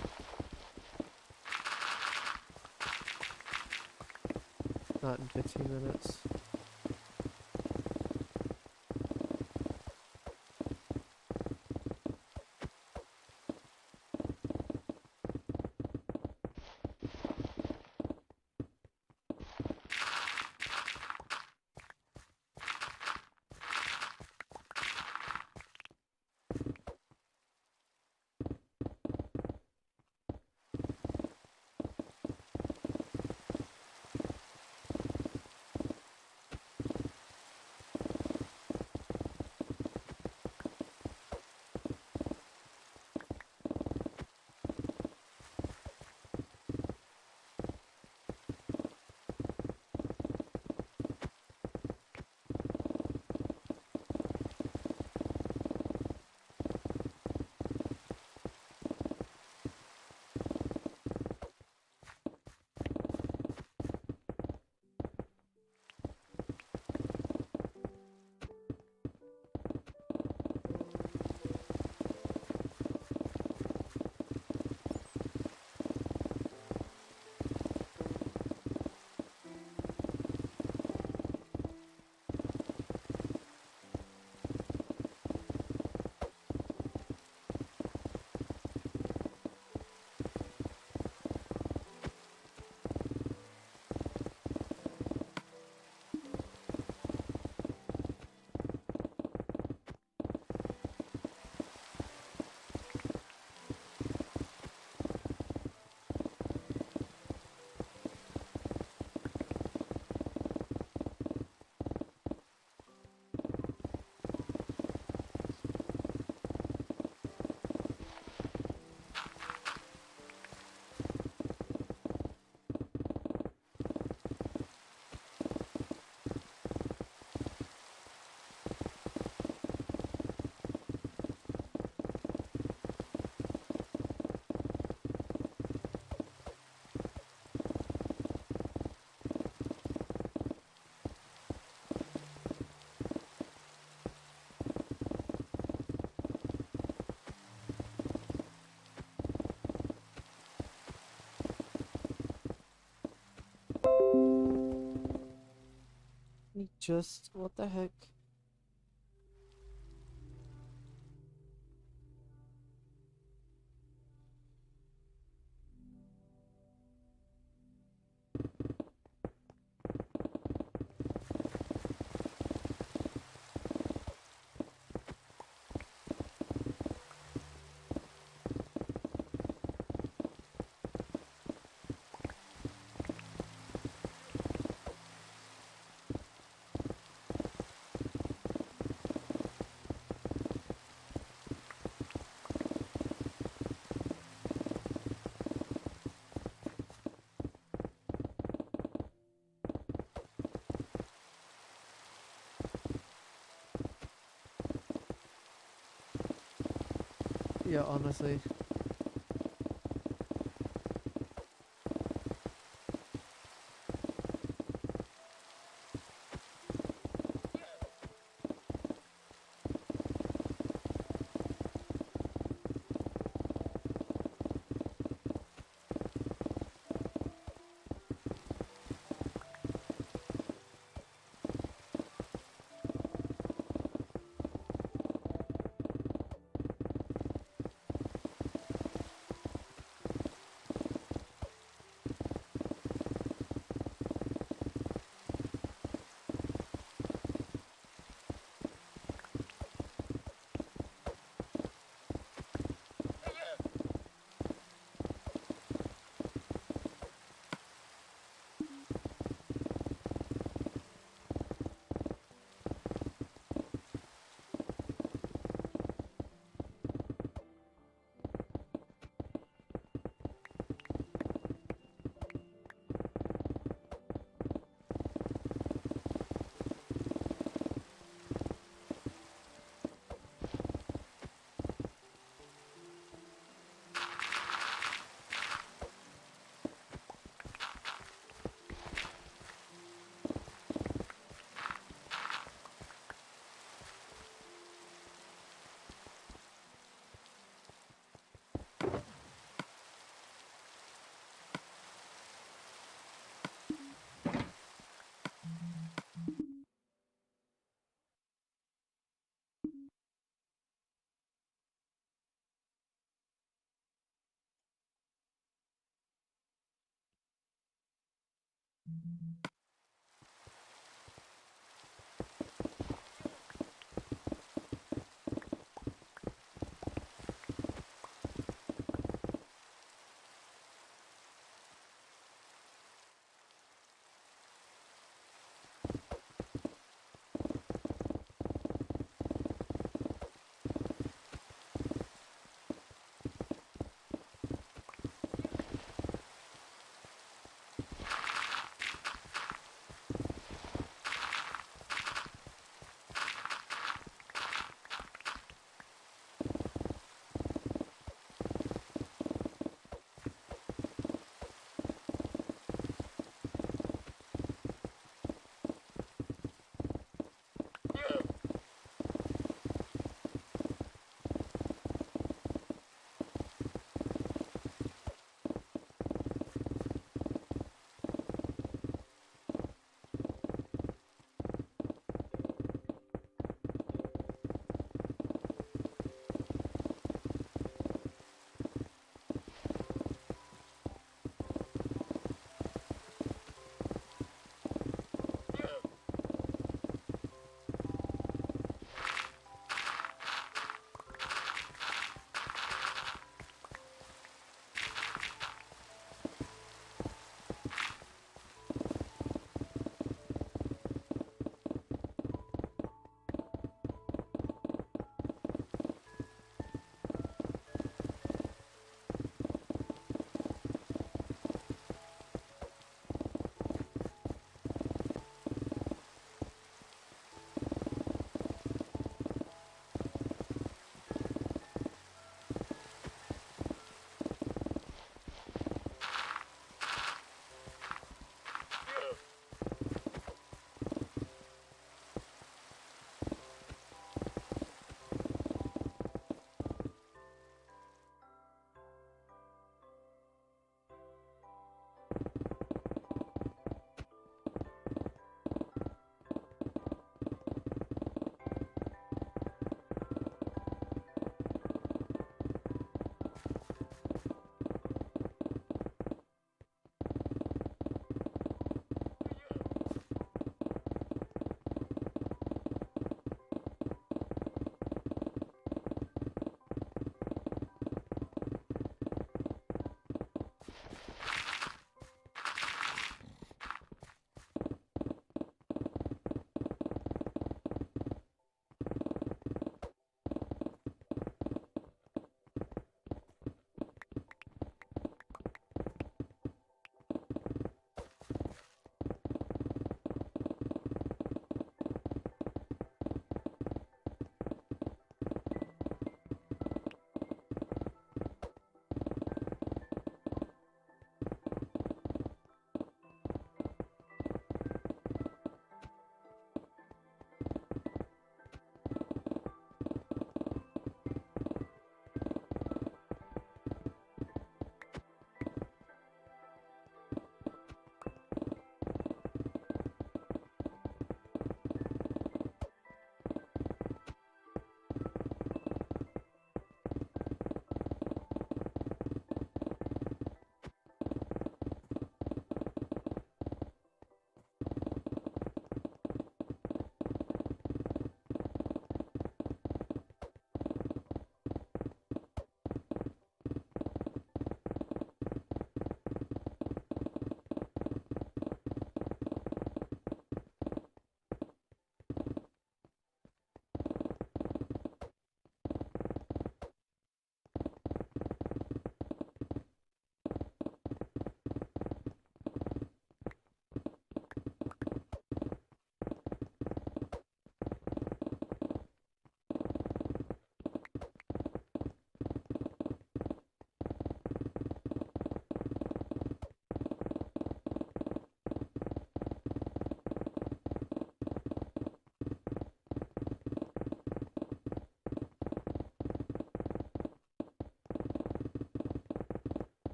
Not in 15 minutes. What the heck? Yeah, honestly.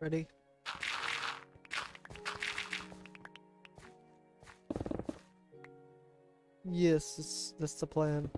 Ready? Yes, that's the plan.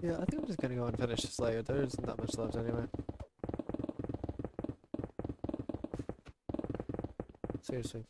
Yeah, I think I'm just gonna go and finish this layer. There's not much left anyway. Seriously.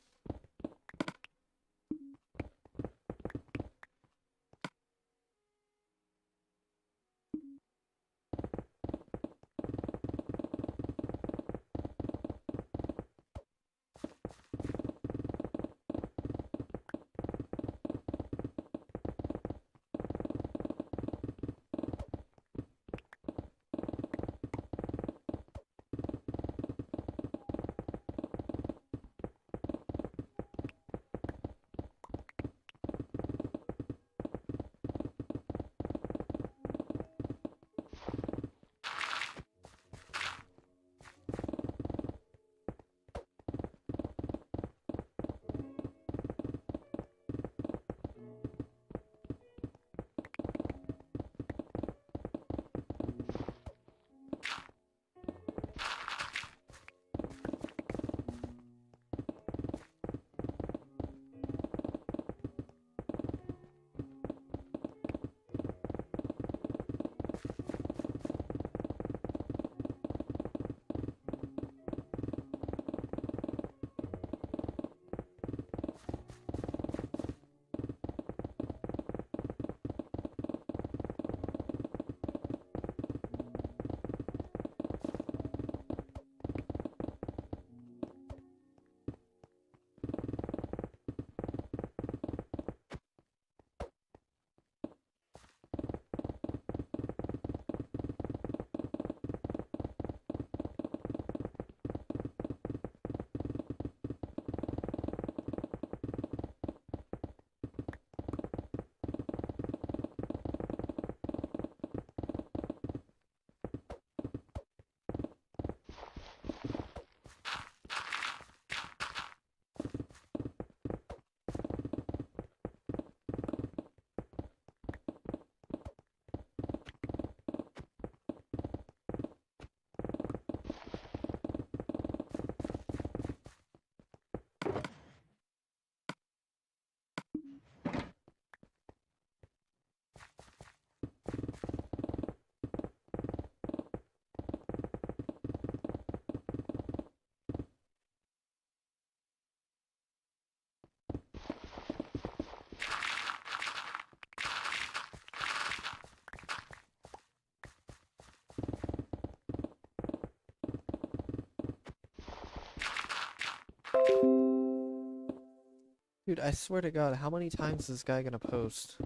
Dude, I swear to God, how many times is this guy gonna post?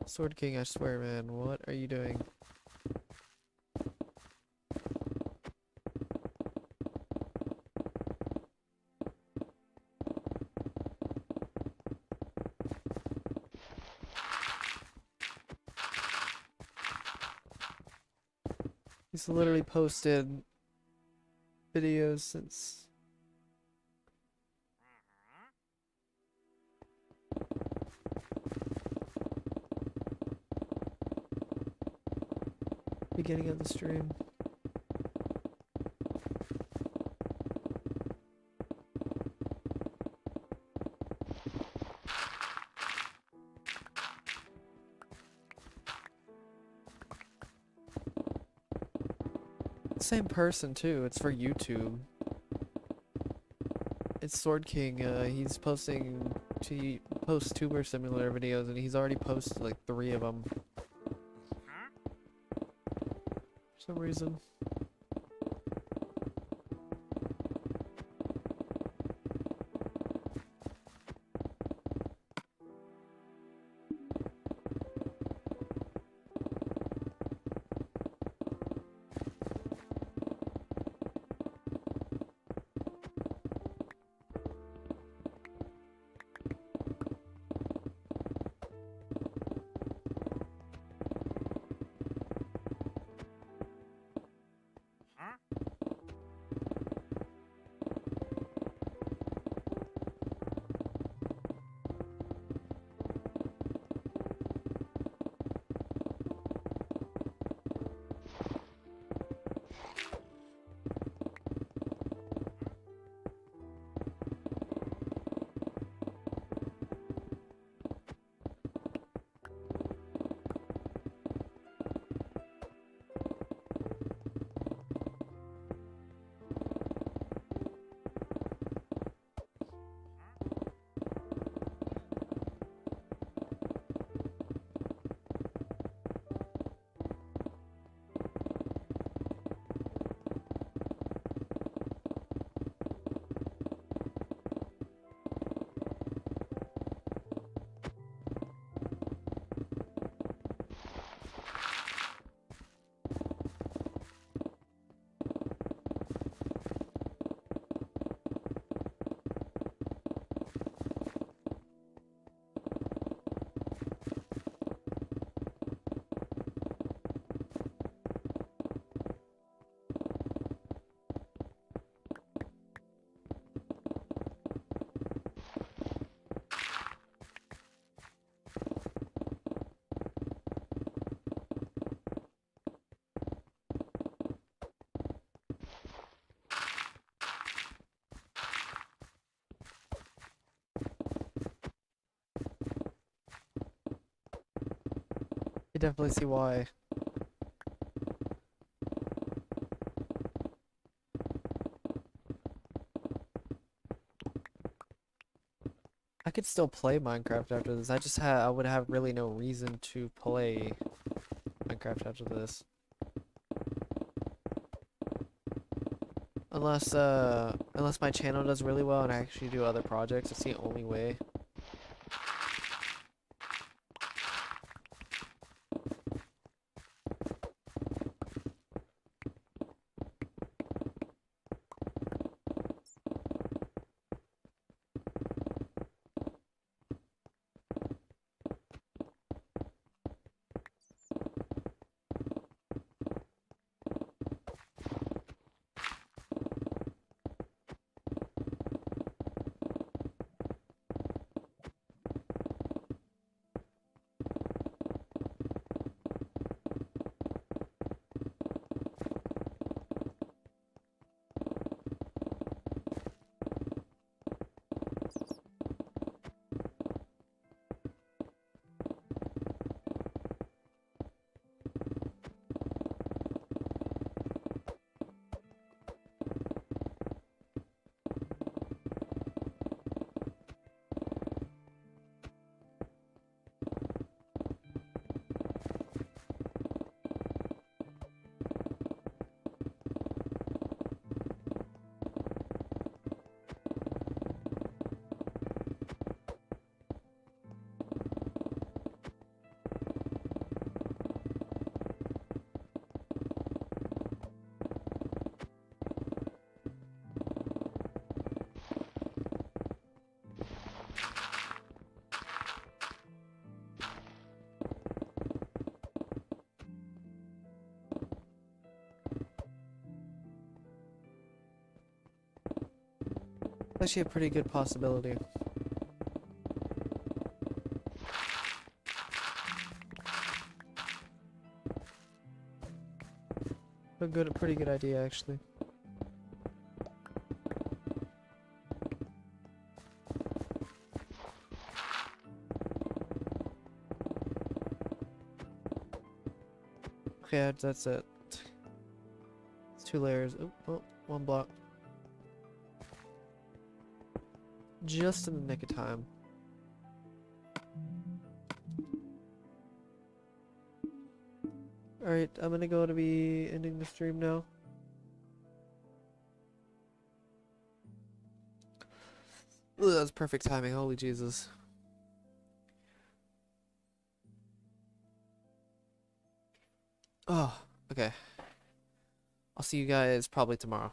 Sword King, I swear, man, what are you doing? He's literally posted videos since... beginning of the stream. Same person too, it's for YouTube. It's Sword King, he's posting to post Tuber Simulator videos and he's already posted like 3 of them. For some reason. I definitely see why. I could still play Minecraft after this. I would have really no reason to play Minecraft after this. Unless my channel does really well and I actually do other projects. It's the only way. Actually a pretty good possibility. Pretty good idea actually. Okay, that's it. It's 2 layers. Oh, 1 block. Just in the nick of time. Alright, I'm gonna go to be ending the stream now. Ooh, that's perfect timing, holy Jesus. Oh, okay. I'll see you guys probably tomorrow.